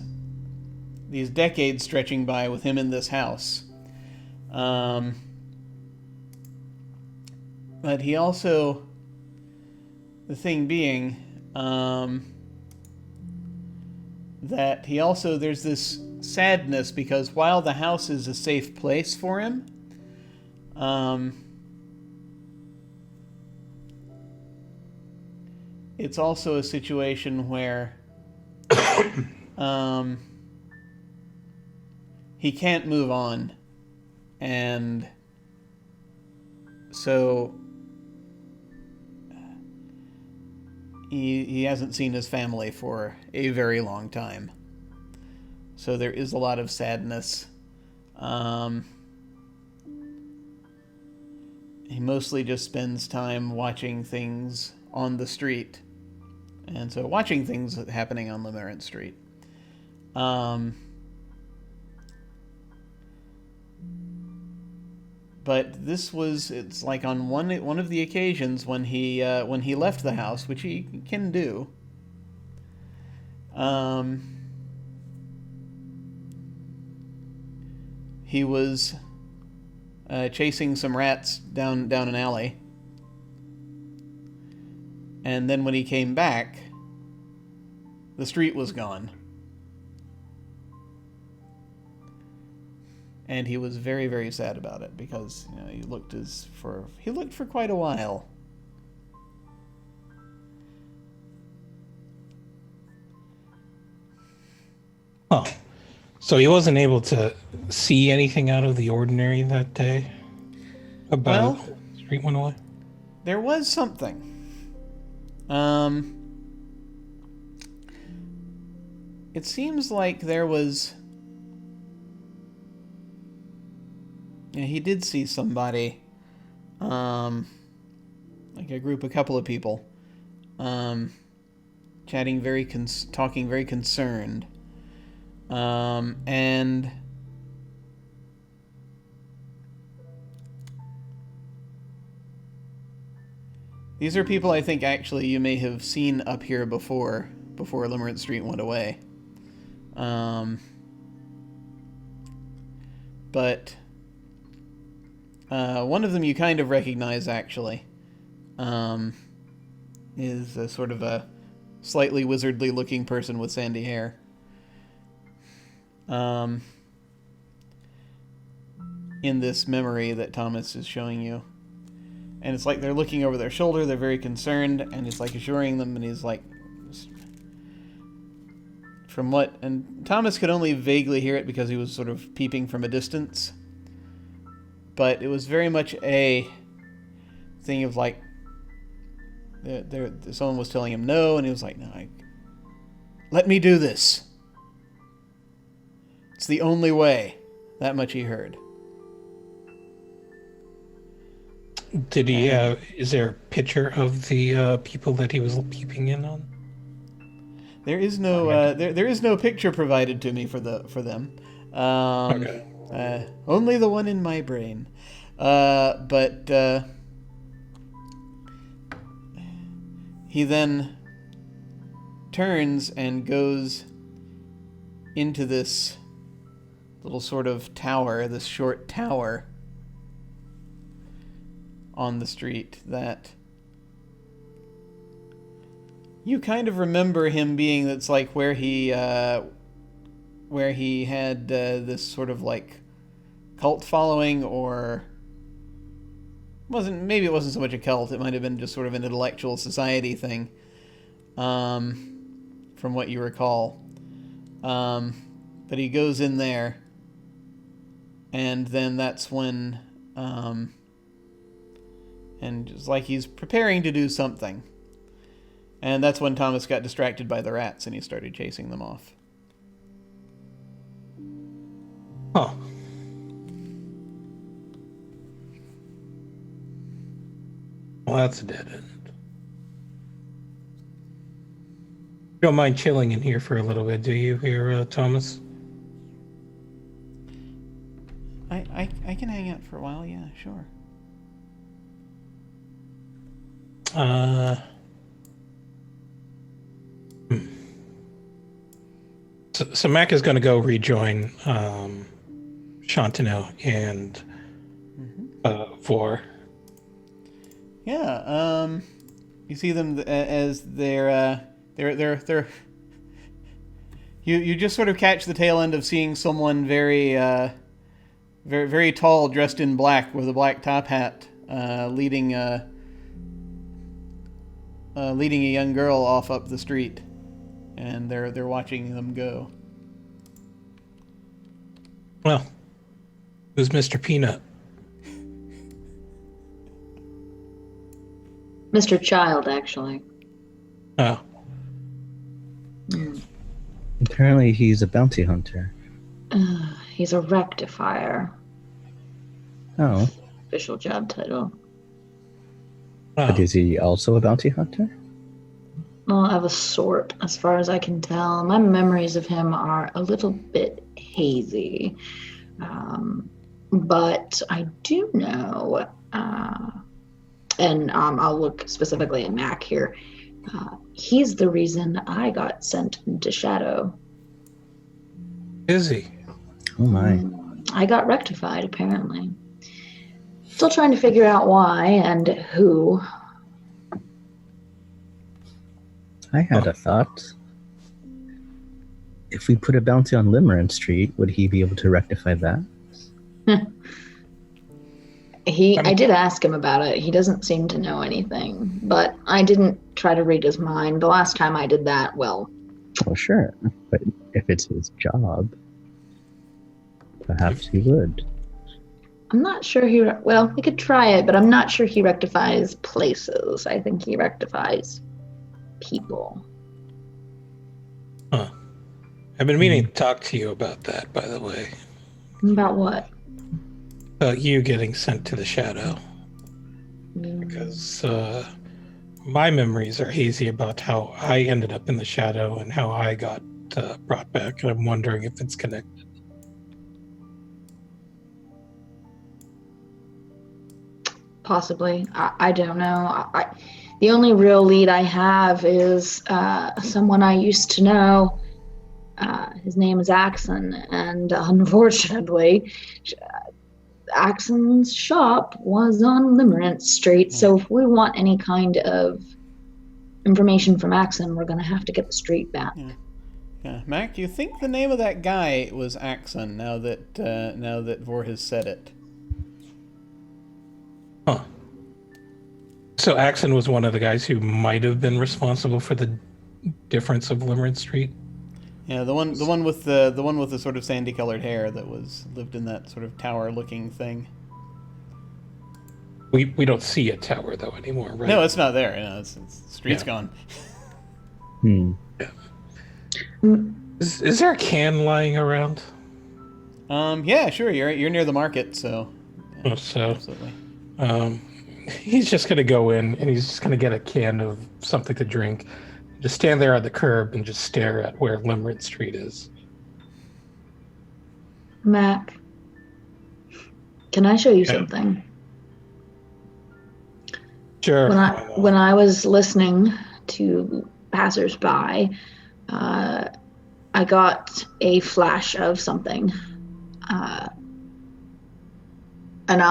S1: decades stretching by with him in this house. But he also, the thing being, that he also, there's this sadness because while the house is a safe place for him, it's also a situation where he can't move on, and so he hasn't seen his family for a very long time. So there is a lot of sadness. He mostly just spends time watching things on the street. And so watching things happening on Limerence Street. But it's like on one of the occasions when he left the house, which he can do. he was chasing some rats down an alley. And then when he came back, the street was gone. And he was very, very sad about it because he looked for quite a while.
S4: Oh, so he wasn't able to see anything out of the ordinary that day about the street went away?
S1: There was something. It seems like there was... Yeah, he did see somebody, like a couple of people, talking very concerned, and these are people I think actually you may have seen up here before Limerence Street went away, but. One of them you kind of recognize, actually, is a sort of a slightly wizardly-looking person with sandy hair. In this memory that Thomas is showing you. And it's like they're looking over their shoulder, they're very concerned, and it's like assuring them, and he's like... And Thomas could only vaguely hear it because he was sort of peeping from a distance. But it was very much a thing of like, someone was telling him no, and he was like, no, let me do this. It's the only way. That much he heard.
S4: Did he, is there a picture of the people that he was peeping in on?
S1: There is no, there is no picture provided to me for them.
S4: Okay.
S1: Only the one in my brain. But he then turns and goes into this little sort of tower, this short tower on the street that you kind of remember him being. That's like where he had this sort of like cult following, or maybe it wasn't so much a cult, it might have been just sort of an intellectual society thing, from what you recall. But he goes in there, and then that's when, and just like he's preparing to do something, and that's when Thomas got distracted by the rats and he started chasing them off.
S4: Oh. Well, that's a dead end. You don't mind chilling in here for a little bit, do you, here, Thomas?
S1: I can hang out for a while, yeah, sure.
S4: So Mac is going to go rejoin Chantineau and Vor.
S1: Yeah, you see them as they're you just sort of catch the tail end of seeing someone very very tall, dressed in black with a black top hat, leading a young girl off up the street, and they're watching them go.
S4: Well, who's Mr. Peanut?
S3: Mr. Child, actually.
S4: Oh.
S2: Apparently he's a bounty hunter.
S3: He's a rectifier.
S2: Oh.
S3: Official job title.
S4: Oh.
S2: But is he also a bounty hunter?
S3: Well, of a sort, as far as I can tell. My memories of him are a little bit hazy. But I do know, and I'll look specifically at Mac here, he's the reason I got sent to Shadow.
S4: Is he?
S2: Oh my.
S3: I got rectified, apparently. Still trying to figure out why and who.
S2: I had a thought. If we put a bounty on Limerence Street, would he be able to rectify that?
S3: I did ask him about it. He doesn't seem to know anything, but I didn't try to read his mind. The last time I did that, well,
S2: Sure. But if it's his job, perhaps he would.
S3: I'm not sure we could try it, but I'm not sure he rectifies places. I think he rectifies people.
S4: Huh. I've been meaning to talk to you about that, by the way.
S3: About what?
S4: About you getting sent to the shadow. Because my memories are hazy about how I ended up in the shadow and how I got brought back, and I'm wondering if it's connected.
S3: Possibly. I don't know. The only real lead I have is someone I used to know. His name is Axon, and unfortunately, Axon's shop was on Limerence Street, so if we want any kind of information from Axon, we're going to have to get the street back.
S1: Yeah. Mac, do you think the name of that guy was Axon, now that Vor has said it?
S4: Huh. So Axon was one of the guys who might have been responsible for the difference of Limerence Street?
S1: Yeah, the one with the sort of sandy colored hair that lived in that sort of tower looking thing.
S4: We don't see a tower though anymore, right?
S1: No, it's not there. The street's gone.
S4: Yeah. Is there a can lying around?
S1: Yeah, sure. You're near the market, so. Yeah, absolutely.
S4: He's just gonna go in and he's just gonna get a can of something to drink. Just stand there on the curb and just stare at where Limerence Street is.
S3: Mac, can I show you something?
S4: Sure.
S3: When I was listening to passersby, I got a flash of something. And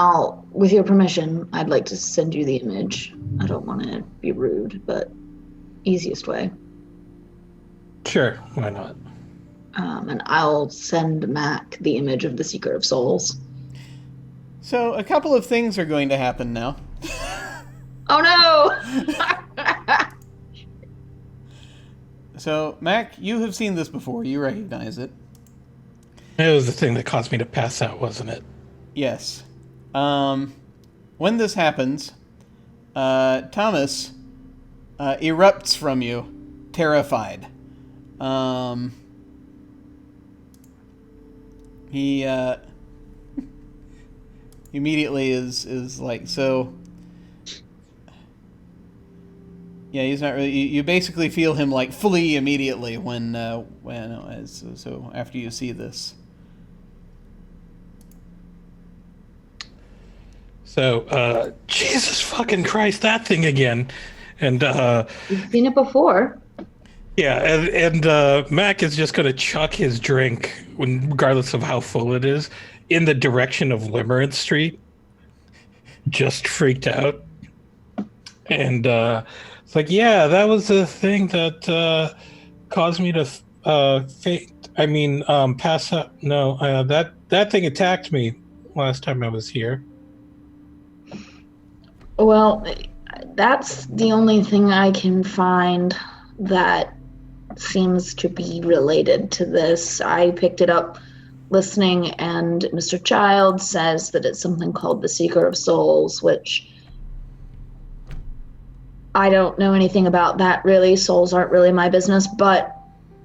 S3: with your permission, I'd like to send you the image. I don't want to be rude, but easiest way.
S4: Sure, why not?
S3: And I'll send Mac the image of the Secret of Souls.
S1: So a couple of things are going to happen now.
S3: Oh no!
S1: So, Mac, you have seen this before. You recognize it.
S4: It was the thing that caused me to pass out, wasn't it?
S1: Yes. When this happens, Thomas erupts from you, terrified. He immediately is like, so. Yeah, he's not really. You basically feel him like flee immediately so after you see this.
S4: So, Jesus fucking Christ, that thing again. And,
S3: You've seen it before.
S4: yeah, and Mac is just going to chuck his drink, regardless of how full it is, in the direction of Limerence Street. Just freaked out. And, it's like, yeah, that was the thing that, caused me to, pass out. No, that thing attacked me last time I was here.
S3: Well, that's the only thing I can find that seems to be related to this. I picked it up listening, and Mr. Child says that it's something called the Secret of Souls, which I don't know anything about that, really. Souls aren't really my business, but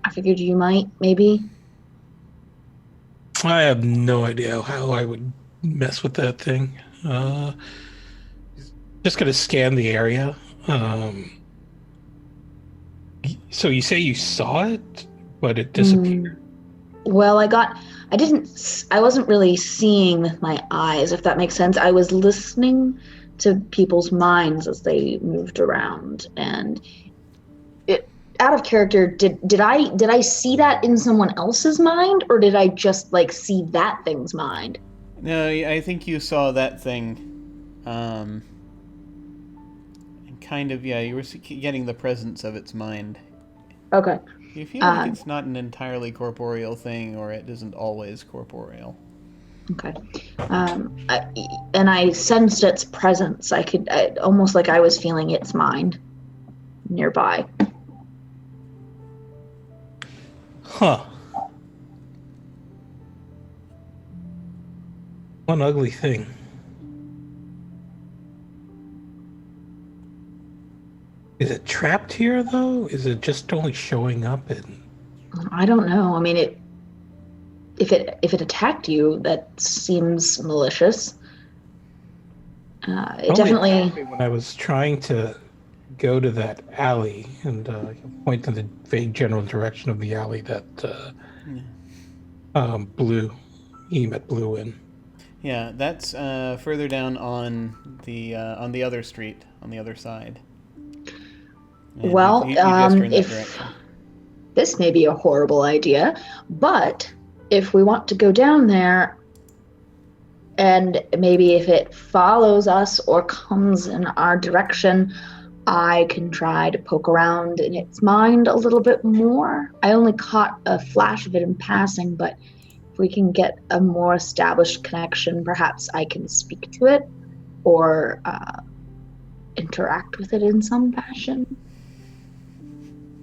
S3: I figured you might, maybe.
S4: I have no idea how I would mess with that thing. Just gonna scan the area. So you say you saw it, but it disappeared?
S3: Well, I wasn't really seeing with my eyes, if that makes sense. I was listening to people's minds as they moved around, and out of character, did I see that in someone else's mind, or did I just like see that thing's mind?
S1: No, I think you saw that thing, and kind of, yeah, you were getting the presence of its mind.
S3: Okay.
S1: You feel like it's not an entirely corporeal thing, or it isn't always corporeal.
S3: Okay. And I sensed its presence. Almost like I was feeling its mind nearby.
S4: Huh. One ugly thing. Is it trapped here, though? Is it just only showing up in...
S3: I don't know. I mean, if it attacked you, that seems malicious. It definitely.
S4: When I was trying to go to that alley and point in the vague general direction of the alley that he met Blue in.
S1: Yeah, that's further down on the other street, on the other side. And
S3: Well,
S1: you gesture in that
S3: if
S1: direction.
S3: this may be a horrible idea, but if we want to go down there, and maybe if it follows us or comes in our direction, I can try to poke around in its mind a little bit more. I only caught a flash of it in passing, but if we can get a more established connection, perhaps I can speak to it or interact with it in some fashion.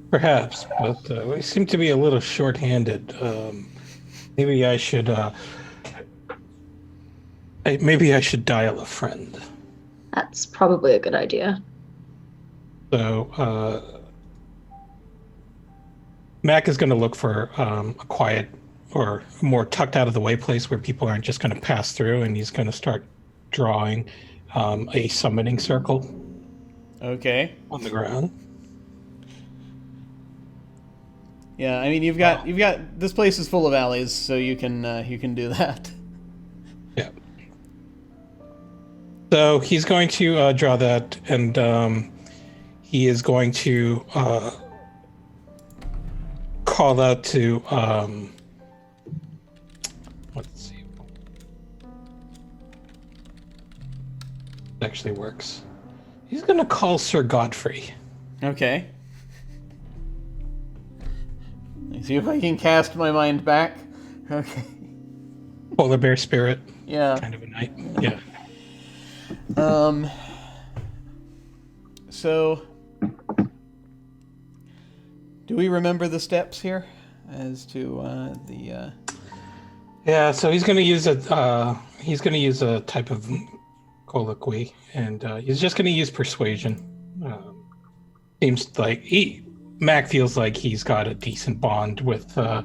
S4: Perhaps, but we seem to be a little short-handed. Maybe I should dial a friend.
S3: That's probably a good idea.
S4: So, Mac is going to look for a quiet or more tucked out of the way place where people aren't just going to pass through, and he's going to start drawing a summoning circle.
S1: Okay.
S4: On the ground.
S1: Yeah, I mean you've got this place is full of alleys, so you can do that.
S4: Yeah. So he's going to draw that, and he is going to call out to let's see. It actually works. He's going to call Sir Godfrey.
S1: Okay. Let's see if I can cast my mind back. Okay.
S4: Polar bear spirit.
S1: Yeah.
S4: Kind of a knight. Yeah.
S1: So, do we remember the steps here as to the?
S4: Yeah. So he's going to use a type of colloquy, and he's just going to use persuasion. Seems like Mac feels like he's got a decent bond with Sir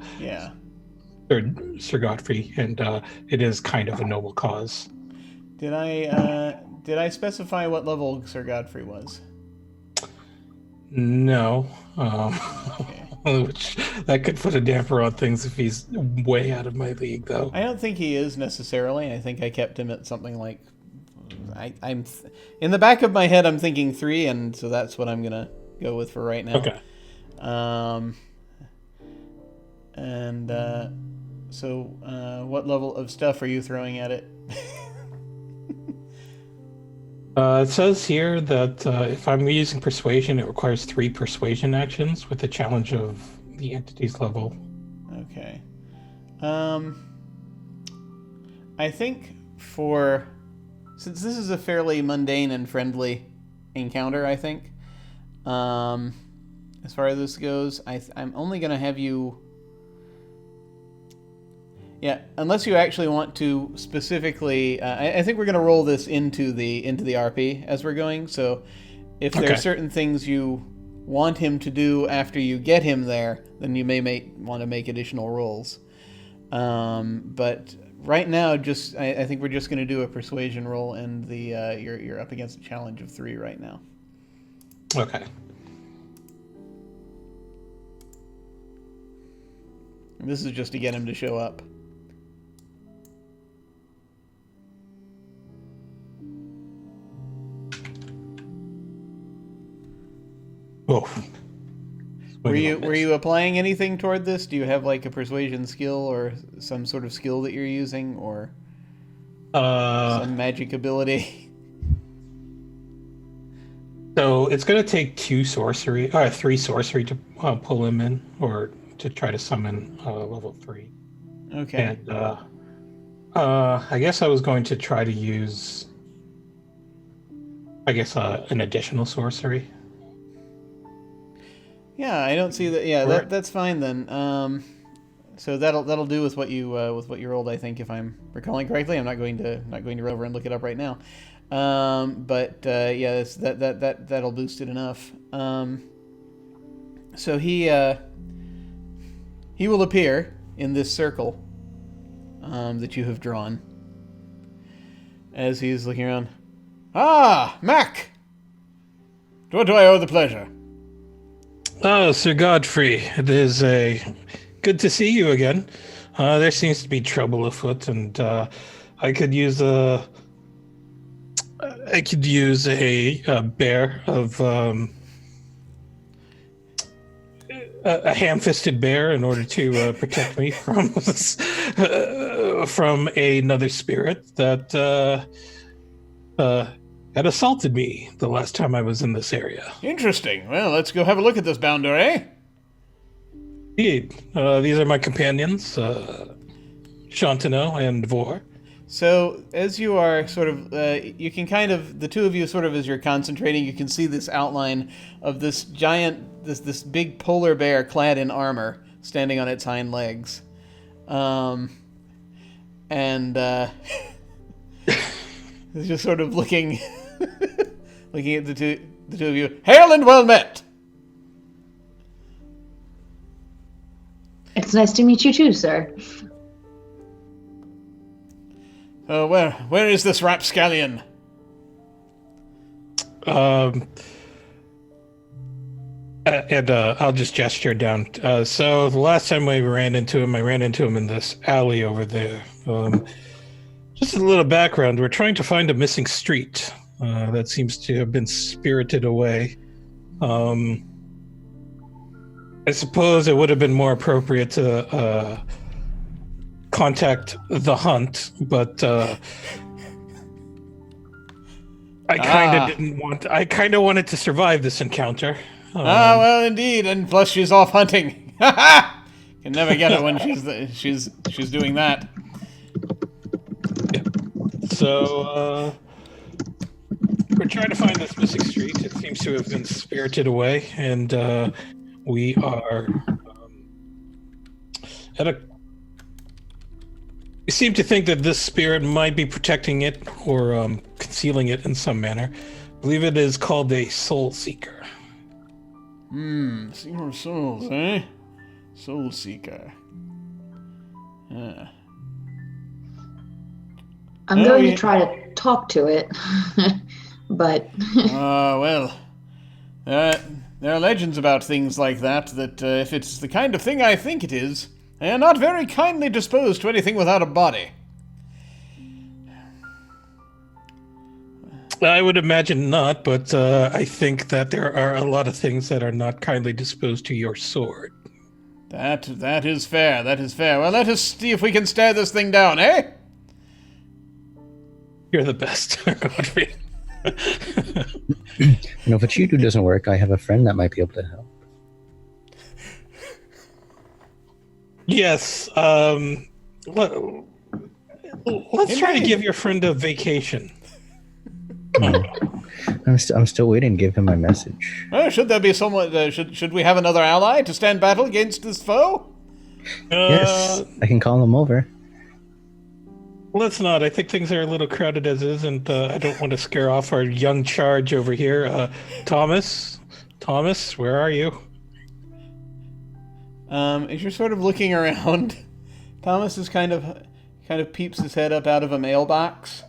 S4: Godfrey, and it is kind of a noble cause.
S1: Did I specify what level Sir Godfrey was?
S4: No.
S1: Okay.
S4: Which that could put a damper on things if he's way out of my league, though.
S1: I don't think he is necessarily. I think I kept him at something like I'm in the back of my head. I'm thinking 3, and so that's what I'm gonna go with for right now.
S4: Okay.
S1: What level of stuff are you throwing at it?
S4: It says here that if I'm using persuasion, it requires 3 persuasion actions with the challenge of the entity's level.
S1: Okay. I think since this is a fairly mundane and friendly encounter, I think, as far as this goes, I'm only going to have you... Yeah, unless you actually want to specifically... I think we're going to roll this into the RP as we're going, so if there are certain things you want him to do after you get him there, then you may want to make additional rolls. But right now, I think we're just going to do a persuasion roll, and you're up against a challenge of 3 right now.
S4: Okay.
S1: And this is just to get him to show up.
S4: Oh.
S1: Were you applying anything toward this? Do you have like a persuasion skill or some sort of skill that you're using, or some magic ability?
S4: So it's going to take 3 sorcery to pull him in, or to try to summon level 3.
S1: Okay.
S4: And I guess I was going to try to use, an additional sorcery.
S1: Yeah, I don't see that. Yeah, that's fine then. So that'll do with what you rolled. I think, if I'm recalling correctly. I'm not going to run over and look it up right now. But yeah, that'll boost it enough. So he will appear in this circle that you have drawn as he's looking around. Ah, Mac! To what do I owe the pleasure?
S4: Oh, Sir Godfrey, it is good to see you again. There seems to be trouble afoot, and I could use a bear of a ham-fisted bear in order to protect me from from another spirit that had assaulted me the last time I was in this area.
S1: Interesting. Well, let's go have a look at this bounder, eh?
S4: Indeed. These are my companions, Chantineau and Vor.
S1: So, as you are sort of, you can kind of, the two of you sort of, as you're concentrating, you can see this outline of this giant, this big polar bear clad in armor, standing on its hind legs. It's just sort of looking at the two of you. Hail and well met!
S3: It's nice to meet you too, sir.
S1: Where is this rapscallion?
S4: I'll just gesture down. So the last time I ran into him in this alley over there. Just a little background. We're trying to find a missing street that seems to have been spirited away. I suppose it would have been more appropriate to contact the hunt, but I kind of wanted to survive this encounter.
S1: Well, indeed, and plus she's off hunting. Can never get her when she's doing that.
S4: Yeah. So we're trying to find this missing street. It seems to have been spirited away, and we are we seem to think that this spirit might be protecting it or concealing it in some manner. I believe it is called a soul seeker.
S1: Seeker of souls, eh? Soul seeker.
S3: I'm going to try to talk to it, but...
S1: well, there are legends about things like that if it's the kind of thing I think it is, they are not very kindly disposed to anything without a body.
S4: I would imagine not, but I think that there are a lot of things that are not kindly disposed to your sword.
S1: That is fair, that is fair. Well, let us see if we can stare this thing down, eh?
S4: You're the best.
S2: If a Chidu doesn't work, I have a friend that might be able to help.
S4: Yes. Let's try to give your friend a vacation.
S2: I'm still waiting to give him my message.
S1: Should there be someone? Should we have another ally to stand battle against this foe?
S2: Yes, I can call him over.
S4: Let's not. I think things are a little crowded as is, and I don't want to scare off our young charge over here. Thomas, where are you?
S1: As you're sort of looking around, Thomas is kind of peeps his head up out of a mailbox.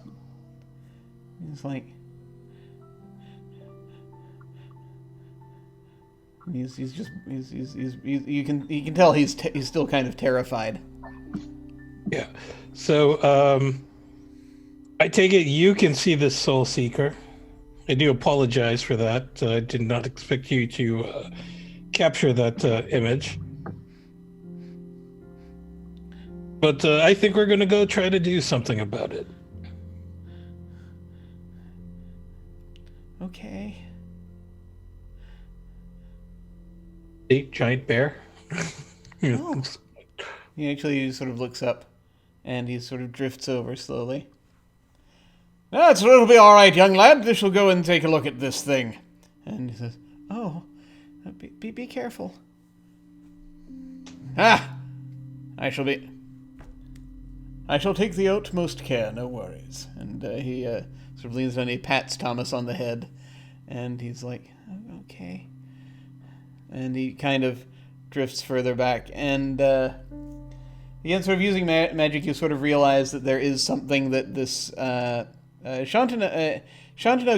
S1: He's like, you can tell he's still kind of terrified.
S4: Yeah. So, I take it you can see this soul seeker. I do apologize for that. I did not expect you to capture that image. But I think we're going to go try to do something about it.
S1: Okay.
S4: See, giant bear.
S1: Oh. He actually sort of looks up, and he sort of drifts over slowly. It'll be all right, young lad. We shall go and take a look at this thing. And he says, "Oh, be careful." I shall take the utmost care. No worries. And he sort of leans down. He pats Thomas on the head, and he's like, "Oh, okay." And he kind of drifts further back, and again, sort of using magic, you sort of realize that there is something that this Shantano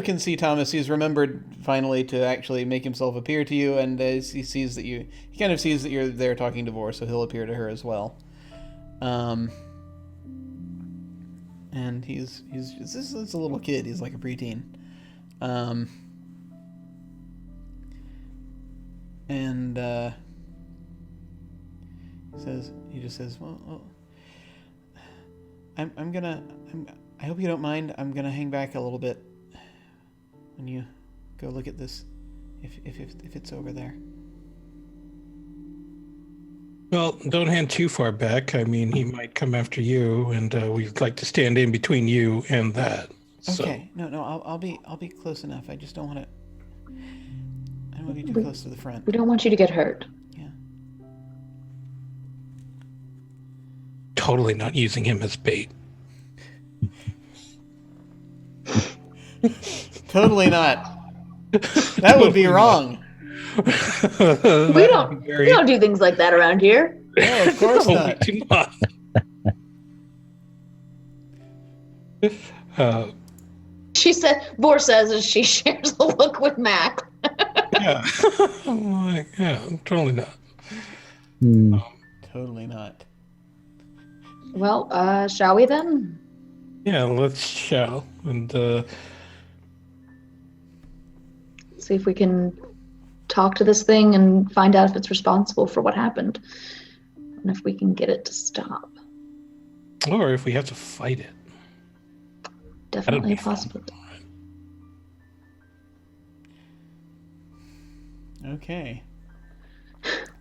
S1: can see Thomas. He's remembered finally to actually make himself appear to you, and he sees that he kind of sees that you're there talking to Vor, so he'll appear to her as well. And he's this is a little kid. He's like a preteen. And he just says, well I hope you don't mind. I'm gonna hang back a little bit when you go look at this, if it's over there.
S4: Well, don't hand too far back. I mean, he might come after you, and we'd like to stand in between you and that.
S1: Okay. So. No. I'll be close enough. I just don't want to. I don't want to be too close to the front.
S3: We don't want you to get hurt.
S1: Yeah.
S4: Totally not using him as bait.
S1: Totally not. That would be wrong.
S3: We don't do things like that around here.
S1: No, of course not.
S4: We do not.
S3: Vor says as she shares a look with Mac.
S4: Yeah. I'm like, yeah, totally not.
S1: Totally not.
S3: Well, shall we then?
S4: Yeah, let's shall. And
S3: see if we can talk to this thing and find out if it's responsible for what happened. And if we can get it to stop.
S4: Or if we have to fight it.
S3: Definitely a possibility.
S1: Okay.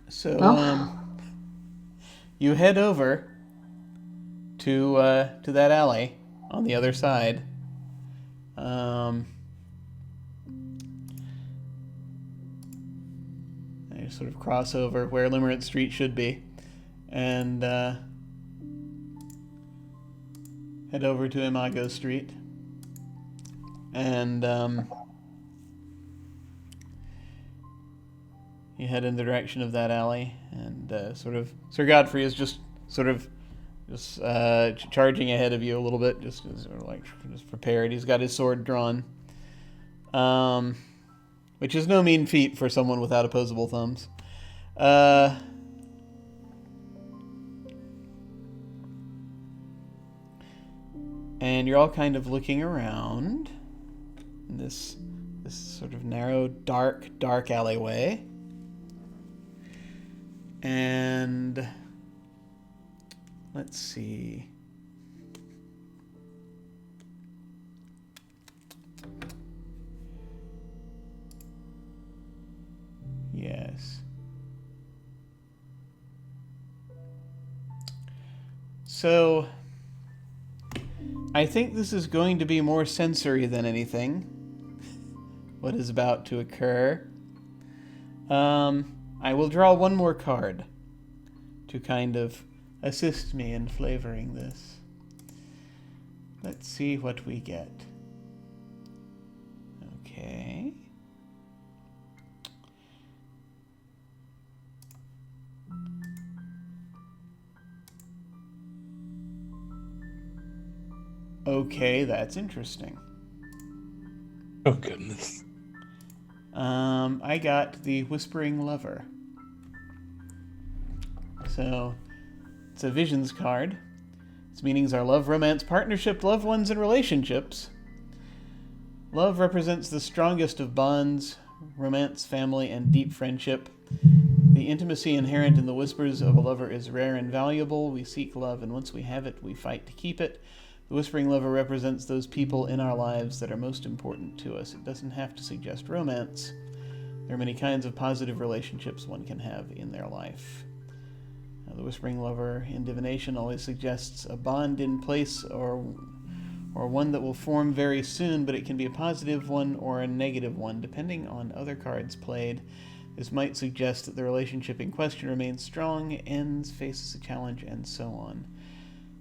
S1: So, you head over to that alley on the other side. You sort of cross over where Limerence Street should be, and head over to Imago Street, and you head in the direction of that alley, and Sir Godfrey is just charging ahead of you a little bit, just prepared. He's got his sword drawn, which is no mean feat for someone without opposable thumbs. And you're all kind of looking around in this sort of narrow, dark alleyway. And let's see. Yes. So, I think this is going to be more sensory than anything. What is about to occur. I will draw one more card to kind of assist me in flavoring this. Let's see what we get. Okay. Okay, that's interesting.
S4: Oh, goodness.
S1: I got the Whispering Lover. So, it's a Visions card. Its meanings are love, romance, partnership, loved ones, and relationships. Love represents the strongest of bonds. romance, family, and deep friendship. The intimacy inherent in the whispers of a lover is rare and valuable. We seek love, and once we have it, we fight to keep it. The whispering lover represents those people in our lives that are most important to us. It doesn't have to suggest romance. There are many kinds of positive relationships one can have in their life. The whispering lover in divination always suggests a bond in place or one that will form very soon, but it can be a positive one or a negative one, depending on other cards played. This might suggest that the relationship in question remains strong, ends, faces a challenge, and so on.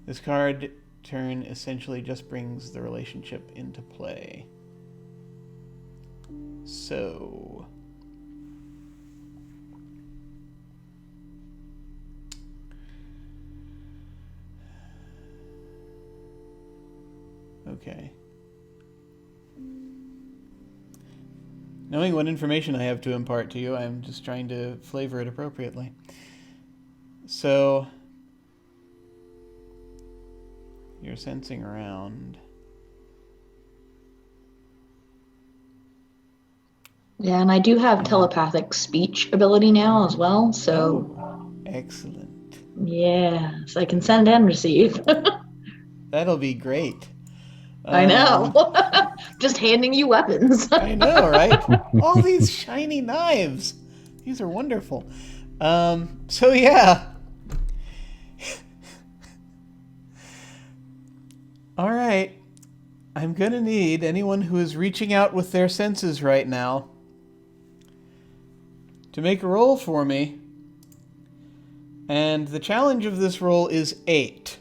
S1: This card turn essentially just brings the relationship into play. So... okay. Knowing what information I have to impart to you, I'm just trying to flavor it appropriately. So, you're sensing around.
S3: Yeah, and I do have telepathic speech ability now as well, so...
S1: Oh, excellent.
S3: Yeah, so I can send and receive.
S1: That'll be great.
S3: I know. Just handing you weapons.
S1: I know, right? All these shiny knives. These are wonderful. So yeah. All right. I'm going to need anyone who is reaching out with their senses right now to make a roll for me. And the challenge of this roll is 8.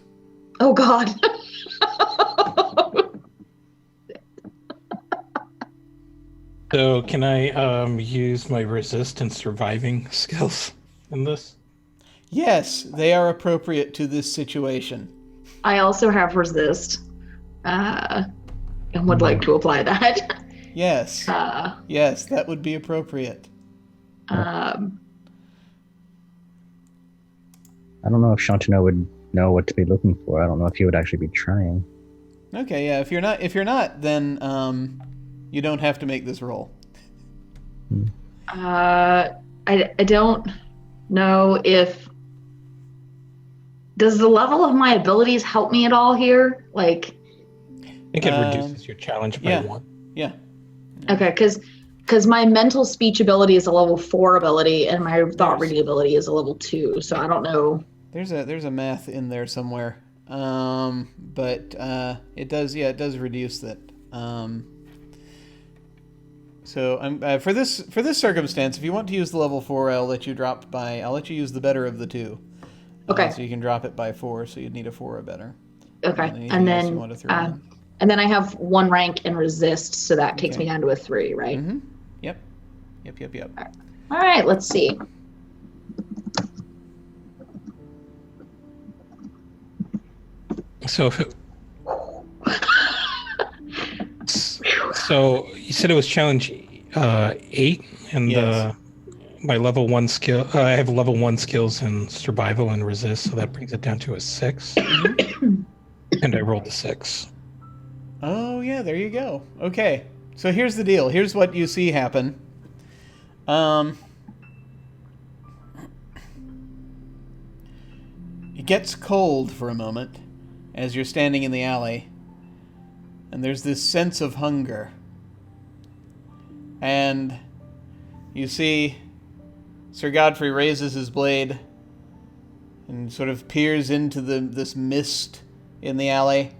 S3: Oh, God.
S4: So can I use my resist and surviving skills in this?
S1: Yes, they are appropriate to this situation.
S3: I also have resist, and would like to apply that.
S1: Yes. Yes, that would be appropriate.
S2: I don't know if Shantano would know what to be looking for. I don't know if he would actually be trying.
S1: Okay, yeah. If you're not, then you don't have to make this roll.
S3: I don't know if... Does the level of my abilities help me at all here? Like...
S4: I think it reduces your challenge by 1.
S1: Yeah.
S3: Okay, because my mental speech ability is a level 4 ability, and my thought reading ability is a level 2, so I don't know.
S1: There's a math in there somewhere. But it does reduce that. So for this circumstance, if you want to use the level 4, I'll let you use the better of the 2.
S3: Okay.
S1: So you can drop it by 4, so you'd need a 4 or better.
S3: Okay. And then I have 1 rank in resist, so that takes me down to a 3, right?
S1: Mm-hmm. Yep.
S3: All right, let's see.
S4: So so you said it was challenge 8, and
S1: yes.
S4: My level 1 skill. I have level 1 skills in survival and resist, so that brings it down to a 6. And I rolled a 6.
S1: Oh yeah, there you go. Okay, so here's the deal. Here's what you see happen. It gets cold for a moment as you're standing in the alley, and there's this sense of hunger. And you see Sir Godfrey raises his blade and sort of peers into this mist in the alley.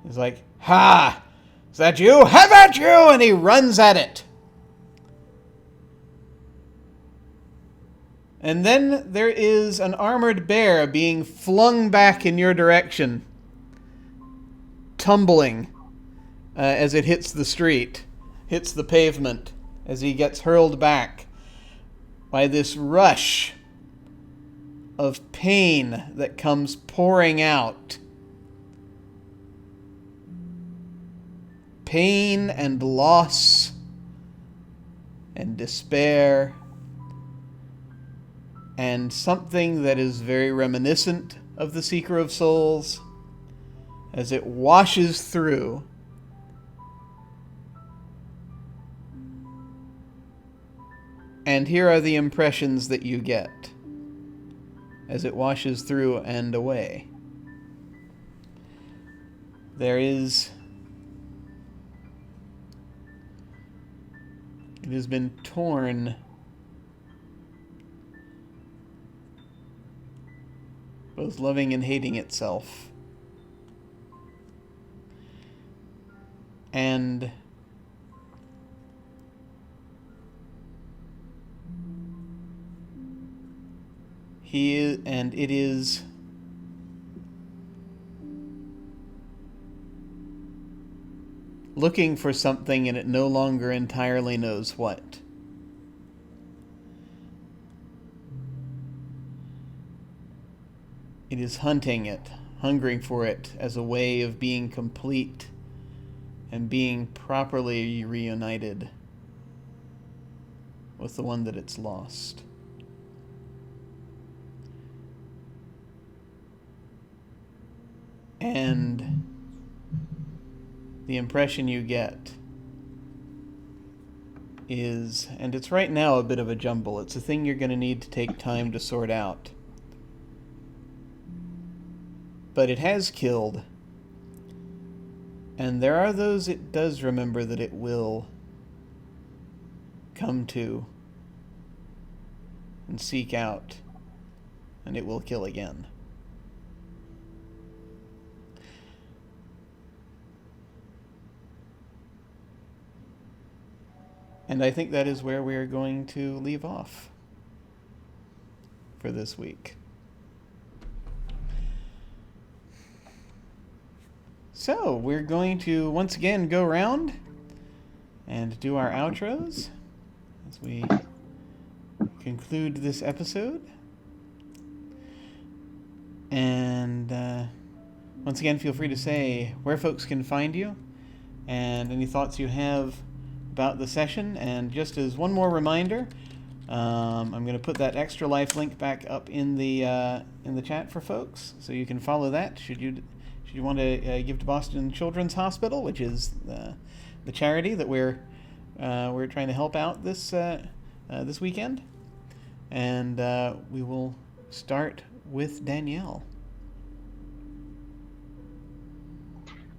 S1: He's like, "Ha! Is that you? Have at you!" And he runs at it. And then there is an armored bear being flung back in your direction, tumbling as it hits the street, hits the pavement, as he gets hurled back by this rush of pain that comes pouring out. Pain and loss and despair and something that is very reminiscent of the Seeker of Souls as it washes through. And here are the impressions that you get as it washes through and away. There is... It has been torn both loving and hating itself. And it is looking for something, and it no longer entirely knows what. It is hunting it, hungering for it as a way of being complete and being properly reunited with the one that it's lost. And the impression you get is, and it's right now a bit of a jumble, it's a thing you're going to need to take time to sort out. But it has killed, and there are those it does remember that it will come to and seek out, and it will kill again. And I think that is where we are going to leave off for this week. So, we're going to once again go around and do our outros as we conclude this episode. And once again, feel free to say where folks can find you and any thoughts you have about the session. And just as one more reminder, I'm going to put that Extra Life link back up in the chat for folks, so you can follow that should you want to give to Boston Children's Hospital, which is the charity that we're trying to help out this weekend. And we will start with Danielle.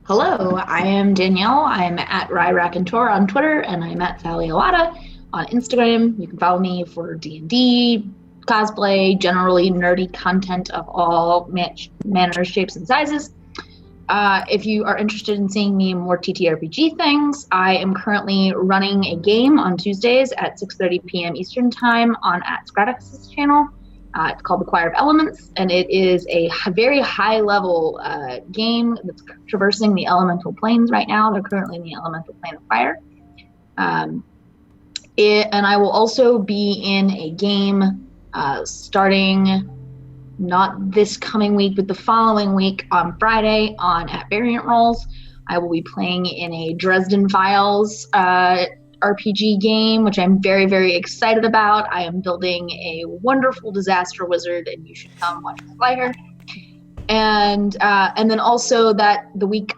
S3: Hello, I am Danielle. I'm at Raconteur on Twitter, and I'm at Faliolata on Instagram. You can follow me for D&D, cosplay, generally nerdy content of all manners, shapes, and sizes. If you are interested in seeing me in more TTRPG things, I am currently running a game on Tuesdays at 6:30 p.m. Eastern Time on at Scratix's channel. It's called The Choir of Elements, and it is a very high-level game that's traversing the elemental planes right now. They're currently in the elemental plane of fire. And I will also be in a game starting not this coming week, but the following week on Friday at Variant Rolls. I will be playing in a Dresden Files RPG game, which I'm very, very excited about. I am building a wonderful disaster wizard, and you should come watch me play her. And then also that the week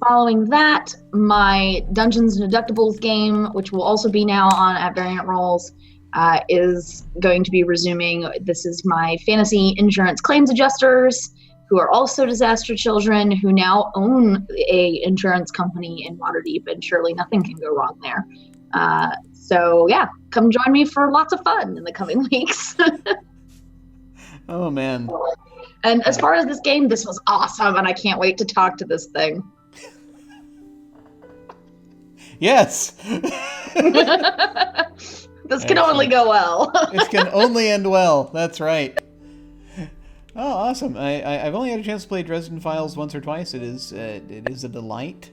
S3: following that, my Dungeons and Deductibles game, which will also be now on at Variant Rolls, is going to be resuming. This is my fantasy insurance claims adjusters, who are also disaster children, who now own a insurance company in Waterdeep, and surely nothing can go wrong there. So yeah, come join me for lots of fun in the coming weeks.
S1: Oh man.
S3: And as far as this game, this was awesome, and I can't wait to talk to this thing.
S1: Yes.
S3: This can only go well.
S1: This can only end well. That's right. Oh, awesome! I've only had a chance to play Dresden Files once or twice. It is a delight,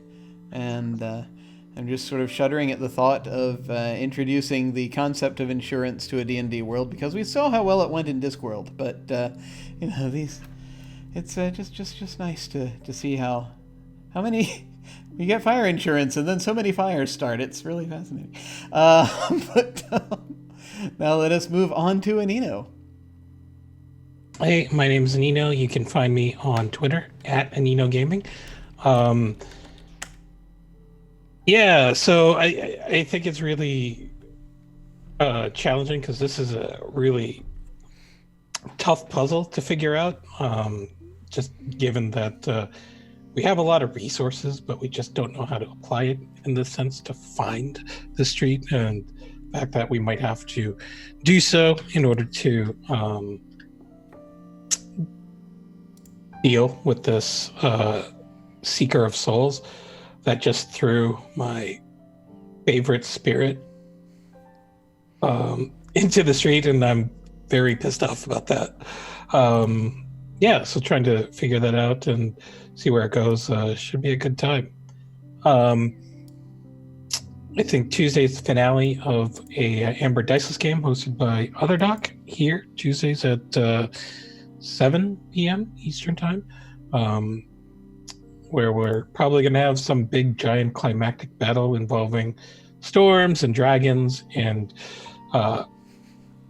S1: and I'm just sort of shuddering at the thought of introducing the concept of insurance to a D&D world, because we saw how well it went in Discworld. But it's just nice to see how many. You get fire insurance, and then so many fires start. It's really fascinating. But now let us move on to Anino.
S4: Hey, my name is Anino. You can find me on Twitter at Anino Gaming. Yeah, so I think it's really challenging because this is a really tough puzzle to figure out. Just given that we have a lot of resources, but we just don't know how to apply it in the sense to find the street, and the fact that we might have to do so in order to deal with this seeker of souls that just threw my favorite spirit into the street, and I'm very pissed off about that. So trying to figure that out and see where it goes should be a good time. I think Tuesday's the finale of a Amber Diceless game hosted by Otherdoc here, Tuesdays at 7 p.m. Eastern Time, where we're probably going to have some big, giant climactic battle involving storms and dragons and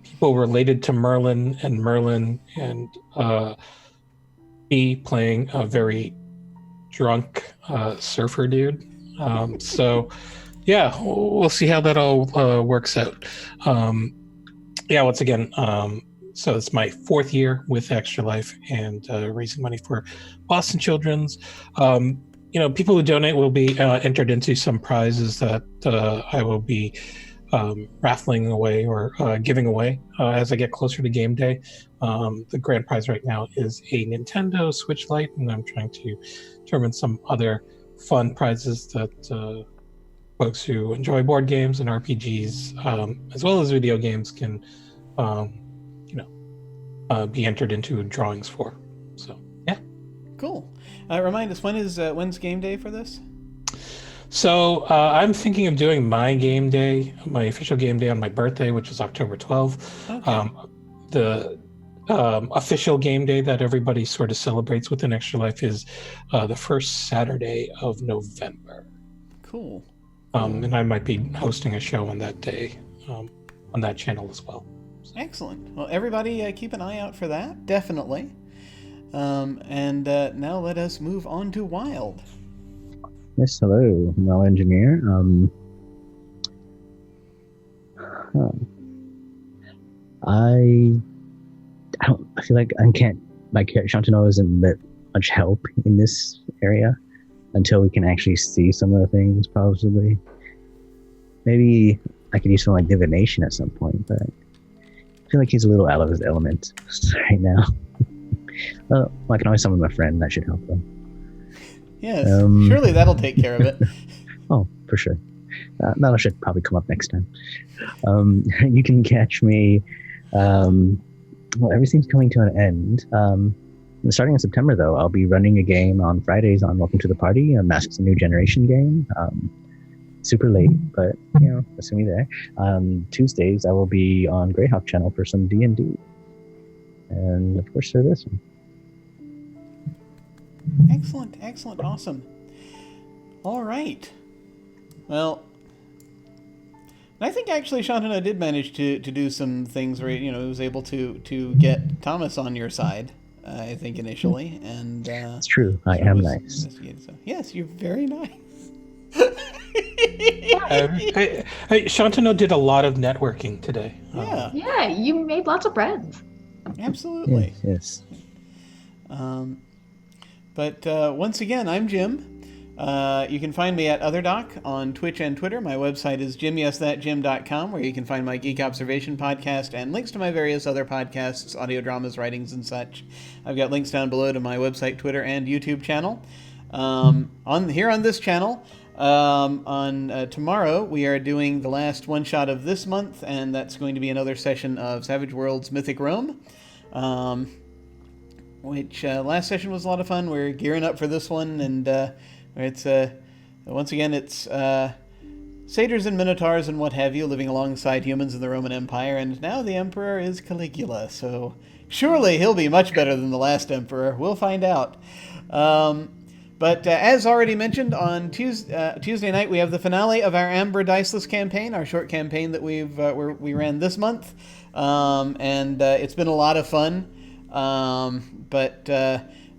S4: people related to Merlin and me playing a very drunk surfer dude. We'll see how that all works out. Once again, so it's my 4th year with Extra Life and raising money for Boston Children's. People who donate will be entered into some prizes that I will be raffling away or giving away as I get closer to game day. The grand prize right now is a Nintendo Switch Lite, and I'm trying to determine some other fun prizes that folks who enjoy board games and RPGs, as well as video games, can be entered into drawings for. So yeah,
S1: cool. Remind us, when's game day for this?
S4: So I'm thinking of doing my game day, my official game day, on my birthday, which is October 12th. Okay. The official game day that everybody sort of celebrates within Extra Life is the first Saturday of November.
S1: Cool.
S4: And I might be hosting a show on that day on that channel as well. So.
S1: Excellent. Well, everybody keep an eye out for that, definitely. Now let us move on to Wilde.
S2: Yes, hello, Mel Engineer. I feel like my Shantano isn't that much help in this area until we can actually see some of the things, possibly. Maybe I could use some divination at some point, but I feel like he's a little out of his element right now. I can always summon my friend, that should help though.
S1: Yes, surely that'll take care of it.
S2: Oh, for sure. That should probably come up next time. You can catch me. Everything's coming to an end. Starting in September, though, I'll be running a game on Fridays on Welcome to the Party, a Masks a New Generation game. Super late, but I'll see me there. Tuesdays, I will be on Greyhawk channel for some D&D, and of course for this one.
S1: Excellent, awesome. All right. Well, I think actually Shantano did manage to do some things where he was able to get Thomas on your side. I think initially, and
S2: it's true. I am nice.
S1: So, yes, you're very nice.
S4: Shantano did a lot of networking today.
S3: Yeah, you made lots of friends.
S1: Absolutely.
S2: Yes.
S1: But once again, I'm Jim. You can find me at Otherdoc on Twitch and Twitter. My website is jimyesthatjim.com, where you can find my Geek Observation podcast and links to my various other podcasts, audio dramas, writings, and such. I've got links down below to my website, Twitter, and YouTube channel. On this channel, on tomorrow, we are doing the last one-shot of this month, and that's going to be another session of Savage Worlds Mythic Rome. Which last session was a lot of fun. We're gearing up for this one, and it's once again it's satyrs and minotaurs and what have you living alongside humans in the Roman Empire, and now the emperor is Caligula, so surely he'll be much better than the last emperor. We'll find out. But as already mentioned, on Tuesday night we have the finale of our Amber Diceless campaign, our short campaign that we ran this month, and it's been a lot of fun. But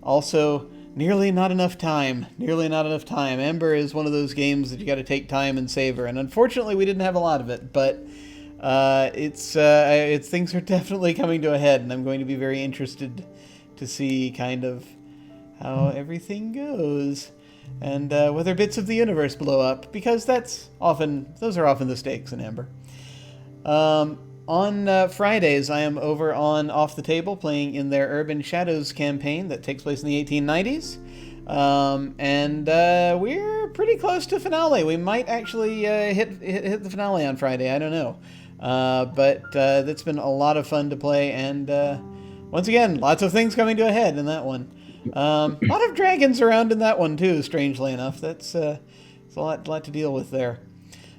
S1: also nearly not enough time. Ember is one of those games that you got to take time and savor, and unfortunately we didn't have a lot of it, but It's things are definitely coming to a head, and I'm going to be very interested to see kind of how everything goes, and whether bits of the universe blow up, because those are often the stakes in Amber. On Fridays, I am over on Off the Table playing in their Urban Shadows campaign that takes place in the 1890s. And we're pretty close to finale. We might actually hit the finale on Friday. I don't know. But it's been a lot of fun to play. And once again, lots of things coming to a head in that one. A lot of dragons around in that one, too, strangely enough. It's a lot to deal with there.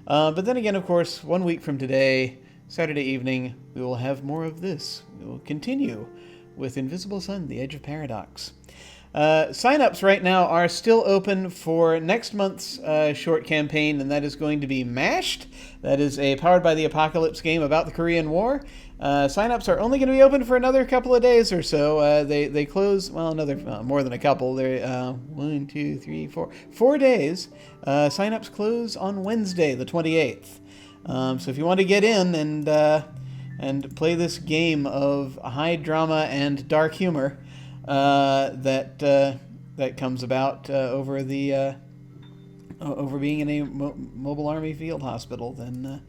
S1: But then again, of course, 1 week from today, Saturday evening, we will have more of this. We will continue with Invisible Sun, The Edge of Paradox. Sign-ups right now are still open for next month's short campaign, and that is going to be Mashed. That is a Powered by the Apocalypse game about the Korean War. Sign-ups are only going to be open for another couple of days or so. They close, more than a couple. They're 1, 2, 3, 4. 4 days. Sign-ups close on Wednesday, the 28th. So if you want to get in and play this game of high drama and dark humor that comes about over being in a mobile army field hospital, then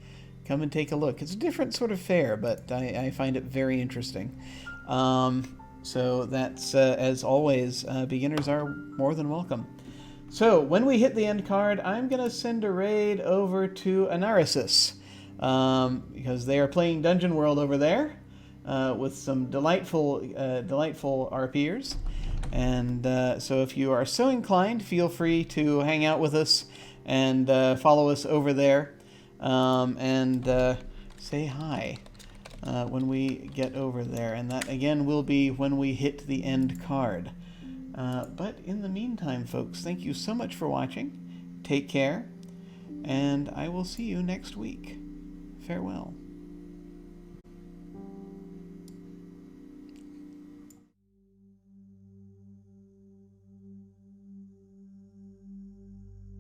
S1: come and take a look. It's a different sort of fare, but I find it very interesting. So that's, as always, beginners are more than welcome. So when we hit the end card, I'm going to send a raid over to Arras, because they are playing Dungeon World over there with some delightful RPers. And so if you are so inclined, feel free to hang out with us and follow us over there and say hi when we get over there. And that, again, will be when we hit the end card. But in the meantime, folks, thank you so much for watching. Take care, and I will see you next week. Farewell.